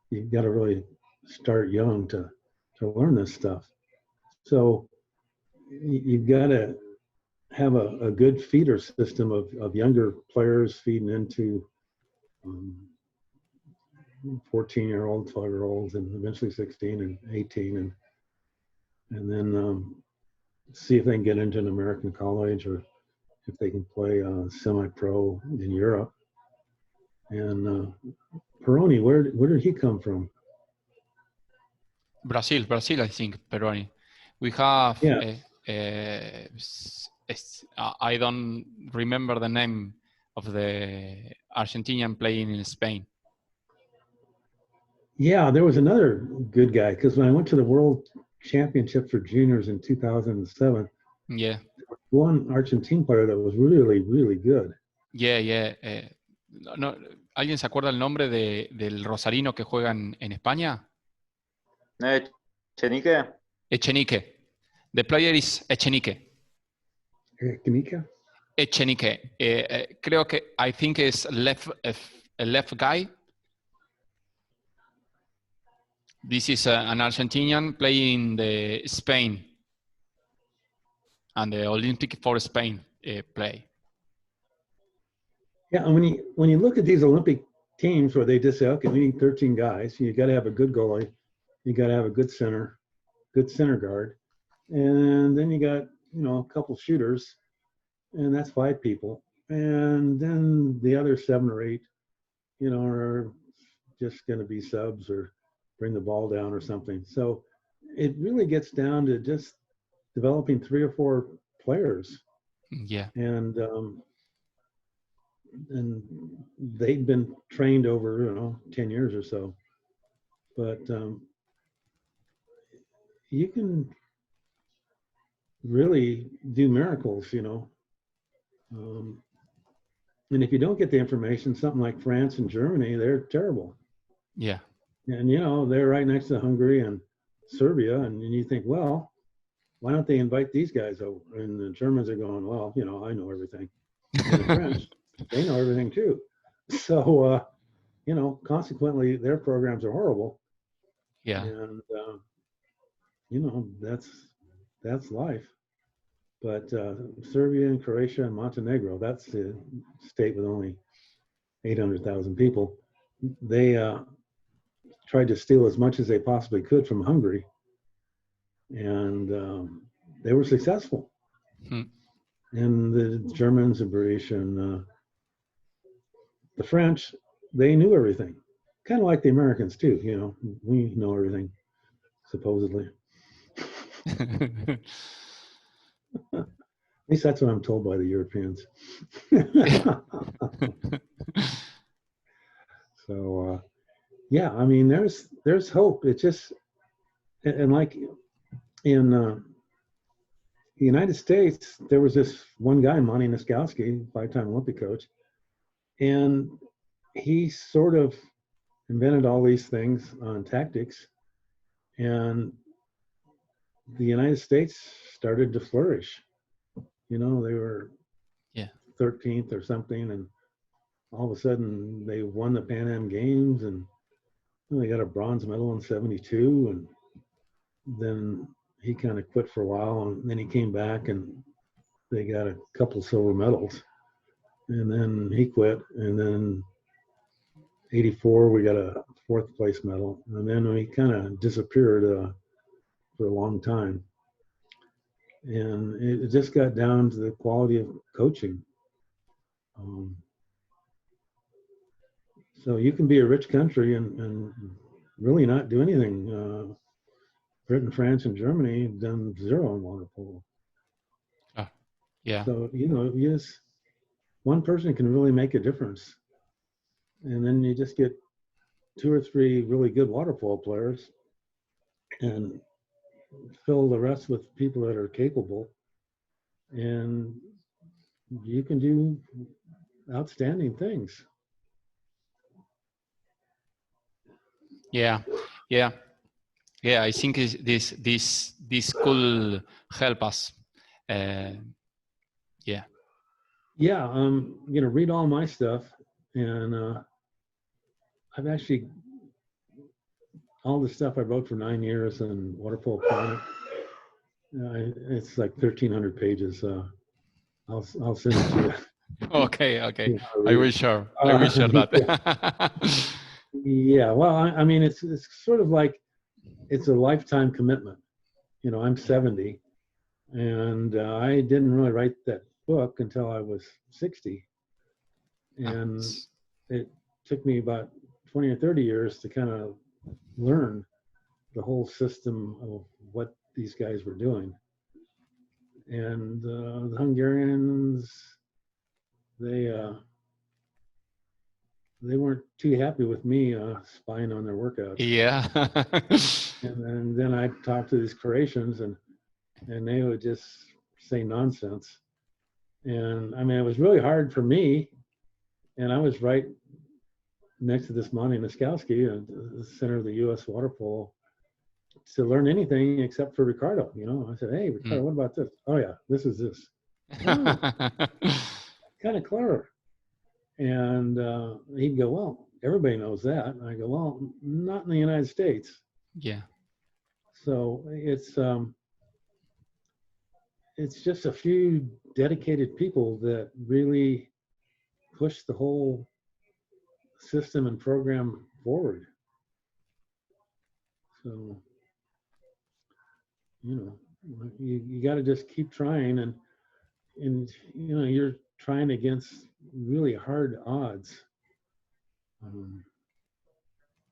you've got to really start young to learn this stuff. So you've got to have a good feeder system of younger players feeding into 14-year-olds, 12-year-olds, and eventually 16 and 18, and then see if they can get into an American college, or if they can play semi-pro in Europe. And Peroni, where did he come from? Brazil, I think, Peroni. We have, Yeah. I don't remember the name of the Argentinian playing in Spain. Yeah, there was another good guy, because when I went to the World Championship for juniors in 2007, Yeah. one Argentine player that was really, really good. Yeah, yeah. No, ¿alguien se acuerda el nombre del rosarino que juega en España? Chenique. Echenique. The player is Echenique. Echenique. Creo que, I think is a left guy. This is an Argentinian playing the Spain and the Olympic for Spain play. Yeah, and when you look at these Olympic teams where they just say, okay, we need 13 guys, you got to have a good goalie, you got to have a good center guard, and then you got, you know, a couple shooters, and that's 5 people, and then the other 7 or 8, you know, are just going to be subs or bring the ball down or something. So it really gets down to just developing 3 or 4 players. Yeah. And they've been trained over, you know, 10 years or so. But you can really do miracles, you know. And if you don't get the information, something like France and Germany, they're terrible. Yeah. And, you know, they're right next to Hungary and Serbia. And you think, well, why don't they invite these guys over? And the Germans are going, well, you know, I know everything. And the French, they know everything too. So, you know, consequently, their programs are horrible. Yeah. And, you know, that's life. But Serbia and Croatia and Montenegro, that's the state with only 800,000 people. They tried to steal as much as they possibly could from Hungary, and they were successful. Hmm. And the Germans, the British, and the French, they knew everything. Kind of like the Americans too, you know, we know everything, supposedly. At least that's what I'm told by the Europeans. So, yeah, I mean, there's hope. It's just, and like in the United States, there was this one guy, Monty Niskowski, 5-time Olympic coach, and he sort of invented all these things on tactics, and the United States started to flourish. You know, they were 13th or something, and all of a sudden they won the Pan Am Games, and they got a bronze medal in '72, and then he kind of quit for a while, and then he came back and they got a couple silver medals, and then he quit, and then '84 we got a 4th place medal, and then we kind of disappeared for a long time, and it just got down to the quality of coaching. So you can be a rich country and really not do anything. Britain, France, and Germany have done 0 in water polo. Yeah. So, you know, yes, one person can really make a difference. And then you just get 2 or 3 really good water polo players and fill the rest with people that are capable. And you can do outstanding things. Yeah. I think this could help us. Yeah, you know, read all my stuff, and I've actually, all the stuff I wrote for 9 years in Water Polo Planet, it's like 1,300 pages. I'll send it to you. Okay. Yeah, I will share that. Yeah, well, I mean, it's sort of like, it's a lifetime commitment. You know, I'm 70, and I didn't really write that book until I was 60. And it took me about 20 or 30 years to kind of learn the whole system of what these guys were doing. And the Hungarians, they weren't too happy with me spying on their workouts. Yeah. And then I talked to these Croatians, and they would just say nonsense. And I mean, it was really hard for me. And I was right next to this Monty Niskowski, the center of the U.S. water polo, to learn anything except for Ricardo. You know, I said, "Hey, Ricardo, what about this? Oh yeah, this is this." Oh, kind of clever. And he'd go, "Well, everybody knows that." And I go, "Well, not in the United States." Yeah. So it's just a few dedicated people that really push the whole system and program forward. So, you know, you got to just keep trying, and you know, you're trying against really hard odds.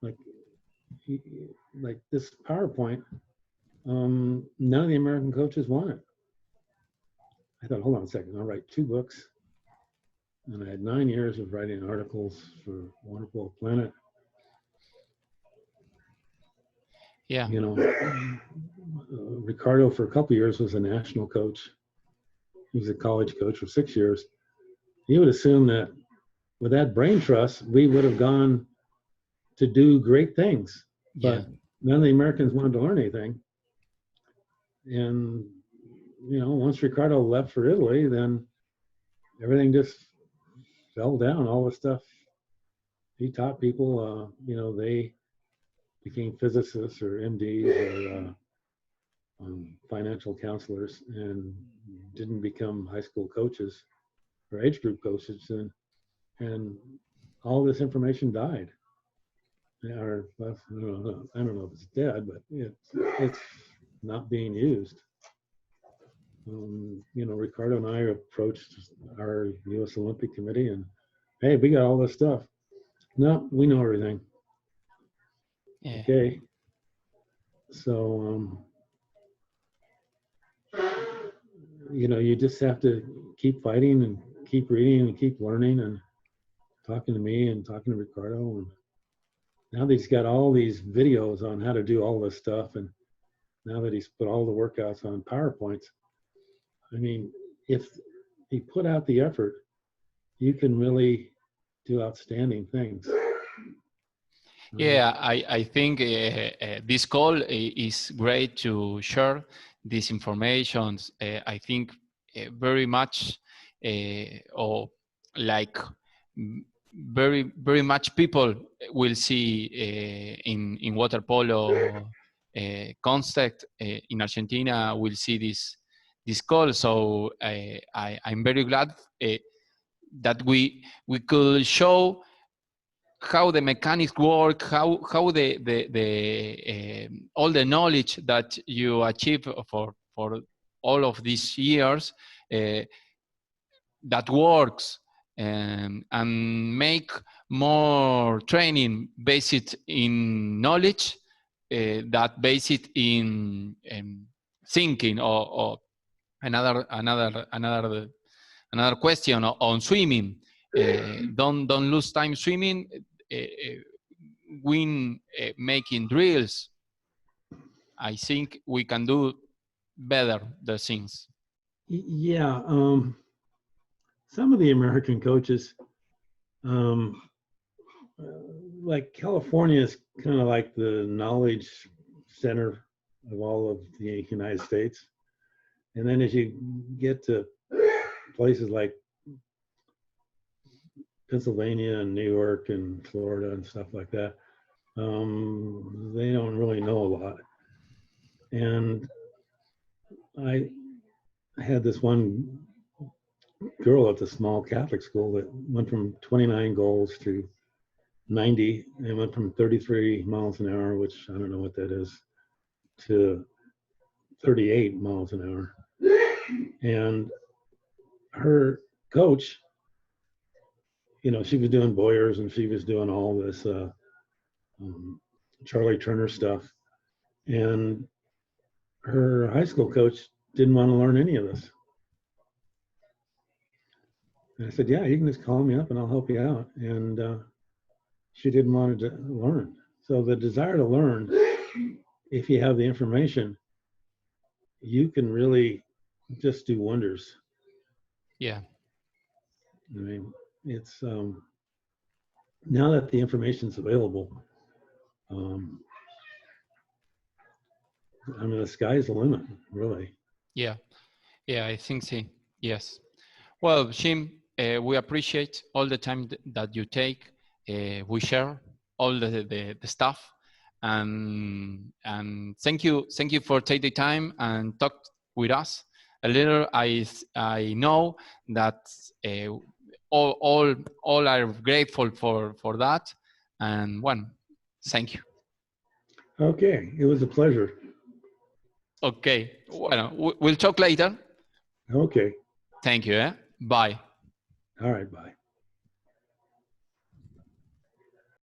Like this PowerPoint, none of the American coaches won it. I thought, hold on a second, I'll write 2 books. And I had 9 years of writing articles for Water Polo Planet. Yeah. You know, Ricardo for a couple of years was a national coach. He was a college coach for 6 years. You would assume that with that brain trust, we would have gone to do great things. But none of the Americans wanted to learn anything. And, you know, once Ricardo left for Italy, then everything just fell down. All the stuff he taught people, you know, they became physicists or MDs or financial counselors, and didn't become high school coaches or age group coaches, and all this information died. Or well, I don't know if it's dead, but it's not being used. Ricardo and I approached our U.S. Olympic Committee, and hey, we got all this stuff. No, we know everything. Yeah. Okay. So, you just have to keep fighting and keep reading and keep learning and talking to me and talking to Ricardo. And now that he's got all these videos on how to do all this stuff, and now that he's put all the workouts on PowerPoints, I mean, if he put out the effort, you can really do outstanding things. Yeah, I think this call is great to share these informations. I think very much, or like very much people will see in water polo context in Argentina will see this call. So I'm very glad that we could show how the mechanics work, how the all the knowledge that you achieve for all of these years that works, and make more training based in knowledge that based in thinking, or another question on swimming. Don't lose time swimming. When making drills, I think we can do better the things. Yeah, some of the American coaches, like California is kind of like the knowledge center of all of the United States. And then as you get to places like Pennsylvania and New York and Florida and stuff like that, they don't really know a lot. And I had this one girl at the small Catholic school that went from 29 goals to 90, and went from 33 miles an hour, which I don't know what that is, to 38 miles an hour. And her coach, she was doing Boyers and she was doing all this Charlie Turner stuff. And her high school coach didn't want to learn any of this. And I said, yeah, you can just call me up and I'll help you out. And she didn't want to learn. So the desire to learn, if you have the information, you can really just do wonders. Yeah. I mean, it's now that the information's available, I mean, the sky's the limit, really. Yeah, I think so. Yes. Well, Jim, we appreciate all the time that you take. We share all the stuff, and thank you for taking the time and talk with us a little. I know that all are grateful for that, and thank you. Okay, it was a pleasure. Okay, well, we'll talk later. Okay. Thank you. Bye. All right, bye.